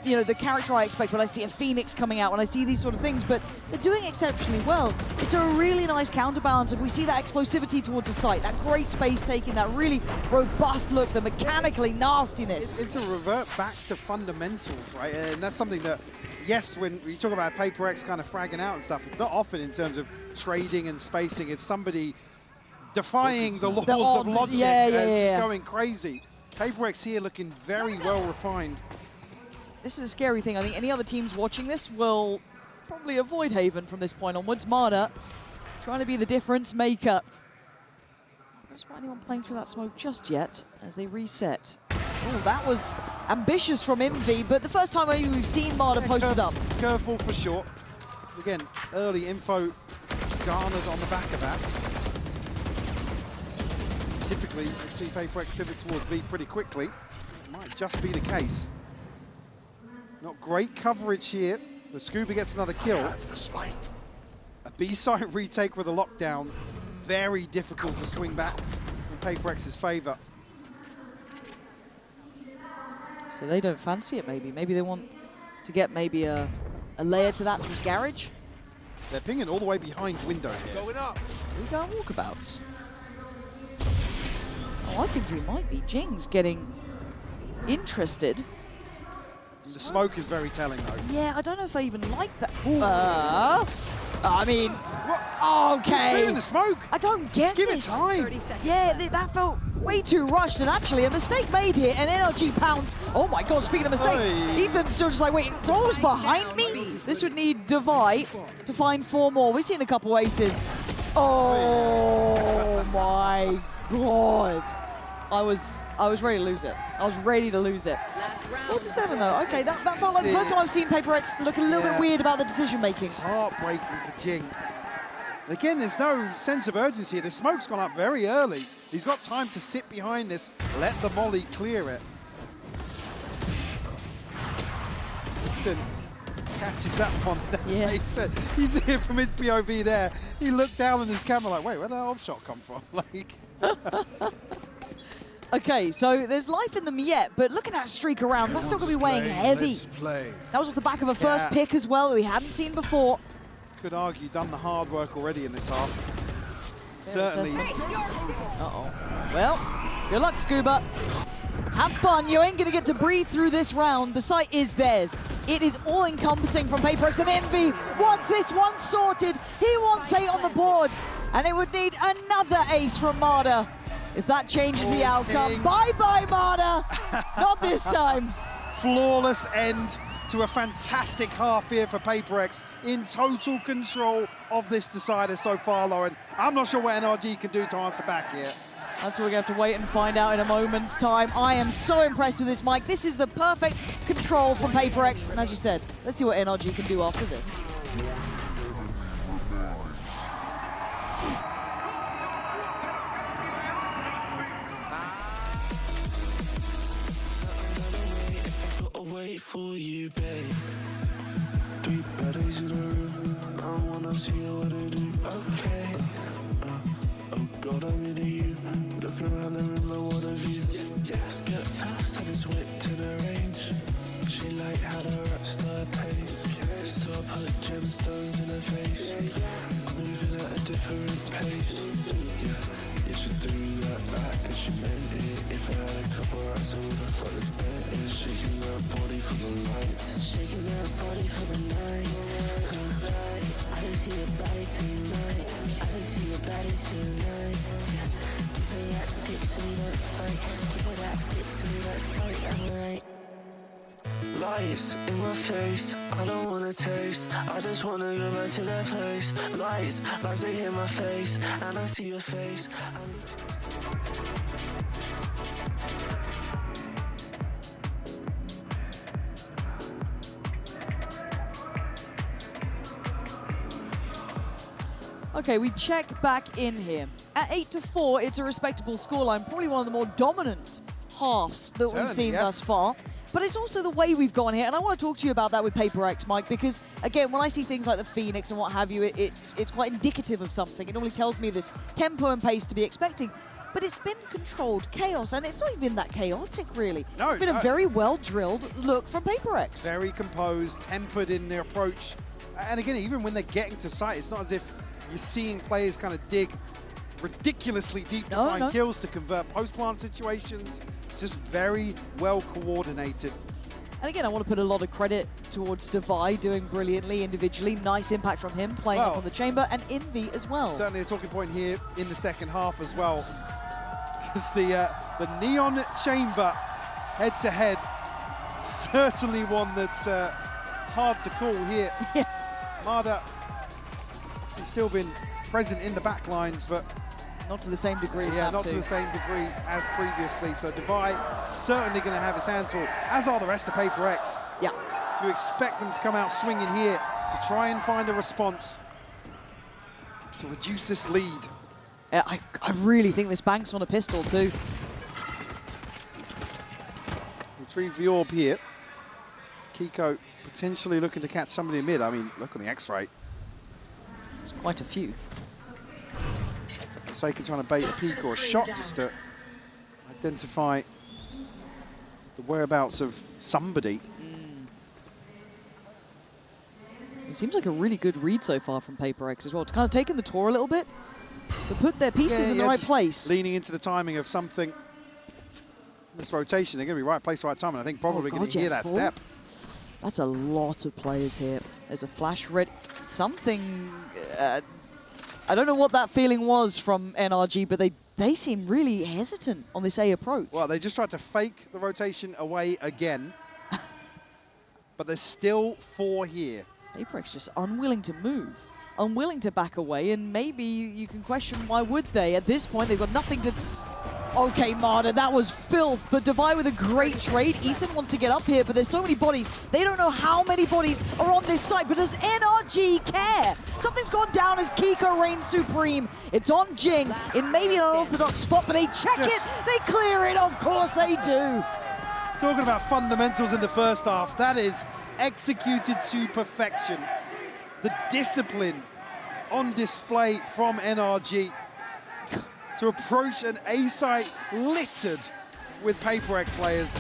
you know, the character I expect when I see a Phoenix coming out, when I see these sort of things, but they're doing exceptionally well. It's a really nice counterbalance if we see that explosivity towards the site, that great space taking, that really robust look, the mechanically nastiness. It's a revert back to fundamentals, right? And that's something that, yes, when you talk about PRX kind of fragging out and stuff, it's not often in terms of trading and spacing. It's somebody defying the laws of logic and just going crazy. PRX here looking very well refined. This is a scary thing. I think any other teams watching this will probably avoid Haven from this point onwards. Mada trying to be the difference maker. I don't spot anyone playing through that smoke just yet as they reset. Oh, that was ambitious from Envy, but the first time we've seen Mada posted up. Curveball for sure. Again, early info garnered on the back of that. Typically, you see PRX pivot towards B pretty quickly. It might just be the case. Not great coverage here, but Scuba gets another kill. A B-site retake with a lockdown. Very difficult to swing back in PRX's favor. So they don't fancy it, maybe. Maybe they want to get maybe a layer to that with Garage. They're pinging all the way behind window here. Going up. We go walkabouts. Oh, I think we might be. Jing's getting interested. The smoke is very telling, though. Yeah, I don't know if I even like that. I mean, okay. He's clearing the smoke. I don't get Just this. give it time. Yeah, that felt way too rushed, and actually a mistake made here, and NRG pounds. Oh my God, speaking of mistakes, Ethan's still just like, wait, it's almost behind me? This would need Devi to find 4 more. We've seen a couple aces. Oh my God. I was ready to lose it. I was ready to lose it. 4-7 though. Okay, that felt like the first time I've seen PRX look a little bit weird about the decision making. Heartbreaking for Jing. Again, there's no sense of urgency. The smoke's gone up very early. He's got time to sit behind this, let the molly clear it. Catches that one. Yeah. He's here from his POV there. He looked down on his camera like, wait, where'd that off shot come from? Like. Okay, so there's life in them yet, but look at that streak around. That's still going to be weighing heavy. That was off the back of a first pick as well that we hadn't seen before. Could argue done the hard work already in this half. Certainly. Uh-oh. Well, good luck, Scuba. Have fun. You ain't going to get to breathe through this round. The site is theirs. It is all-encompassing from PRX, and Envy wants this one sorted. He wants 8 on the board, and it would need another ace from Mada. If that changes the outcome, bye-bye, Mada. Not this time. Flawless end to a fantastic half here for PRX, in total control of this decider so far, Lauren. I'm not sure what NRG can do to answer back here. That's what we're going to have to wait and find out in a moment's time. I am so impressed with this, Mike. This is the perfect control from PRX. And as you said, let's see what NRG can do after this. Wait for you, babe. 3 bodies in a room. I wanna see what they do. Okay. Oh God, I'm into you. Look around the room, I want a view. Yes, get fast, I just went to the range. She like how the rock star taste. So I put gemstones in her face. Moving at a different pace. Yeah, you should do that back, cause she meant it. If I had a couple rocks, I would've thought it's better. Shaking that body for the lights. Shaking that body for the night. I don't see your body tonight. I don't see your body tonight. Give her that dick so we don't fight. Give her that dick so we don't fight. Alright. Lights in my face, I don't wanna taste. I just wanna go back to that place. Lights they hit my face, and I see your face. Okay, we check back in here. At 8-4, it's a respectable scoreline, probably one of the more dominant halves that we've seen thus far. But it's also the way we've gone here, and I want to talk to you about that with PRX, Mike, because, again, when I see things like the Phoenix and what have you, it's quite indicative of something. It normally tells me this tempo and pace to be expecting. But it's been controlled chaos, and it's not even that chaotic, really. No, it's been a very well-drilled look from PRX. Very composed, tempered in their approach. And again, even when they're getting to site, it's not as if you're seeing players kind of dig ridiculously deep to find kills to convert post-plant situations. It's just very well coordinated. And again, I want to put a lot of credit towards Divide doing brilliantly individually. Nice impact from him, playing up on the chamber, and Envy as well. Certainly a talking point here in the second half as well. Because the Neon Chamber head-to-head, certainly one that's hard to call here. Yeah. Mada, he's still been present in the back lines, but not to the same degree. Yeah, not to the same degree as previously. So Divide certainly going to have his hands full, as are the rest of PRX. Yeah. So you expect them to come out swinging here to try and find a response to reduce this lead. I really think this banks on a pistol too. Retrieve the orb here. Kiko potentially looking to catch somebody in mid. I mean, look at the X-ray. It's quite a few. Forsaken trying to bait a peek or a shot just to identify the whereabouts of somebody. It seems like a really good read so far from PRX as well. It's kind of taken the tour a little bit, but put their pieces in the right place. Leaning into the timing of something. This rotation, they're going to be right place, right time, and I think probably going to hear that step. That's a lot of players here. There's a flash red. Something, I don't know what that feeling was from NRG, but they seem really hesitant on this A approach. Well, they just tried to fake the rotation away again, but there's still 4 here. PRX just unwilling to move, unwilling to back away, and maybe you can question why would they? At this point, they've got nothing to Okay, Mada, that was filth, but Devi with a great trade. Ethan wants to get up here, but there's so many bodies. They don't know how many bodies are on this site, but does NRG care? Something's gone down as Kiko reigns supreme. It's on Jing in maybe an unorthodox spot, but they check it, they clear it, of course they do. Talking about fundamentals in the first half, that is executed to perfection. The discipline on display from NRG to approach an A site littered with PRX players.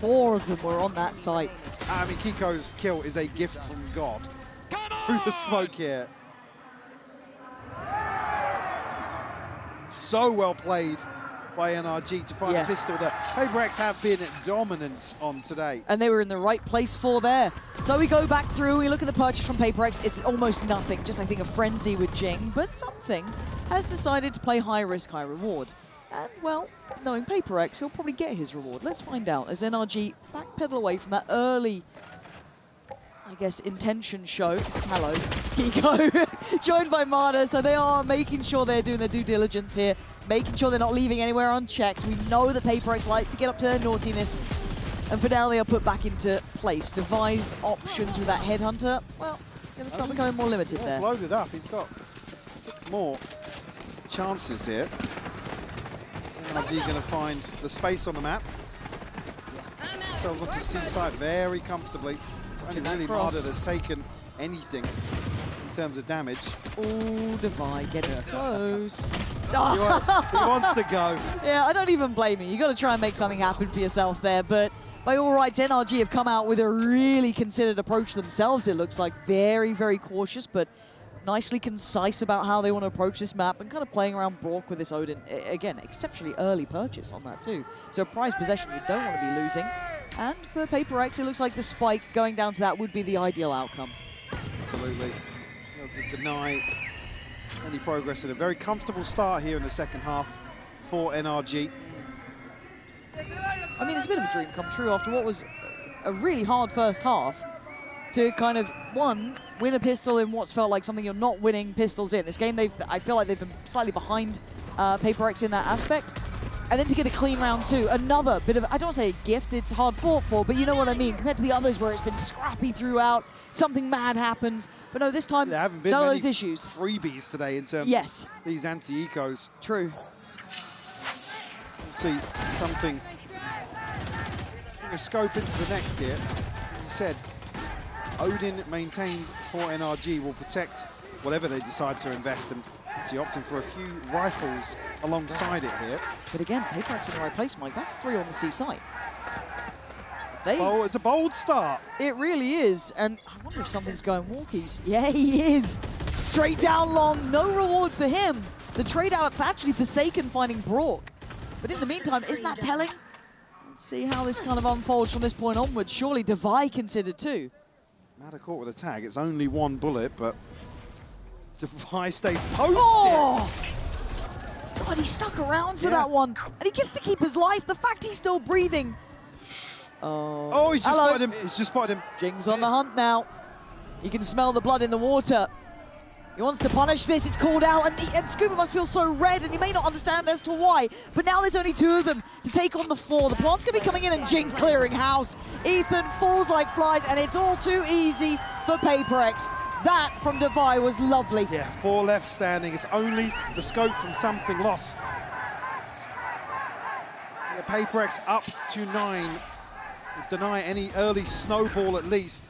4 of them were on that site. I mean, Kiko's kill is a gift from God through the smoke here. So well played by NRG to find a pistol that PRX have been dominant on today. And they were in the right place for there. So we go back through, we look at the purchase from PRX. It's almost nothing, just I think a frenzy with Jing, but something has decided to play high risk, high reward. And well, knowing PRX, he'll probably get his reward. Let's find out as NRG backpedal away from that early, I guess, intention show. Hello, Kiko, joined by Mada. So they are making sure they're doing their due diligence here, making sure they're not leaving anywhere unchecked. We know that PRX like to get up to their naughtiness. And for now, they are put back into place. Devi's options with that Headhunter, well, going to start becoming more limited there. Loaded up, he's got 6 more chances here. NRG going to find the space on the map. Themselves onto C side very comfortably. It's only really Mada that's taken anything in terms of damage. Ooh, Devi getting close. He wants to go. Yeah, I don't even blame you. You got to try and make something happen for yourself there, but by all rights, NRG have come out with a really considered approach themselves. It looks like very, very cautious, but nicely concise about how they want to approach this map and kind of playing around Brock with this Odin. Again, exceptionally early purchase on that too. So a prized possession you don't want to be losing. And for PRX, it looks like the spike going down to that would be the ideal outcome. Absolutely. To deny any progress in a very comfortable start here in the second half for NRG. I mean, it's a bit of a dream come true after what was a really hard first half to kind of, one, win a pistol in what's felt like something you're not winning pistols in. This game, I feel like they've been slightly behind PRX in that aspect. And then to get a clean round 2, another bit of, I don't want to say a gift, it's hard fought for, but you know what I mean, compared to the others where it's been scrappy throughout, something mad happens. But no, this time, there haven't been none of many those issues. Freebies today in terms of these anti-ecos. True. We'll see something. Bring a scope into the next here. As you said, Odin maintained for NRG will protect whatever they decide to invest in. Actually opting for a few rifles alongside it here. But again, PRX in the right place, Mike. That's 3 on the C site. It's a bold start. It really is. And I wonder if something's going walkies. Yeah, he is. Straight down long. No reward for him. The trade out's actually Forsaken finding Brock. But in the meantime, isn't that telling? Let's see how this kind of unfolds from this point onwards. Surely Devi considered too. Mada caught with a tag. It's only 1 bullet, but Devi stays posted. Oh! God, he stuck around for that one. And he gets to keep his life. The fact he's still breathing. Oh, he's just spotted him. He's just spotted him. Jing's on the hunt now. He can smell the blood in the water. He wants to punish this. It's called out. And Scuba must feel so red, and he may not understand as to why. But now there's only 2 of them to take on the 4. The plant's going to be coming in, and Jing's clearing house. Ethan falls like flies, and it's all too easy for PRX. That from Devi was lovely. Yeah, 4 left standing. It's only the scope from something lost. The PRX up to 9. Deny any early snowball at least.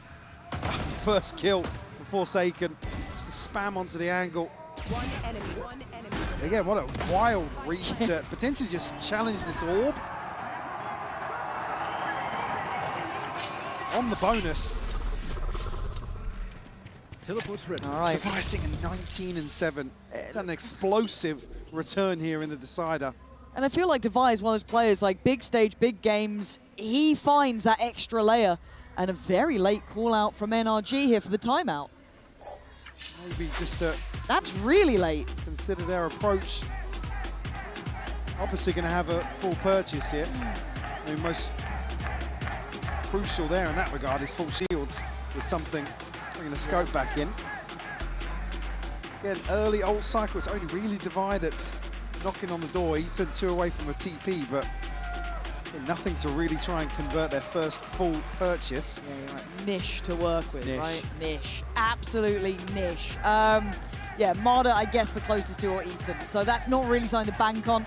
First kill for Forsaken. Just a spam onto the angle. One enemy. Again, what a wild read to potentially just challenge this orb. On the bonus. Teleport's ready. All right. Devising a 19-7. An explosive return here in the decider. And I feel like Devi is one of those players, like big stage, big games, he finds that extra layer. And a very late call out from NRG here for the timeout. Maybe just that's really late. Consider their approach. Obviously going to have a full purchase here. I mean, most crucial there in that regard is full shields with something, bringing the scope back in. Again, early old cycle, it's only really Devi that's knocking on the door. Ethan 2 away from a TP, but nothing to really try and convert their first full purchase. Yeah, you're right. Niche to work with, Niche. right? Niche. Absolutely niche. Yeah, Mada, I guess, the closest to, or Ethan. So that's not really something to bank on.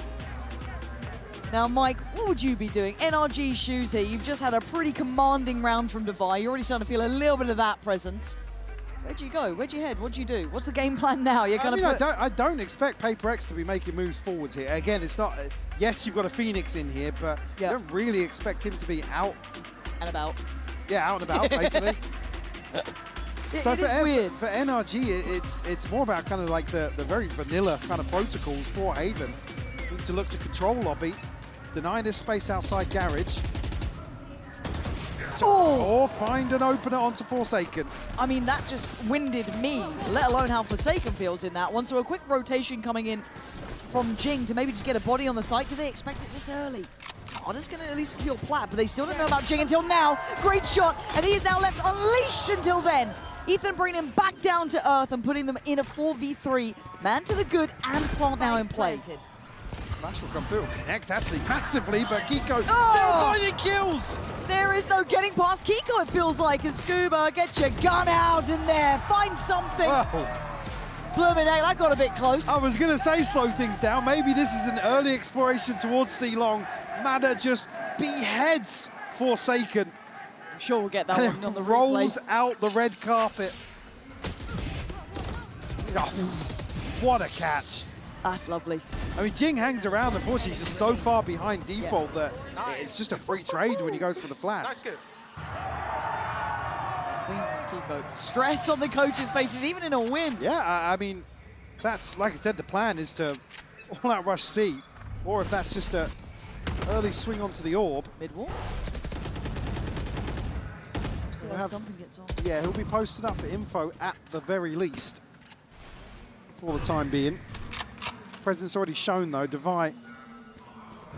Now, Mike, what would you be doing? NRG shoes here. You've just had a pretty commanding round from Devi. You're already starting to feel a little bit of that presence. Where'd you go? Where'd you head? What'd you do? What's the game plan now? You're kind of. I don't expect PRX to be making moves forward here. Again, it's not. Yes, you've got a Phoenix in here, but you don't really expect him to be out and about. Yeah, out and about, basically. So it is weird. For NRG, it's more about kind of like the very vanilla kind of protocols for Haven. Need to look to control lobby, deny this space outside garage, or find an opener onto Forsaken. I mean, that just winded me, let alone how Forsaken feels in that one. So a quick rotation coming in from Jing to maybe just get a body on the site. Do they expect it this early? Mada's going to at least secure Plat, but they still don't know about Jing until now. Great shot, and he's now left unleashed until then. Ethan bringing him back down to earth and putting them in a 4v3. Man to the good and Plant now in play. Flash will come through, connect actually massively, but Kiko still finding kills. There is no getting past Kiko, it feels like, as Scuba, get your gun out in there, find something. Blooming heck, that got a bit close. I was going to say slow things down. Maybe this is an early exploration towards C-Long. Mada just beheads Forsaken. I'm sure we'll get that and one on the rolls replay. out the red carpet. Oh, what a catch. That's lovely. I mean, Jing hangs around. Unfortunately, he's just so far behind default that it's just a free trade when he goes for the flash. That's good. Clean from Kiko. Stress on the coaches' faces, even in a win. Yeah, I mean, that's, like I said, the plan is to all-out rush C, or if that's just a early swing onto the orb. Mid-wall. So something gets on. Yeah, he'll be posted up for info at the very least for the time being. Presence already shown though. Devi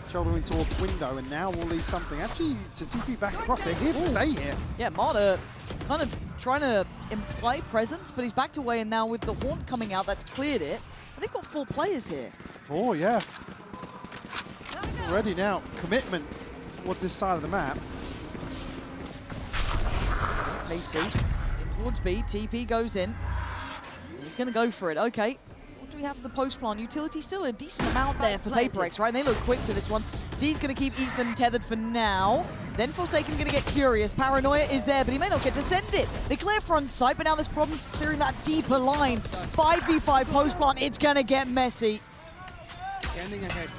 shouldering towards window, and now we'll leave something actually to TP back across. They're here to stay here. Yeah, Mada kind of trying to imply presence, but he's backed away, and now with the Haunt coming out, that's cleared it. And they've got 4 players here. 4, yeah. Already now, commitment towards this side of the map. Pacey in towards B, TP goes in. He's going to go for it, okay. What do we have for the post-plant? Utility still a decent amount there for PRX, right? And they look quick to this one. Z's going to keep Ethan tethered for now. Then Forsaken going to get curious. Paranoia is there, but he may not get to send it. They clear front side, but now there's problems clearing that deeper line. 5v5 post-plant, it's going to get messy. Standing ahead.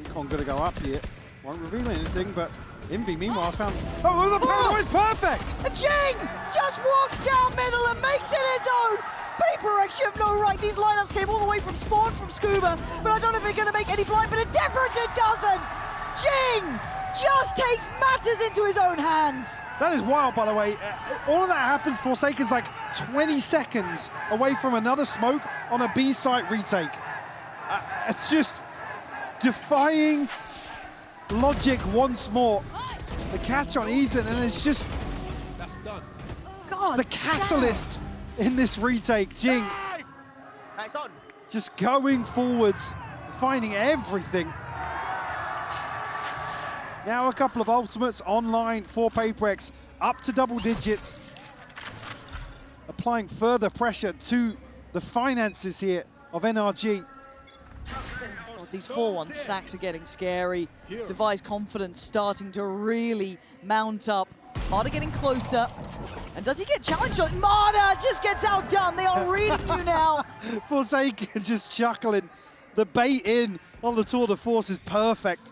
Econ going to go up here. Won't reveal anything, but Envy meanwhile has found... Oh, the Paranoia's perfect! And Jing just walks down middle and makes it his own! PRX, you have no right. These lineups came all the way from Spawn, from Scuba, but I don't know if they're going to make any blind, but a difference it doesn't! Jing just takes matters into his own hands. That is wild, by the way. All of that happens, Forsaken's like 20 seconds away from another smoke on a B site retake. It's just defying logic once more. The catch on Ethan, and it's just That's done. God, the catalyst in this retake. Jing Nice on. just going forwards, finding everything. Now a couple of ultimates online for PRX, up to double digits, applying further pressure to the finances here of NRG. God, these 4-1 stacks are getting scary. Devi's confidence starting to really mount up. Mada getting closer. And does he get challenged? Mada just gets outdone. They are reading you now. Forsaken just chuckling. The bait in on the tour de force is perfect.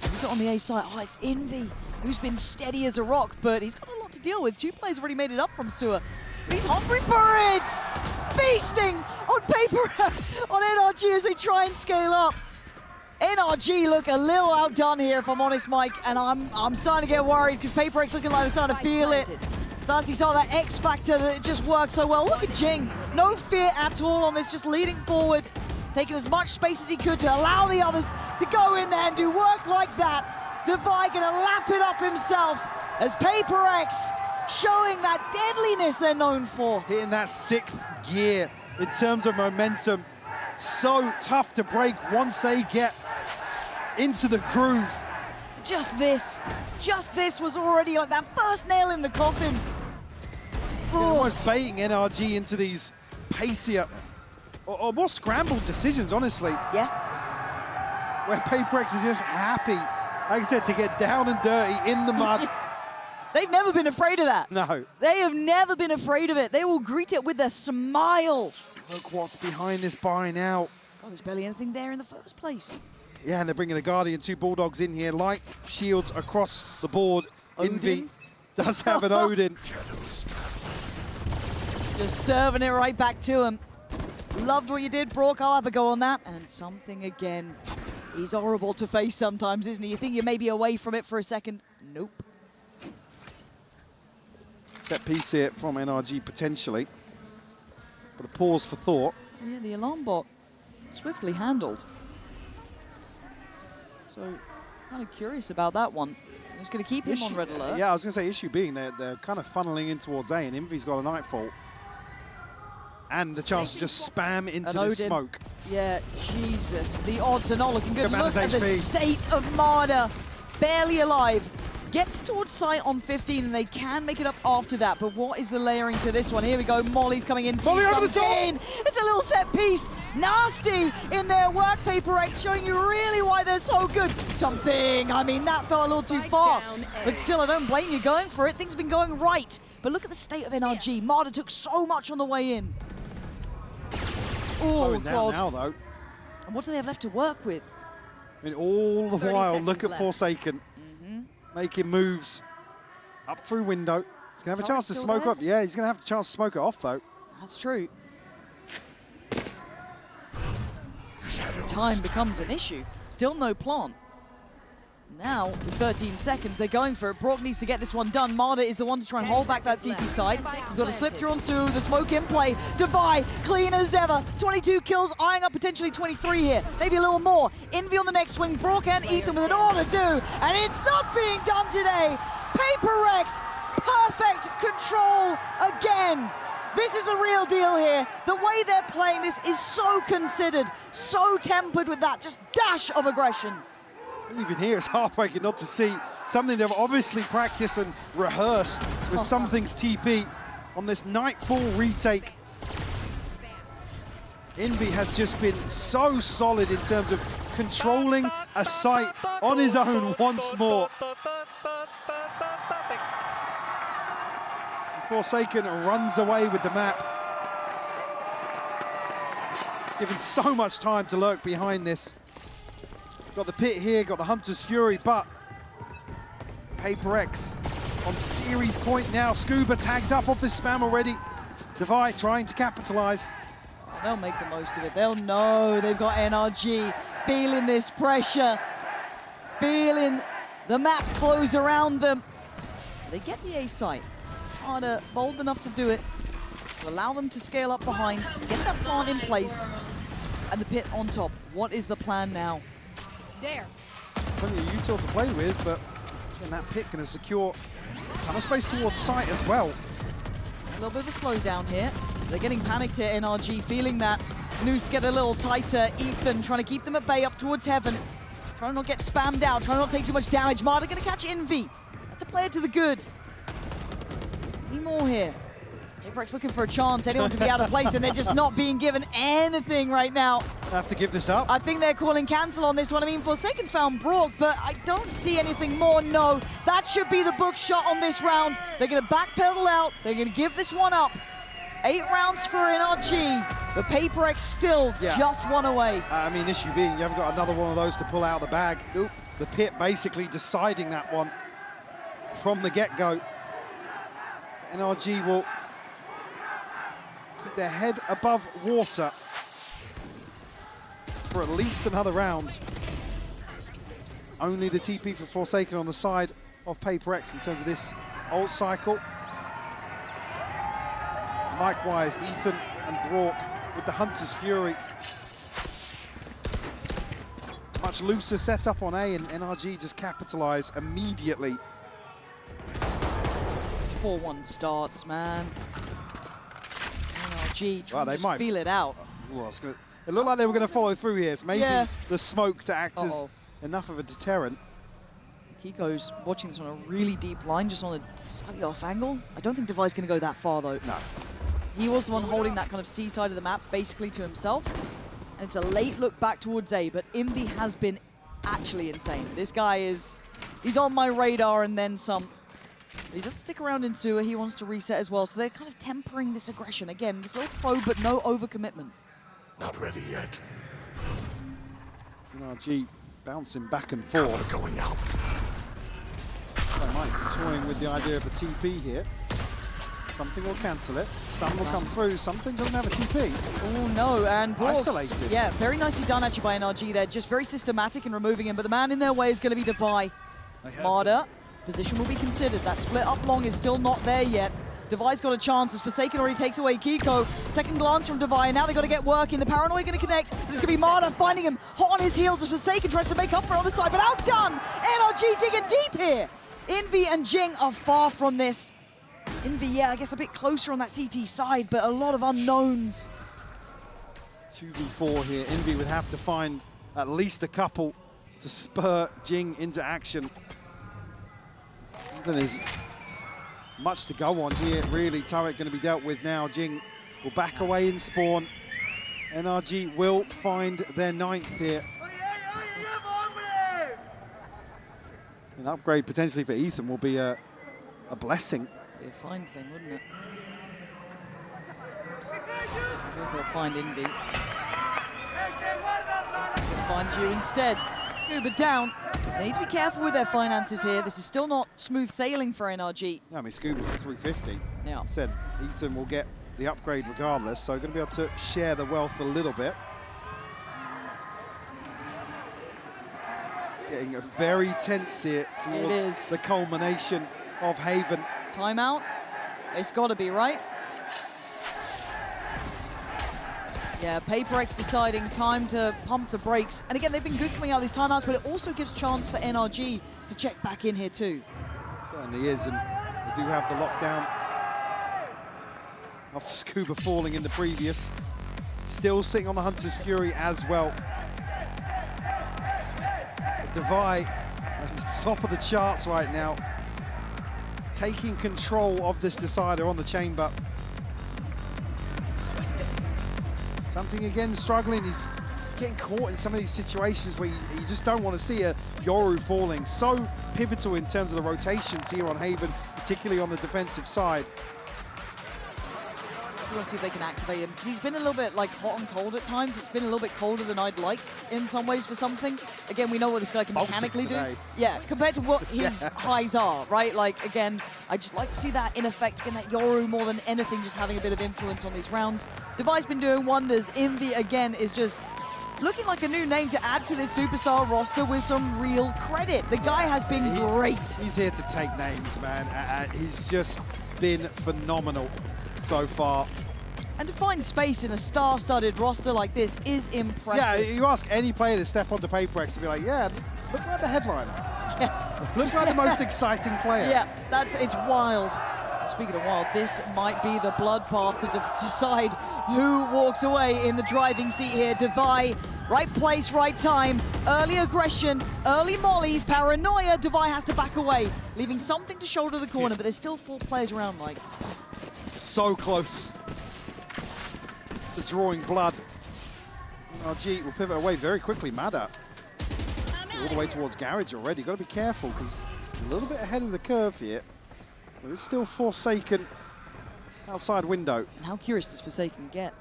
Who's it on the A side? Oh, it's Envy, who's been steady as a rock, but he's got a lot to deal with. 2 players already made it up from Sewer. But he's hungry for it! Feasting on paper on NRG as they try and scale up. NRG look a little outdone here, if I'm honest, Mike, and I'm starting to get worried because PRX looking like they're starting to feel it. Darcy saw that X factor that it just works so well. Look at Jing, no fear at all on this, just leading forward, taking as much space as he could to allow the others to go in there and do work like that. Devi gonna lap it up himself as PRX showing that deadliness they're known for. Hitting that 6th gear in terms of momentum. so tough to break once they get into the groove. Just this was already like that first nail in the coffin. They're almost baiting NRG into these pacier or more scrambled decisions, honestly. Yeah. Where PRX is just happy, like I said, to get down and dirty in the mud. They've never been afraid of that. No. They have never been afraid of it. They will greet it with a smile. Look what's behind this buy now. God, there's barely anything there in the first place. Yeah, and they're bringing the Guardian, 2 Bulldogs in here. Light shields across the board. Envy does have an Odin. Just serving it right back to him. Loved what you did, Brock. I'll have a go on that. And something again. He's horrible to face sometimes, isn't he? You think you're maybe away from it for a second. Nope. Set piece here from NRG potentially. But a pause for thought. Yeah, the alarm bot swiftly handled. So, kind of curious about that one. Just going to keep him on red alert. Yeah, I was going to say, issue being they're kind of funneling in towards A, and Envy's got a Nightfall. And the chance to just spam into the smoke. Yeah, Jesus. The odds are not looking good. Look at the HP. state of Mada. Barely alive. Gets towards sight on 15, and they can make it up after that. But what is the layering to this one? Here we go. Molly's coming in. Molly over the top. It's a little set piece. Nasty in their work, PRX, showing you really why they're so good. Something. I mean, that fell a little too far. But still, I don't blame you going for it. Things have been going right. But look at the state of NRG. Mada took so much on the way in. Slowing down now, though. And what do they have left to work with? I mean, all the while, look at Forsaken. Making moves up through window. He's going to have a chance to smoke up. Yeah, he's going to have a chance to smoke it off, though. That's true. Time becomes an issue. Still no plant. Now, with 13 seconds, they're going for it. Brock needs to get this one done. Mada is the one to try and hold back that CT side. You've got to slip through onto the smoke in play. Devi, clean as ever. 22 kills, eyeing up potentially 23 here. Maybe a little more. Envy on the next swing. Brock and Ethan with it all to do. And it's not being done today. PRX, perfect control again. This is the real deal here. The way they're playing this is so considered, so tempered with that just dash of aggression. Even here, it's heartbreaking not to see something they've obviously practiced and rehearsed with Something's TP on this Nightfall retake. Envy has just been so solid in terms of controlling a site on his own once more. Forsaken runs away with the map. Given so much time to lurk behind this. Got the pit here, got the Hunter's Fury, but PRX on series point now. Scuba tagged up off this spam already. Devi trying to capitalize. They'll make the most of it. They'll know they've got NRG, feeling this pressure, feeling the map close around them. They get the A site. Mada bold enough to do it, to allow them to scale up behind, to get that plant in place, and the pit on top. What is the plan now? There. Plenty of util to play with, but again, that pit going to secure a ton of space towards site as well. A little bit of a slowdown here. They're getting panicked here, NRG, feeling that. Noose get a little tighter. Ethan trying to keep them at bay up towards heaven. Trying to not get spammed out, trying not to take too much damage. Mada going to catch Envy. That's a player to the good. Need more here. PRX looking for a chance. Anyone can be out of place, and they're just not being given anything right now. They have to give this up. I think they're calling cancel on this one. I mean, Forsaken's found Brock, but I don't see anything more. No, that should be the book shot on this round. They're going to backpedal out. They're going to give this one up. 8 rounds for NRG, but PRX still just one away. I mean, issue being you haven't got another one of those to pull out of the bag. Nope. The pit basically deciding that one from the get-go. So NRG will keep their head above water for at least another round. Only the TP for Forsaken on the side of PRX in terms of this ult cycle. Likewise, Ethan and Brock with the Hunter's Fury. Much looser setup on A, and NRG just capitalise immediately. It's 4-1 starts, man. NRG trying to feel it out. Well, It looked like they were going to follow through here. It's maybe the smoke to act as enough of a deterrent. Kiko's watching this on a really deep line, just on a slightly off angle. I don't think Devi's going to go that far, though. No. He was the one holding that kind of C side of the map, basically to himself. And it's a late look back towards A, but Envy has been actually insane. This guy he's on my radar and then some. He doesn't stick around in sewer, he wants to reset as well, so they're kind of tempering this aggression. Again, this little probe, but no overcommitment. Not ready yet. NRG bouncing back and forth. Going out. They might be toying with the idea of a TP here. Something will cancel it. Stun will come through. Something doesn't have a TP. Oh no, and Brooks, isolated. Yeah, very nicely done actually by NRG there. Just very systematic in removing him, but the man in their way is going to be Devi. Mada, position will be considered. That split up long is still not there yet. Devi's got a chance as Forsaken already takes away Kiko. Second glance from Devi, and now they've got to get working. The Paranoia going to connect, but it's going to be Mada finding him hot on his heels as Forsaken tries to make up for it on the side, but outdone! NRG digging deep here! Envy and Jing are far from this. Envy, yeah, I guess a bit closer on that CT side, but a lot of unknowns. 2v4 here. Envy would have to find at least a couple to spur Jing into action. There's much to go on here, really. Turret going to be dealt with now. Jing will back away in spawn. NRG will find their 9th here. An upgrade potentially for Ethan will be a blessing. Be a fine thing, wouldn't it? I don't know if they'll find Envy. Envy's going to find you instead. Scuba down. They need to be careful with their finances here. This is still not smooth sailing for NRG. I mean, Scuba's at 350. Yeah. Said Ethan will get the upgrade regardless, so going to be able to share the wealth a little bit. Getting very tense here towards the culmination of Haven. Timeout. It's got to be, right? Yeah, PRX deciding time to pump the brakes. And again, they've been good coming out of these timeouts, but it also gives chance for NRG to check back in here too. Certainly is, and they do have the lockdown after Scuba falling in the previous. Still sitting on the Hunter's Fury as well. Devi at the top of the charts right now, taking control of this decider on the chamber. Something again struggling. He's getting caught in some of these situations where you just don't want to see a Yoru falling. So pivotal in terms of the rotations here on Haven, particularly on the defensive side. I want to see if they can activate him, because he's been a little bit like hot and cold at times. It's been a little bit colder than I'd like in some ways for something. Again, we know what this guy can mechanically do. Yeah, compared to what his highs are, right? Like, again, I just like to see that in effect, again, that Yoru more than anything, just having a bit of influence on these rounds. Devi's been doing wonders. Envy, again, is just looking like a new name to add to this superstar roster with some real credit. The guy has been great. He's here to take names, man. He's just been phenomenal so far. And to find space in a star-studded roster like this is impressive. Yeah, you ask any player to step onto PRX to be like, yeah, look like the headliner. Yeah. Look like the most exciting player. Yeah, it's wild. Speaking of wild, this might be the bloodbath to decide who walks away in the driving seat here. Devi, right place, right time, early aggression, early mollies, Paranoia. Devi has to back away, leaving something to shoulder the corner, but there's still 4 players around, Mike. So close to drawing blood. NRG will pivot away very quickly. Mada all the way towards Garage already. Got to be careful because a little bit ahead of the curve here. There is still Forsaken outside window. And how curious does Forsaken get?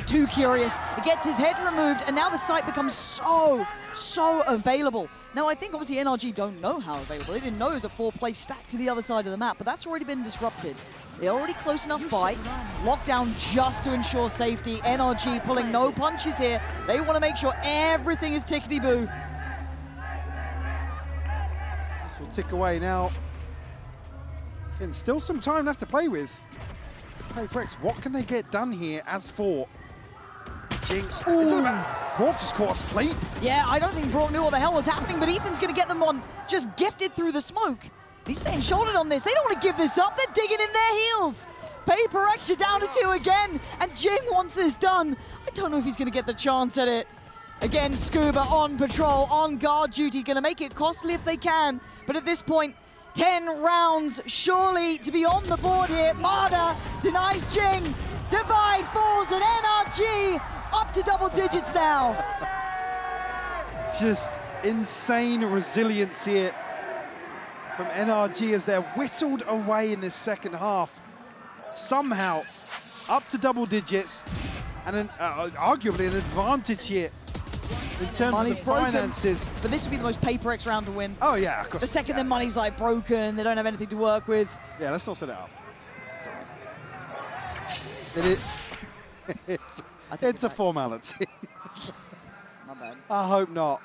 Too curious. He gets his head removed, and now the site becomes so available. Now, I think obviously NRG don't know how available. They didn't know it was a 4-place stack to the other side of the map, but that's already been disrupted. They're already close enough by. Lockdown just to ensure safety. NRG pulling no punches here. They want to make sure everything is tickety-boo. This will tick away now. Again, still some time left to play with. PRX, what can they get done here as for Jing? Brock just caught asleep. Yeah, I don't think Brock knew what the hell was happening, but Ethan's going to get them on just gifted through the smoke. He's staying shouldered on this. They don't want to give this up. They're digging in their heels. PRX, you're down to 2 again, and Jing wants this done. I don't know if he's going to get the chance at it. Again, Scuba on patrol, on guard duty, going to make it costly if they can. But at this point, 10 rounds surely to be on the board here. Mada denies Jing. Divide falls, and NRG up to double digits now. Just insane resilience here from NRG as they're whittled away in this second half. Somehow up to double digits, and arguably an advantage here in terms Money's of the finances. But this would be the most PRX round to win. Oh yeah, of course. The second their money's like broken, they don't have anything to work with. Yeah, let's not set it up. It's all It right. is. It's a formality. My bad. I hope not.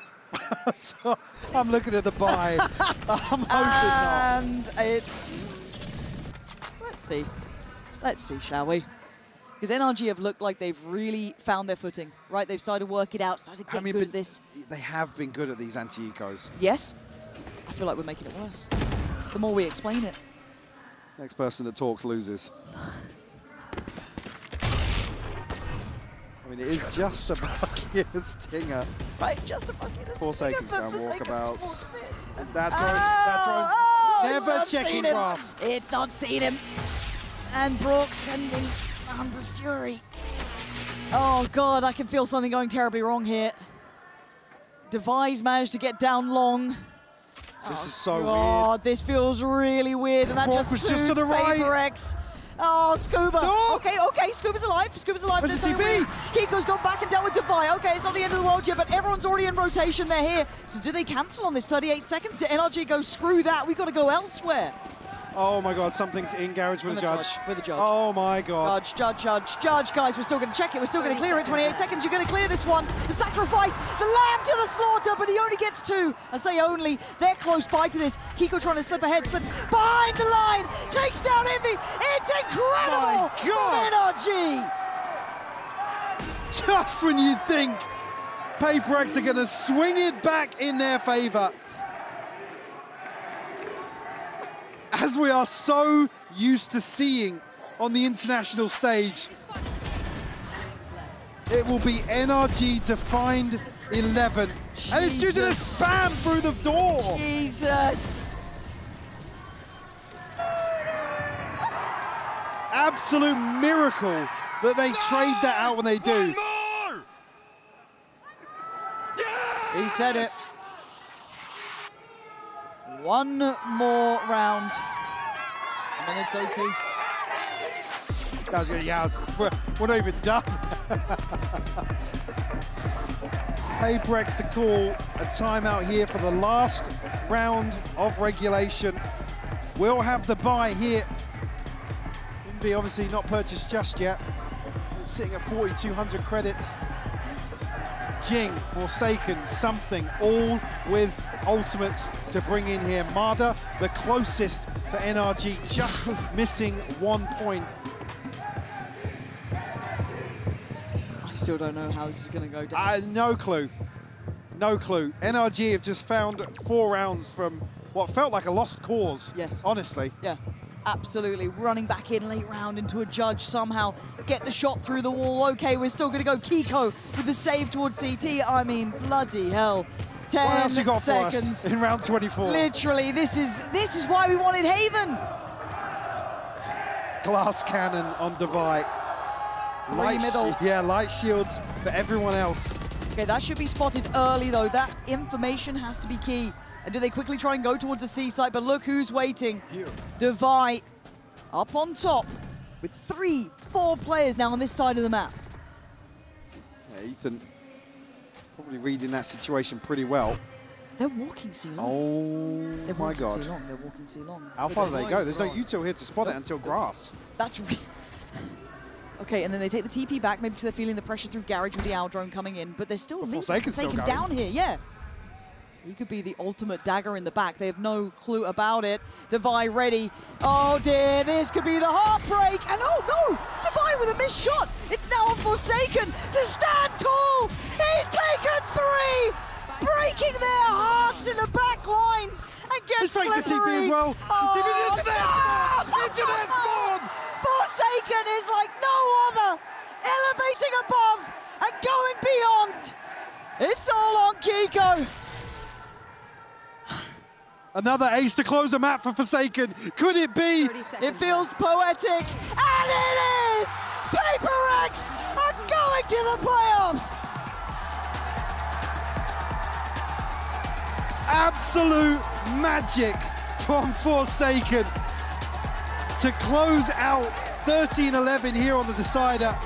So, I'm looking at the buy. I'm hoping not. And it's... Let's see, shall we? Because NRG have looked like they've really found their footing, right? They've started to work it out, started to get good at this. They have been good at these anti-ecos. Yes. I feel like we're making it worse. The more we explain it. Next person that talks loses. I mean, it is just a bucket stinger. Right, just a bucket of Forsaken's going walkabouts. That Oh, throws never checking grass. It's not seen him. And Brooks sending Anders Fury. Oh God, I can feel something going terribly wrong here. Device managed to get down long. This is so God, weird. this feels really weird, and that Brock was just to the right. PRX. Oh, Scuba. No. Okay, Scuba's alive. Scuba's alive. Where's the There's no TP? way. Kiko's gone back and dealt with Defy. Okay, it's not the end of the world yet, but everyone's already in rotation. They're here. So do they cancel on this 38 seconds? To NRG go, screw that. We've got to go elsewhere. Oh my God, something's in garage with a judge. With a judge. Oh my God. Judge, guys, we're still going to check it. We're still going to clear it. 28 seconds, you're going to clear this one. The sacrifice, the lamb to the slaughter, but he only gets 2. I say only, they're close by to this. Kiko trying to slip ahead, slip behind the line, takes down Envy. It's incredible from NRG. Just when you think PRX are going to swing it back in their favor. As we are so used to seeing on the international stage, it will be NRG to find 11. Jesus. And it's due to the spam through the door. Jesus. Absolute miracle that they trade that out when they do. He said it. One more round, and then it's OT. We're not even done. PRX to call a timeout here for the last round of regulation. We'll have the buy here. Be obviously not purchased just yet. It's sitting at 4,200 credits. Jing, Forsaken, something, all with ultimates to bring in here. Mada, the closest for NRG, just missing 1 point. I still don't know how this is going to go down. No clue. No clue. NRG have just found 4 rounds from what felt like a lost cause. Yes. Honestly. Yeah. Absolutely, running back in late round into a judge, somehow get the shot through the wall. Okay, we're still going to go Kiko with the save towards CT. I mean, bloody hell. 10 what else you got seconds. for us in round 24? Literally, this is why we wanted Haven. Glass cannon on Divide. Light shields for everyone else. Okay, that should be spotted early though. That information has to be key. And do they quickly try and go towards the C site? But look who's waiting. Divide up on top with 3-4 players now on this side of the map. Yeah, Ethan probably reading that situation pretty well. They're walking C long. Oh They're my walking God. C long. They're walking C long. How far do they go? There's no util here to spot it until grass. That's okay, and then they take the TP back, maybe because they're feeling the pressure through garage with the owl drone coming in, but they're still Forsaken down here, yeah. He could be the ultimate dagger in the back. They have no clue about it. Divide ready. Oh dear, this could be the heartbreak. And oh no, Divide with a missed shot. It's now on Forsaken to stand tall. He's taken 3, breaking their hearts in the back lines and gets the TP as well. Oh, Internet spawn! Forsaken is like no other, elevating above and going beyond. It's all on Kiko. Another ace to close the map for Forsaken. Could it be? It feels poetic, and it is! PRX are going to the playoffs! Absolute magic from Forsaken to close out 13-11 here on the decider.